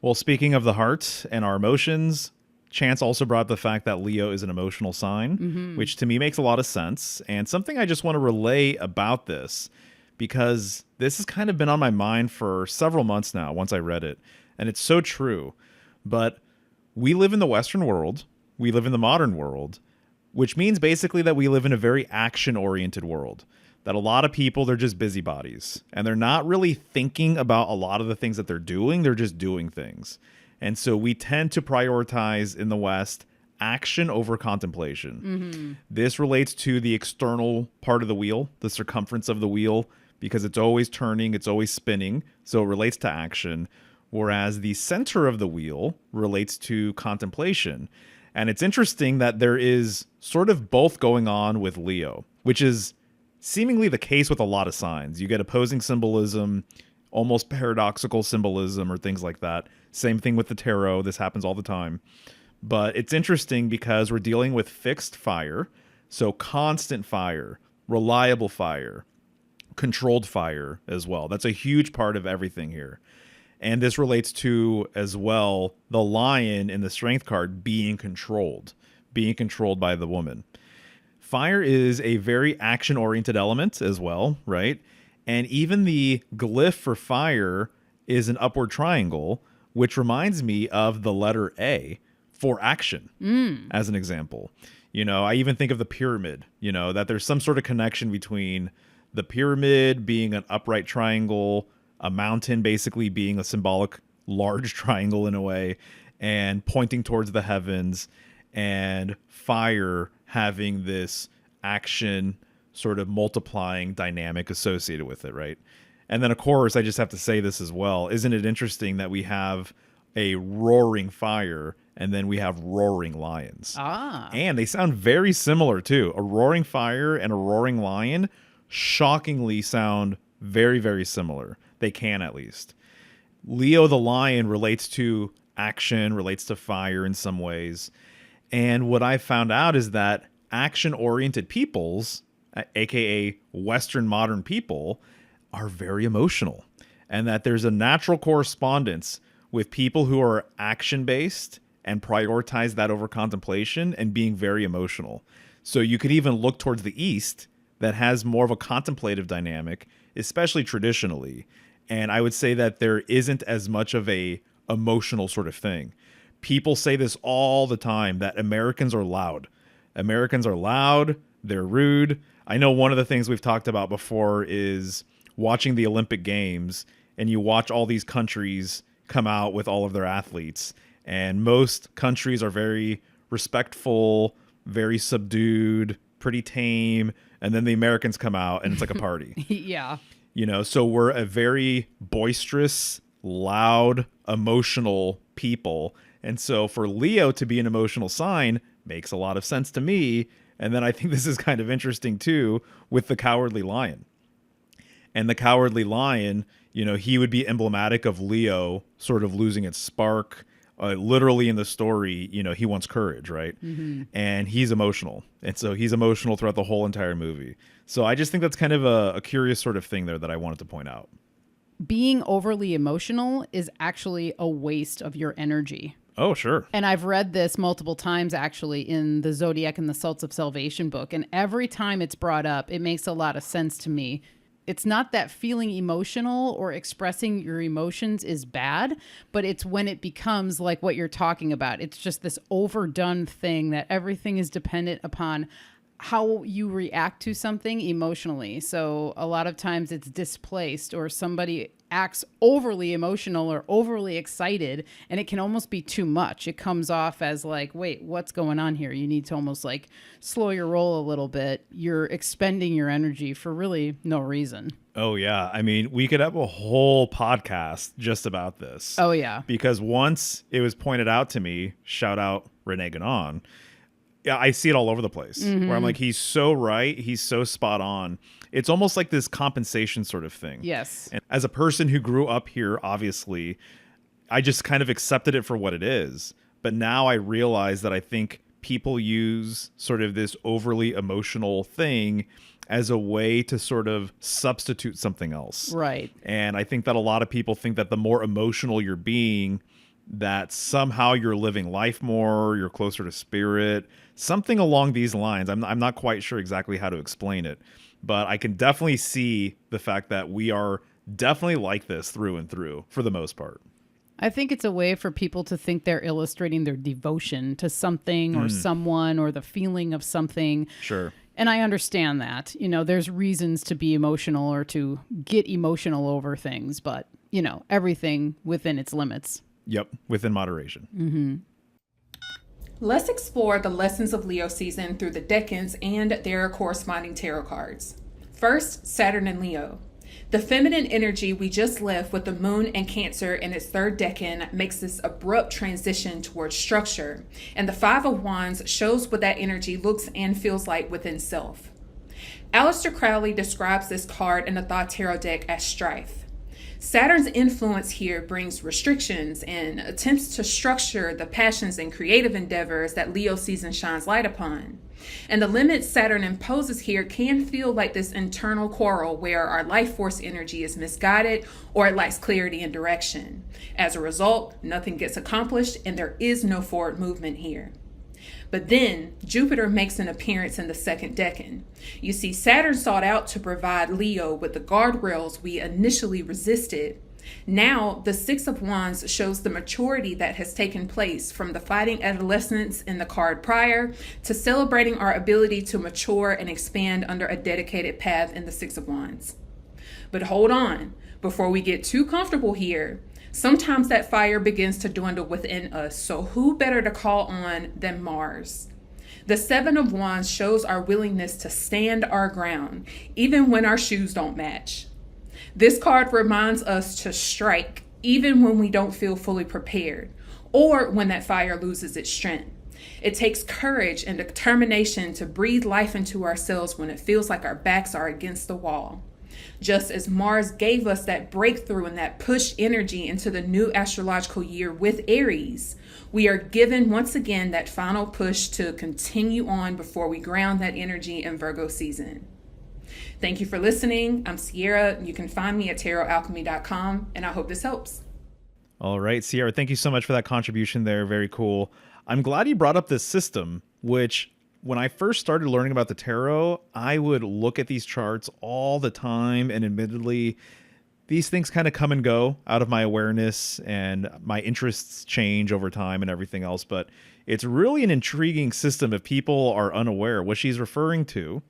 Well, speaking of the heart and our emotions, Chance also brought up the fact that Leo is an emotional sign, which to me makes a lot of sense. And something I just want to relay about this, because this has kind of been on my mind for several months now once I read it. And it's so true. But we live in the Western world. We live in the modern world, which means basically that we live in a very action-oriented world. That a lot of people, they're just busybodies. And they're not really thinking about a lot of the things that they're doing. They're just doing things. And so we tend to prioritize in the West action over contemplation. This relates to the external part of the wheel, the circumference of the wheel, because it's always turning, it's always spinning, so it relates to action, whereas the center of the wheel relates to contemplation. And it's interesting that there is sort of both going on with Leo, which is seemingly the case with a lot of signs. You get opposing symbolism, almost paradoxical symbolism, or things like that. Same thing with the tarot. This happens all the time. But it's interesting because we're dealing with fixed fire, so constant fire, reliable fire, controlled fire as well. That's a huge part of everything here. And this relates to, as well, the lion in the strength card being controlled by the woman. Fire is a very action-oriented element as well, right? And even the glyph for fire is an upward triangle, which reminds me of the letter A for action, as an example. You know, I even think of the pyramid, you know, that there's some sort of connection between the pyramid being an upright triangle, a mountain basically being a symbolic large triangle in a way, and pointing towards the heavens, and fire having this action sort of multiplying dynamic associated with it, right? And then, of course, I just have to say this as well. Isn't it interesting that we have a roaring fire and then we have roaring lions? And they sound very similar, too. A roaring fire and a roaring lion shockingly sound very, very similar. They can, at least. Leo the lion relates to action, relates to fire in some ways. And what I found out is that action-oriented peoples, aka Western modern people, are very emotional. And that there's a natural correspondence with people who are action-based and prioritize that over contemplation and being very emotional. So you could even look towards the East that has more of a contemplative dynamic, especially traditionally. And I would say that there isn't as much of a emotional sort of thing. People say this all the time, that Americans are loud. Americans are loud, they're rude. I know one of the things we've talked about before is watching the Olympic Games, and you watch all these countries come out with all of their athletes. And most countries are very respectful, very subdued, pretty tame. And then the Americans come out and it's like a party. Yeah. You know, so we're a very boisterous, loud, emotional people. And so for Leo to be an emotional sign makes a lot of sense to me. And then I think this is kind of interesting too with the cowardly lion. And the cowardly lion, you know, he would be emblematic of Leo sort of losing its spark. Literally in the story, you know, he wants courage, right? And he's emotional. And so he's emotional throughout the whole entire movie. So I just think that's kind of a curious sort of thing there that I wanted to point out. Being overly emotional is actually a waste of your energy. Oh, sure. And I've read this multiple times, actually, in the Zodiac and the Salts of Salvation book. And every time it's brought up, it makes a lot of sense to me. It's not that feeling emotional or expressing your emotions is bad, but it's when it becomes like what you're talking about. It's just this overdone thing that everything is dependent upon how you react to something emotionally. So a lot of times it's displaced, or somebody acts overly emotional or overly excited, and it can almost be too much. It comes off as like, wait, what's going on here? You need to almost like slow your roll a little bit. You're expending your energy for really no reason. Oh, yeah. I mean, we could have a whole podcast just about this. Oh, yeah. Because once it was pointed out to me, shout out Renee Ganon, yeah, I see it all over the place where I'm like, he's so right. He's so spot on. It's almost like this compensation sort of thing. Yes. And as a person who grew up here, obviously, I just kind of accepted it for what it is. But now I realize that I think people use sort of this overly emotional thing as a way to sort of substitute something else. Right. And I think that a lot of people think that the more emotional you're being, that somehow you're living life more, you're closer to spirit, something along these lines. I'm not quite sure exactly how to explain it, but I can definitely see the fact that we are definitely like this through and through for the most part. I think it's a way for people to think they're illustrating their devotion to something or someone, or the feeling of something. Sure. And I understand that, there's reasons to be emotional or to get emotional over things, but, everything within its limits. Yep, within moderation. Mm-hmm. Let's explore the lessons of Leo season through the decans and their corresponding tarot cards. First, Saturn and Leo. The feminine energy we just left with the moon and Cancer in its third decan makes this abrupt transition towards structure, and the Five of Wands shows what that energy looks and feels like within self. Aleister Crowley describes this card in the Thoth Tarot deck as strife. Saturn's influence here brings restrictions and attempts to structure the passions and creative endeavors that Leo season shines light upon. And the limits Saturn imposes here can feel like this internal quarrel where our life force energy is misguided or it lacks clarity and direction. As a result, nothing gets accomplished and there is no forward movement here. But then Jupiter makes an appearance in the second decan. You see, Saturn sought out to provide Leo with the guardrails we initially resisted. Now, the Six of Wands shows the maturity that has taken place from the fighting adolescence in the card prior to celebrating our ability to mature and expand under a dedicated path in the Six of Wands. But hold on, before we get too comfortable here, sometimes that fire begins to dwindle within us, so who better to call on than Mars? The Seven of Wands shows our willingness to stand our ground, even when our shoes don't match. This card reminds us to strike, even when we don't feel fully prepared, or when that fire loses its strength. It takes courage and determination to breathe life into ourselves when it feels like our backs are against the wall. Just as Mars gave us that breakthrough and that push energy into the new astrological year with Aries, we are given once again that final push to continue on before we ground that energy in Virgo season. Thank you for listening. I'm Sierra. You can find me at tarotalchemy.com, and I hope this helps. All right, Sierra, thank you so much for that contribution there. Very cool. I'm glad you brought up this system, which when I first started learning about the tarot, I would look at these charts all the time, and admittedly, these things kind of come and go out of my awareness, and my interests change over time and everything else, but it's really an intriguing system if people are unaware. What she's referring to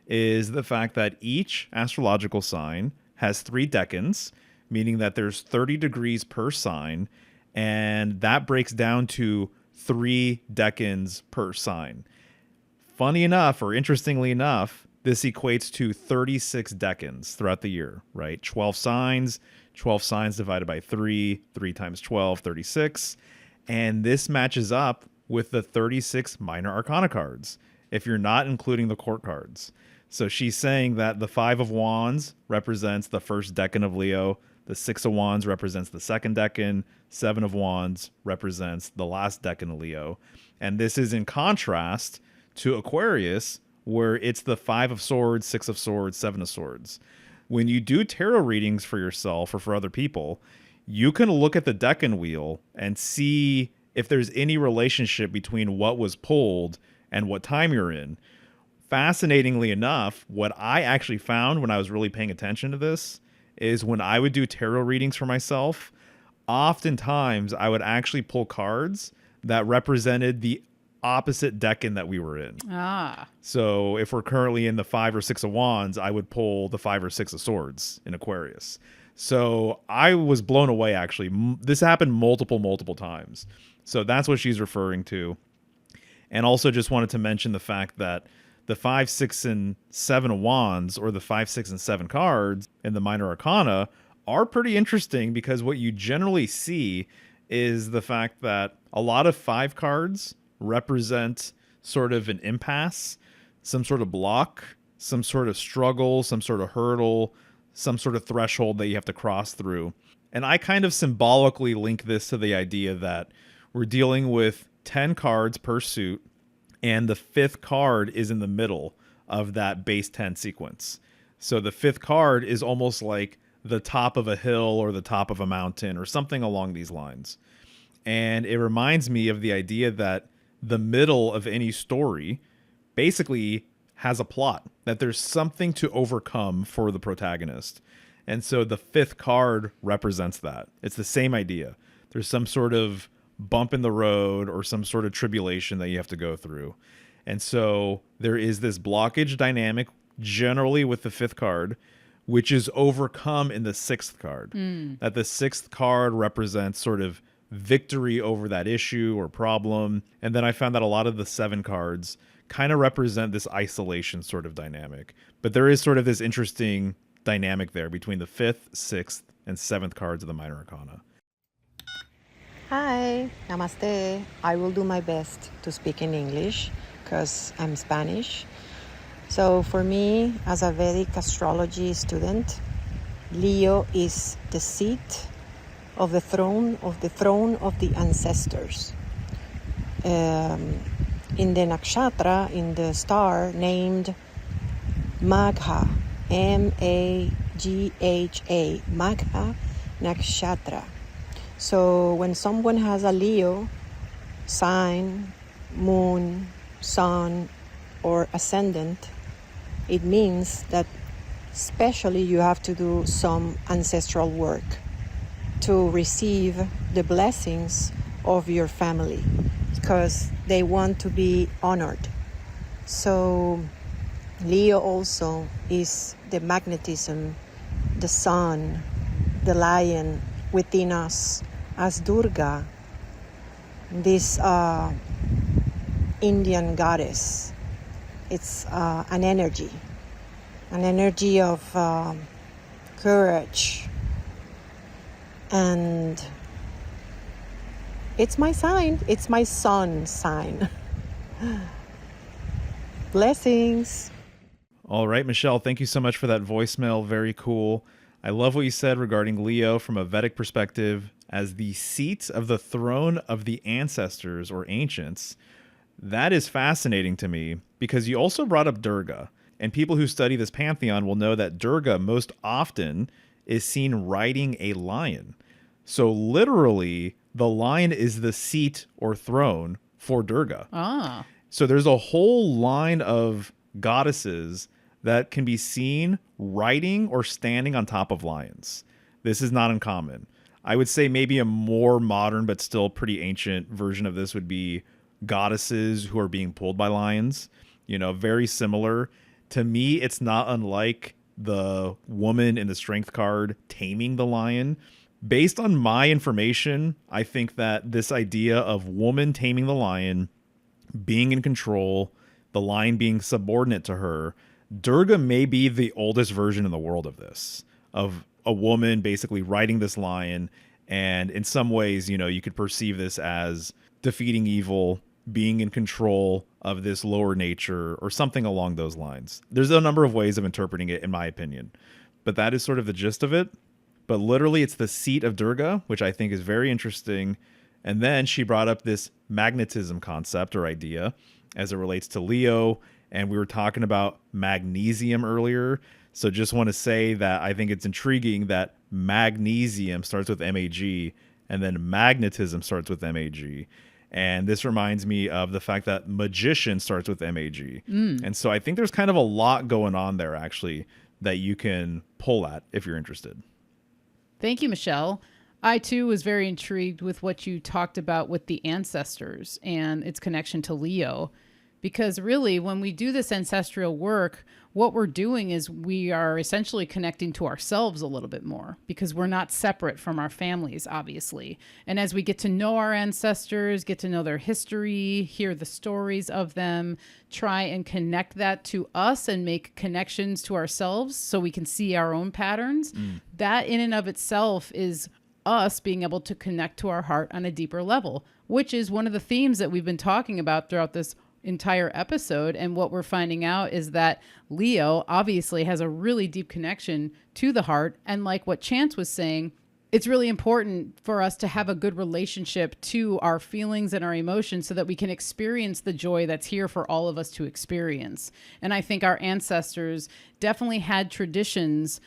is the fact that each astrological sign has 3 decans, meaning that there's 30 degrees per sign, and that breaks down to 3 decans per sign. Funny enough, or interestingly enough, this equates to 36 decans throughout the year, right? 12 signs divided by 3 times 12, 36. And this matches up with the 36 minor arcana cards, if you're not including the court cards. So she's saying that the Five of Wands represents the first decan of Leo, the Six of Wands represents the second decan, Seven of Wands represents the last decan of Leo. And this is in contrast to Aquarius, where it's the Five of Swords, Six of Swords, Seven of Swords. When you do tarot readings for yourself or for other people, you can look at the decan wheel and see if there's any relationship between what was pulled and what time you're in. Fascinatingly enough, what I actually found when I was really paying attention to this is when I would do tarot readings for myself, oftentimes I would actually pull cards that represented the opposite decan that we were in. Ah. So if we're currently in the 5 or 6 of wands, I would pull the 5 or 6 of swords in Aquarius. So I was blown away, actually. This happened multiple times. So that's what she's referring to. And also just wanted to mention the fact that the 5, 6, and 7 of wands, or the 5, 6, and 7 cards in the minor arcana, are pretty interesting, because what you generally see is the fact that a lot of 5 cards represent sort of an impasse, some sort of block, some sort of struggle, some sort of hurdle, some sort of threshold that you have to cross through. And I kind of symbolically link this to the idea that we're dealing with 10 cards per suit, and the 5th card is in the middle of that base 10 sequence. So the 5th card is almost like the top of a hill or the top of a mountain or something along these lines. And it reminds me of the idea that the middle of any story basically has a plot, that there's something to overcome for the protagonist. And so the 5th card represents that. It's the same idea. There's some sort of bump in the road or some sort of tribulation that you have to go through. And so there is this blockage dynamic generally with the 5th card, which is overcome in the 6th card. That the 6th card represents sort of victory over that issue or problem. And then I found that a lot of the 7 cards kind of represent this isolation sort of dynamic. But there is sort of this interesting dynamic there between the 5th, 6th, and 7th cards of the minor arcana. Hi, namaste. I will do my best to speak in English because I'm Spanish. So for me, as a Vedic astrology student, Leo is the seat of the throne of the ancestors. In the nakshatra, in the star named Magha, Magha, Magha nakshatra. So when someone has a Leo sign, moon, sun, or ascendant, it means that especially you have to do some ancestral work to receive the blessings of your family, because they want to be honored. So Leo also is the magnetism, the sun, the lion within us, as Durga, this Indian goddess. It's an energy of courage. And it's my sign. It's my sun sign. Blessings. All right, Michelle, thank you so much for that voicemail. Very cool. I love what you said regarding Leo from a Vedic perspective as the seat of the throne of the ancestors or ancients. That is fascinating to me because you also brought up Durga. And people who study this pantheon will know that Durga most often is seen riding a lion. So literally, the lion is the seat or throne for Durga. Ah. So there's a whole line of goddesses that can be seen riding or standing on top of lions. This is not uncommon. I would say maybe a more modern but still pretty ancient version of this would be goddesses who are being pulled by lions. You know, very similar. To me, it's not unlike the woman in the strength card taming the lion. Based on my information, I think that this idea of woman taming the lion, being in control, the lion being subordinate to her, Durga may be the oldest version in the world of this, of a woman basically riding this lion. And in some ways, you know, you could perceive this as defeating evil, being in control of this lower nature or something along those lines. There's a number of ways of interpreting it, in my opinion, but that is sort of the gist of it. But literally, it's the seat of Durga, which I think is very interesting. And then she brought up this magnetism concept or idea as it relates to Leo. And we were talking about magnesium earlier. So just want to say that I think it's intriguing that magnesium starts with MAG and then magnetism starts with MAG. And this reminds me of the fact that magician starts with MAG. And so I think there's kind of a lot going on there, actually, that you can pull at if you're interested. Thank you, Michelle. I too was very intrigued with what you talked about with the ancestors and its connection to Leo. Because really, when we do this ancestral work, what we're doing is we are essentially connecting to ourselves a little bit more because we're not separate from our families, obviously. And as we get to know our ancestors, get to know their history, hear the stories of them, try and connect that to us and make connections to ourselves so we can see our own patterns, that in and of itself is us being able to connect to our heart on a deeper level, which is one of the themes that we've been talking about throughout this entire episode. And what we're finding out is that Leo obviously has a really deep connection to the heart. And like what Chance was saying, it's really important for us to have a good relationship to our feelings and our emotions so that we can experience the joy that's here for all of us to experience. And I think our ancestors definitely had traditions,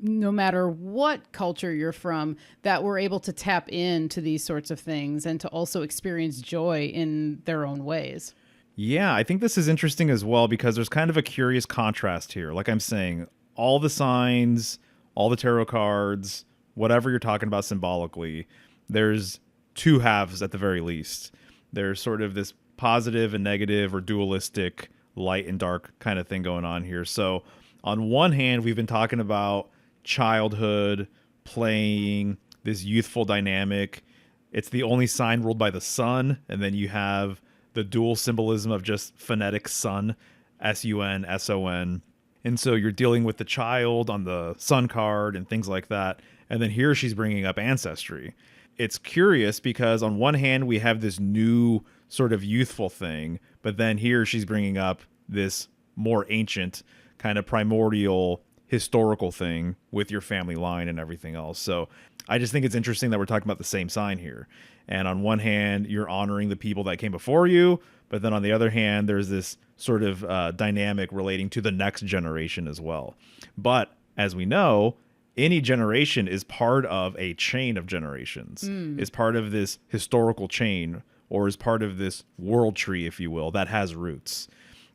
no matter what culture you're from, that were able to tap into these sorts of things and to also experience joy in their own ways. Yeah, I think this is interesting as well because there's kind of a curious contrast here. Like I'm saying, all the signs, all the tarot cards, whatever you're talking about symbolically, there's two halves at the very least. There's sort of this positive and negative or dualistic light and dark kind of thing going on here. So on one hand, we've been talking about childhood, playing, this youthful dynamic. It's the only sign ruled by the sun. And then you have the dual symbolism of just phonetic sun, S-U-N, S-O-N. And so you're dealing with the child on the sun card and things like that. And then here she's bringing up ancestry. It's curious because on one hand, we have this new sort of youthful thing, but then here she's bringing up this more ancient kind of primordial historical thing with your family line and everything else. So I just think it's interesting that we're talking about the same sign here. And on one hand, you're honoring the people that came before you, but then on the other hand, there's this sort of dynamic relating to the next generation as well. But as we know, any generation is part of a chain of generations, is part of this historical chain, or is part of this world tree, if you will, that has roots.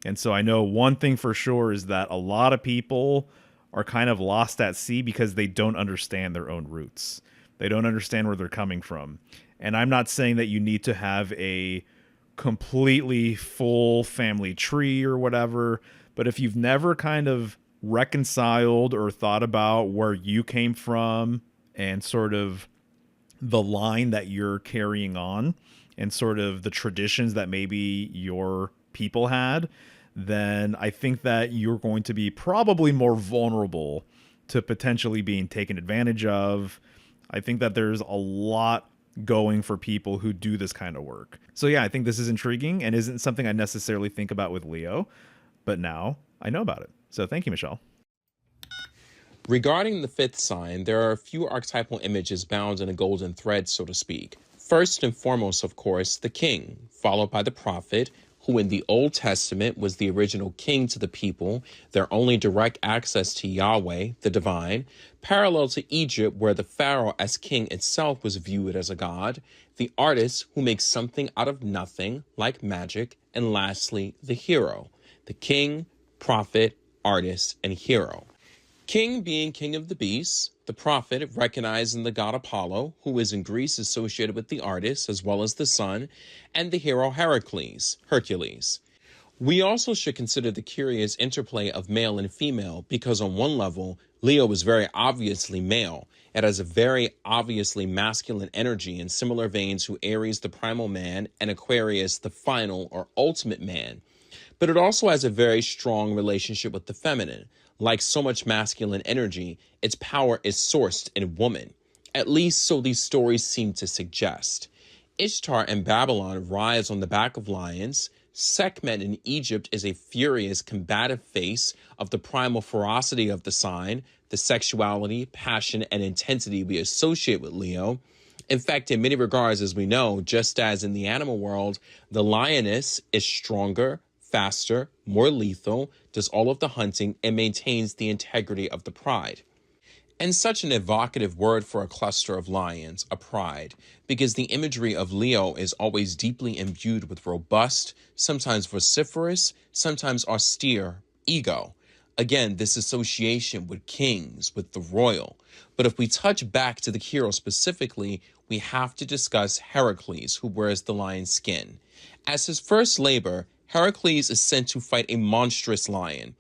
And so I know one thing for sure is that a lot of people are kind of lost at sea because they don't understand their own roots. They don't understand where they're coming from. And I'm not saying that you need to have a completely full family tree or whatever, but if you've never kind of reconciled or thought about where you came from and sort of the line that you're carrying on and sort of the traditions that maybe your people had, then I think that you're going to be probably more vulnerable to potentially being taken advantage of. I think that there's a lot going for people who do this kind of work. So yeah, I think this is intriguing and isn't something I necessarily think about with Leo, but now I know about it. So thank you, Michelle. Regarding the fifth sign, there are a few archetypal images bound in a golden thread, so to speak. First and foremost, of course, the king, followed by the prophet, who in the Old Testament was the original king to the people, their only direct access to Yahweh, the divine, parallel to Egypt, where the pharaoh as king itself was viewed as a god, the artist who makes something out of nothing, like magic, and lastly, the hero, the king, prophet, artist, and hero. King being king of the beasts, the prophet recognizing the god Apollo, who is in Greece associated with the artist as well as the sun, and the hero Hercules. We also should consider the curious interplay of male and female because on one level, Leo is very obviously male. It has a very obviously masculine energy in similar veins to Aries, the primal man, and Aquarius, the final or ultimate man. But it also has a very strong relationship with the feminine. Like so much masculine energy, its power is sourced in woman. At least so these stories seem to suggest. Ishtar and Babylon rise on the back of lions. Sekhmet in Egypt is a furious, combative face of the primal ferocity of the sign, the sexuality, passion, and intensity we associate with Leo. In fact, in many regards, as we know, just as in the animal world, the lioness is stronger, faster, more lethal, does all of the hunting, and maintains the integrity of the pride. And such an evocative word for a cluster of lions, a pride, because the imagery of Leo is always deeply imbued with robust, sometimes vociferous, sometimes austere ego. Again, this association with kings, with the royal. But if we touch back to the hero specifically, we have to discuss Heracles, who wears the lion's skin. As his first labor, Heracles is sent to fight a monstrous lion.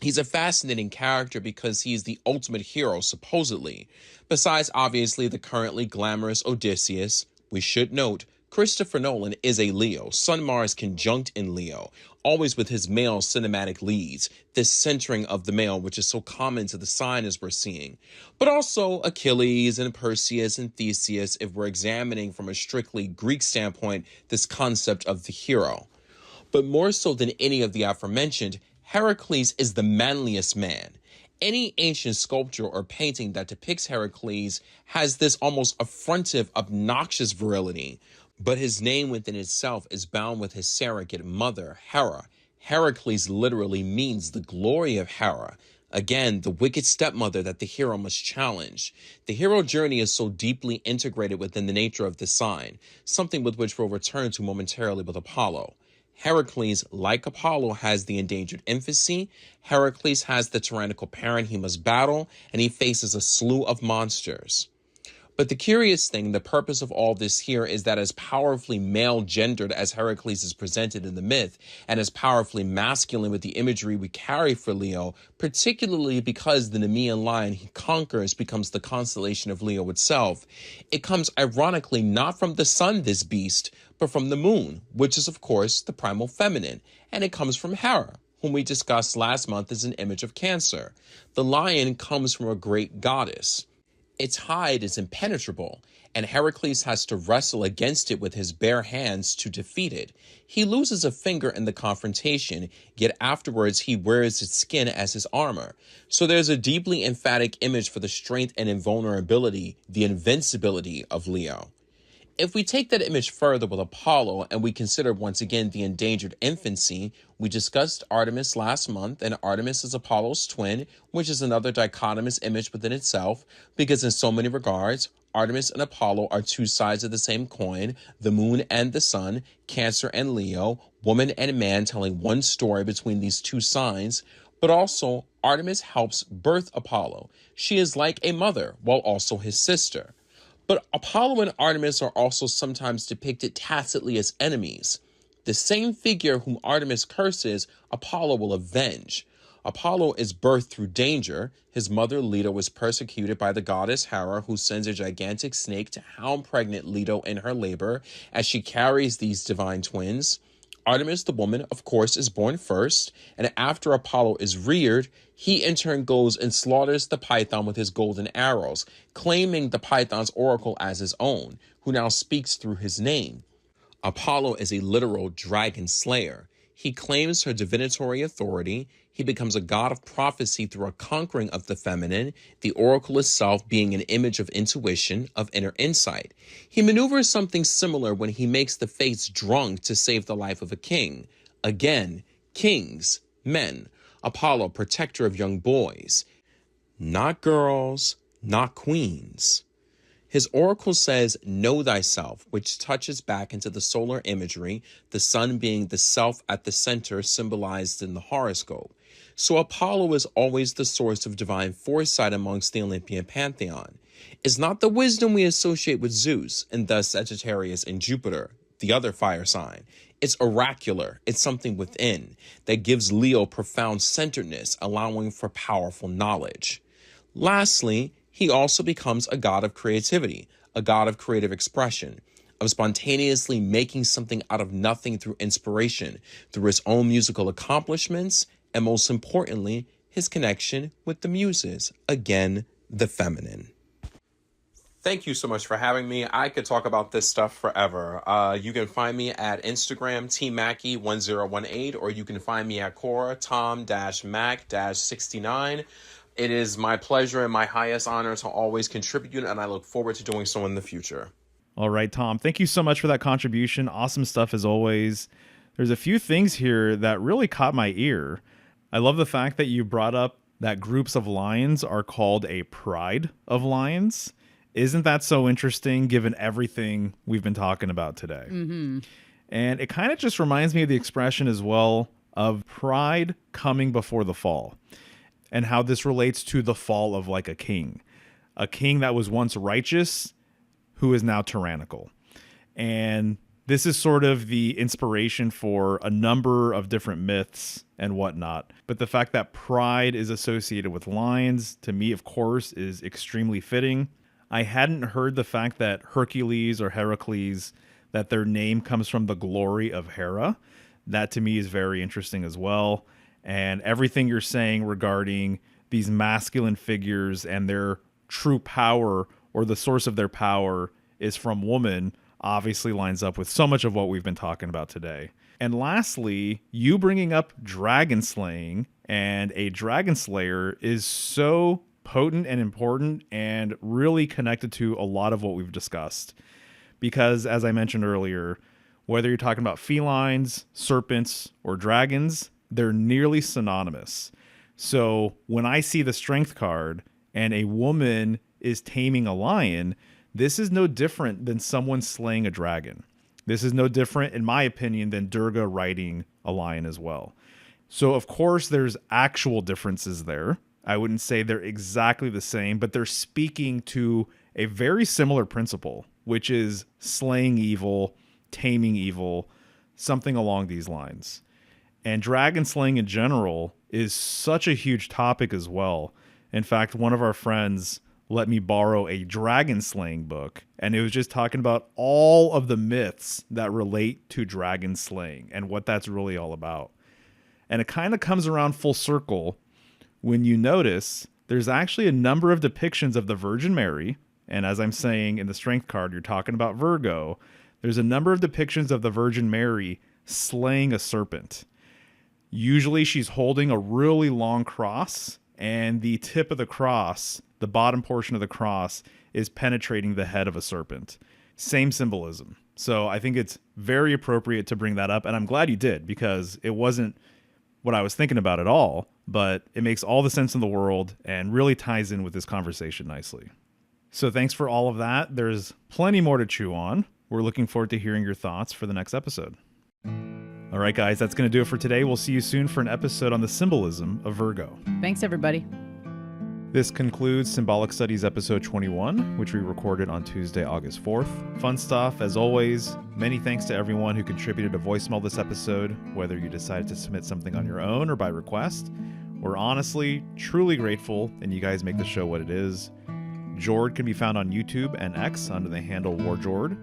He's a fascinating character because he is the ultimate hero, supposedly. Besides, obviously, the currently glamorous Odysseus, we should note, Christopher Nolan is a Leo, Sun Mars conjunct in Leo, always with his male cinematic leads, this centering of the male, which is so common to the sign as we're seeing. But also Achilles and Perseus and Theseus, if we're examining from a strictly Greek standpoint this concept of the hero. But more so than any of the aforementioned, Heracles is the manliest man. Any ancient sculpture or painting that depicts Heracles has this almost affrontive, obnoxious virility, but his name within itself is bound with his surrogate mother, Hera. Heracles literally means the glory of Hera. Again, the wicked stepmother that the hero must challenge. The hero journey is so deeply integrated within the nature of the sign, something with which we'll return to momentarily with Apollo. Heracles, like Apollo, has the endangered infancy. Heracles has the tyrannical parent he must battle, and he faces a slew of monsters. But the curious thing, the purpose of all this here is that as powerfully male-gendered as Heracles is presented in the myth, and as powerfully masculine with the imagery we carry for Leo, particularly because the Nemean lion he conquers becomes the constellation of Leo itself, it comes ironically not from the sun, this beast, but from the moon, which is of course the primal feminine, and it comes from Hera, whom we discussed last month as an image of Cancer. The lion comes from a great goddess. Its hide is impenetrable, and Heracles has to wrestle against it with his bare hands to defeat it. He loses a finger in the confrontation, yet afterwards he wears its skin as his armor. So there's a deeply emphatic image for the strength and invulnerability, the invincibility of Leo. If we take that image further with Apollo and we consider once again the endangered infancy, we discussed Artemis last month, and Artemis is Apollo's twin, which is another dichotomous image within itself, because in so many regards, Artemis and Apollo are two sides of the same coin, the moon and the sun, Cancer and Leo, woman and man telling one story between these two signs, but also Artemis helps birth Apollo. She is like a mother, while also his sister. But Apollo and Artemis are also sometimes depicted tacitly as enemies. The same figure whom Artemis curses, Apollo will avenge. Apollo is birthed through danger. His mother, Leto, is persecuted by the goddess Hera, who sends a gigantic snake to hound pregnant Leto in her labor as she carries these divine twins. Artemis, the woman, of course, is born first, and after Apollo is reared, he in turn goes and slaughters the python with his golden arrows, claiming the python's oracle as his own, who now speaks through his name. Apollo is a literal dragon slayer. He claims her divinatory authority. He becomes a god of prophecy through a conquering of the feminine, the oracle itself being an image of intuition, of inner insight. He maneuvers something similar when he makes the fates drunk to save the life of a king. Again, kings, men. Apollo, protector of young boys. Not girls, not queens. His oracle says, "Know thyself," which touches back into the solar imagery, the sun being the self at the center symbolized in the horoscope. So Apollo is always the source of divine foresight amongst the Olympian pantheon. It's not the wisdom we associate with Zeus, and thus Sagittarius and Jupiter, the other fire sign. It's oracular. It's something within that gives Leo profound centeredness, allowing for powerful knowledge. Lastly, he also becomes a god of creativity, a god of creative expression, of spontaneously making something out of nothing through inspiration, through his own musical accomplishments, and most importantly, his connection with the muses, again, the feminine. Thank you so much for having me. I could talk about this stuff forever. You can find me at Instagram, tmackey1018, or you can find me at Quora, tom-mac-69. It is my pleasure and my highest honor to always contribute, and I look forward to doing so in the future. All right, Tom, thank you so much for that contribution. Awesome stuff as always. There's a few things here that really caught my ear. I love the fact that you brought up that groups of lions are called a pride of lions. Isn't that so interesting given everything we've been talking about today? Mm-hmm. And it kind of just reminds me of the expression as well, of pride coming before the fall, and how this relates to the fall of like a king that was once righteous, who is now tyrannical. And this is sort of the inspiration for a number of different myths and whatnot. But the fact that pride is associated with lions, to me, of course, is extremely fitting. I hadn't heard the fact that Hercules or Heracles, that their name comes from the glory of Hera. That to me is very interesting as well. And everything you're saying regarding these masculine figures and their true power, or the source of their power, is from woman, obviously lines up with so much of what we've been talking about today. And lastly, you bringing up dragon slaying and a dragon slayer is so potent and important and really connected to a lot of what we've discussed. Because as I mentioned earlier, whether you're talking about felines, serpents, or dragons, they're nearly synonymous. So when I see the strength card and a woman is taming a lion, this is no different than someone slaying a dragon. This is no different, in my opinion, than Durga riding a lion as well. So, of course, there's actual differences there. I wouldn't say they're exactly the same, but they're speaking to a very similar principle, which is slaying evil, taming evil, something along these lines. And dragon slaying in general is such a huge topic as well. In fact, one of our friends let me borrow a dragon slaying book, and it was just talking about all of the myths that relate to dragon slaying and what that's really all about. And it kind of comes around full circle when you notice there's actually a number of depictions of the Virgin Mary, and as I'm saying in the strength card, you're talking about Virgo, there's a number of depictions of the Virgin Mary slaying a serpent. Usually she's holding a really long cross, and the tip of the cross, the bottom portion of the cross, is penetrating the head of a serpent. Same symbolism. So I think it's very appropriate to bring that up, and I'm glad you did, because it wasn't what I was thinking about at all, but it makes all the sense in the world and really ties in with this conversation nicely. So thanks for all of that. There's plenty more to chew on. We're looking forward to hearing your thoughts for the next episode. All right, guys, that's going to do it for today. We'll see you soon for an episode on the symbolism of Virgo. Thanks, everybody. This concludes Symbolic Studies episode 21, which we recorded on Tuesday, August 4th. Fun stuff, as always. Many thanks to everyone who contributed a voicemail this episode, whether you decided to submit something on your own or by request. We're honestly, truly grateful, and you guys make the show what it is. Jord can be found on YouTube and X under the handle Jord.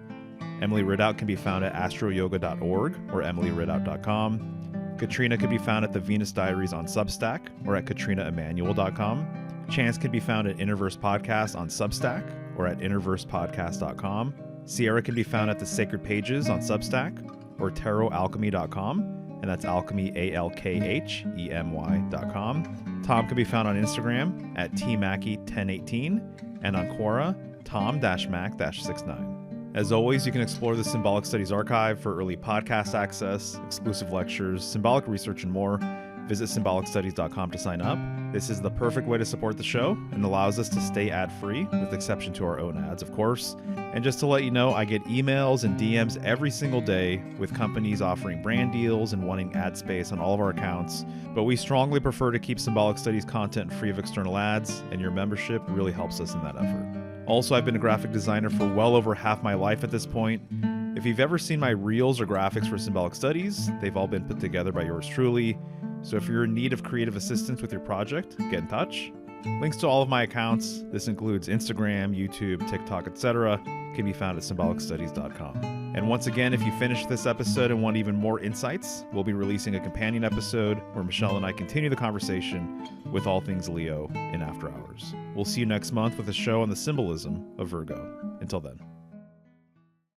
Emily Ridout can be found at astroyoga.org or emilyridout.com. Katriena can be found at the Venus Diaries on Substack or at katrienaemmanuel.com. Chance can be found at Innerverse Podcast on Substack or at innerversepodcast.com. Sierra can be found at The Sacred Pages on Substack or tarotalchemy.com, and that's alchemy, alkhemy.com. Tom can be found on Instagram at tmackey1018 and on Quora, tom-mac-69. As always, you can explore the Symbolic Studies archive for early podcast access, exclusive lectures, symbolic research, and more. Visit symbolicstudies.com to sign up. This is the perfect way to support the show and allows us to stay ad-free, with exception to our own ads, of course. And just to let you know, I get emails and DMs every single day with companies offering brand deals and wanting ad space on all of our accounts. But we strongly prefer to keep Symbolic Studies content free of external ads, and your membership really helps us in that effort. Also, I've been a graphic designer for well over half my life at this point. If you've ever seen my reels or graphics for Symbolic Studies, they've all been put together by yours truly. So if you're in need of creative assistance with your project, get in touch. Links to all of my accounts, this includes Instagram, YouTube, TikTok, etc., can be found at symbolicstudies.com. And once again, if you finish this episode and want even more insights, we'll be releasing a companion episode where Michelle and I continue the conversation with all things Leo in After Hours. We'll see you next month with a show on the symbolism of Virgo. Until then.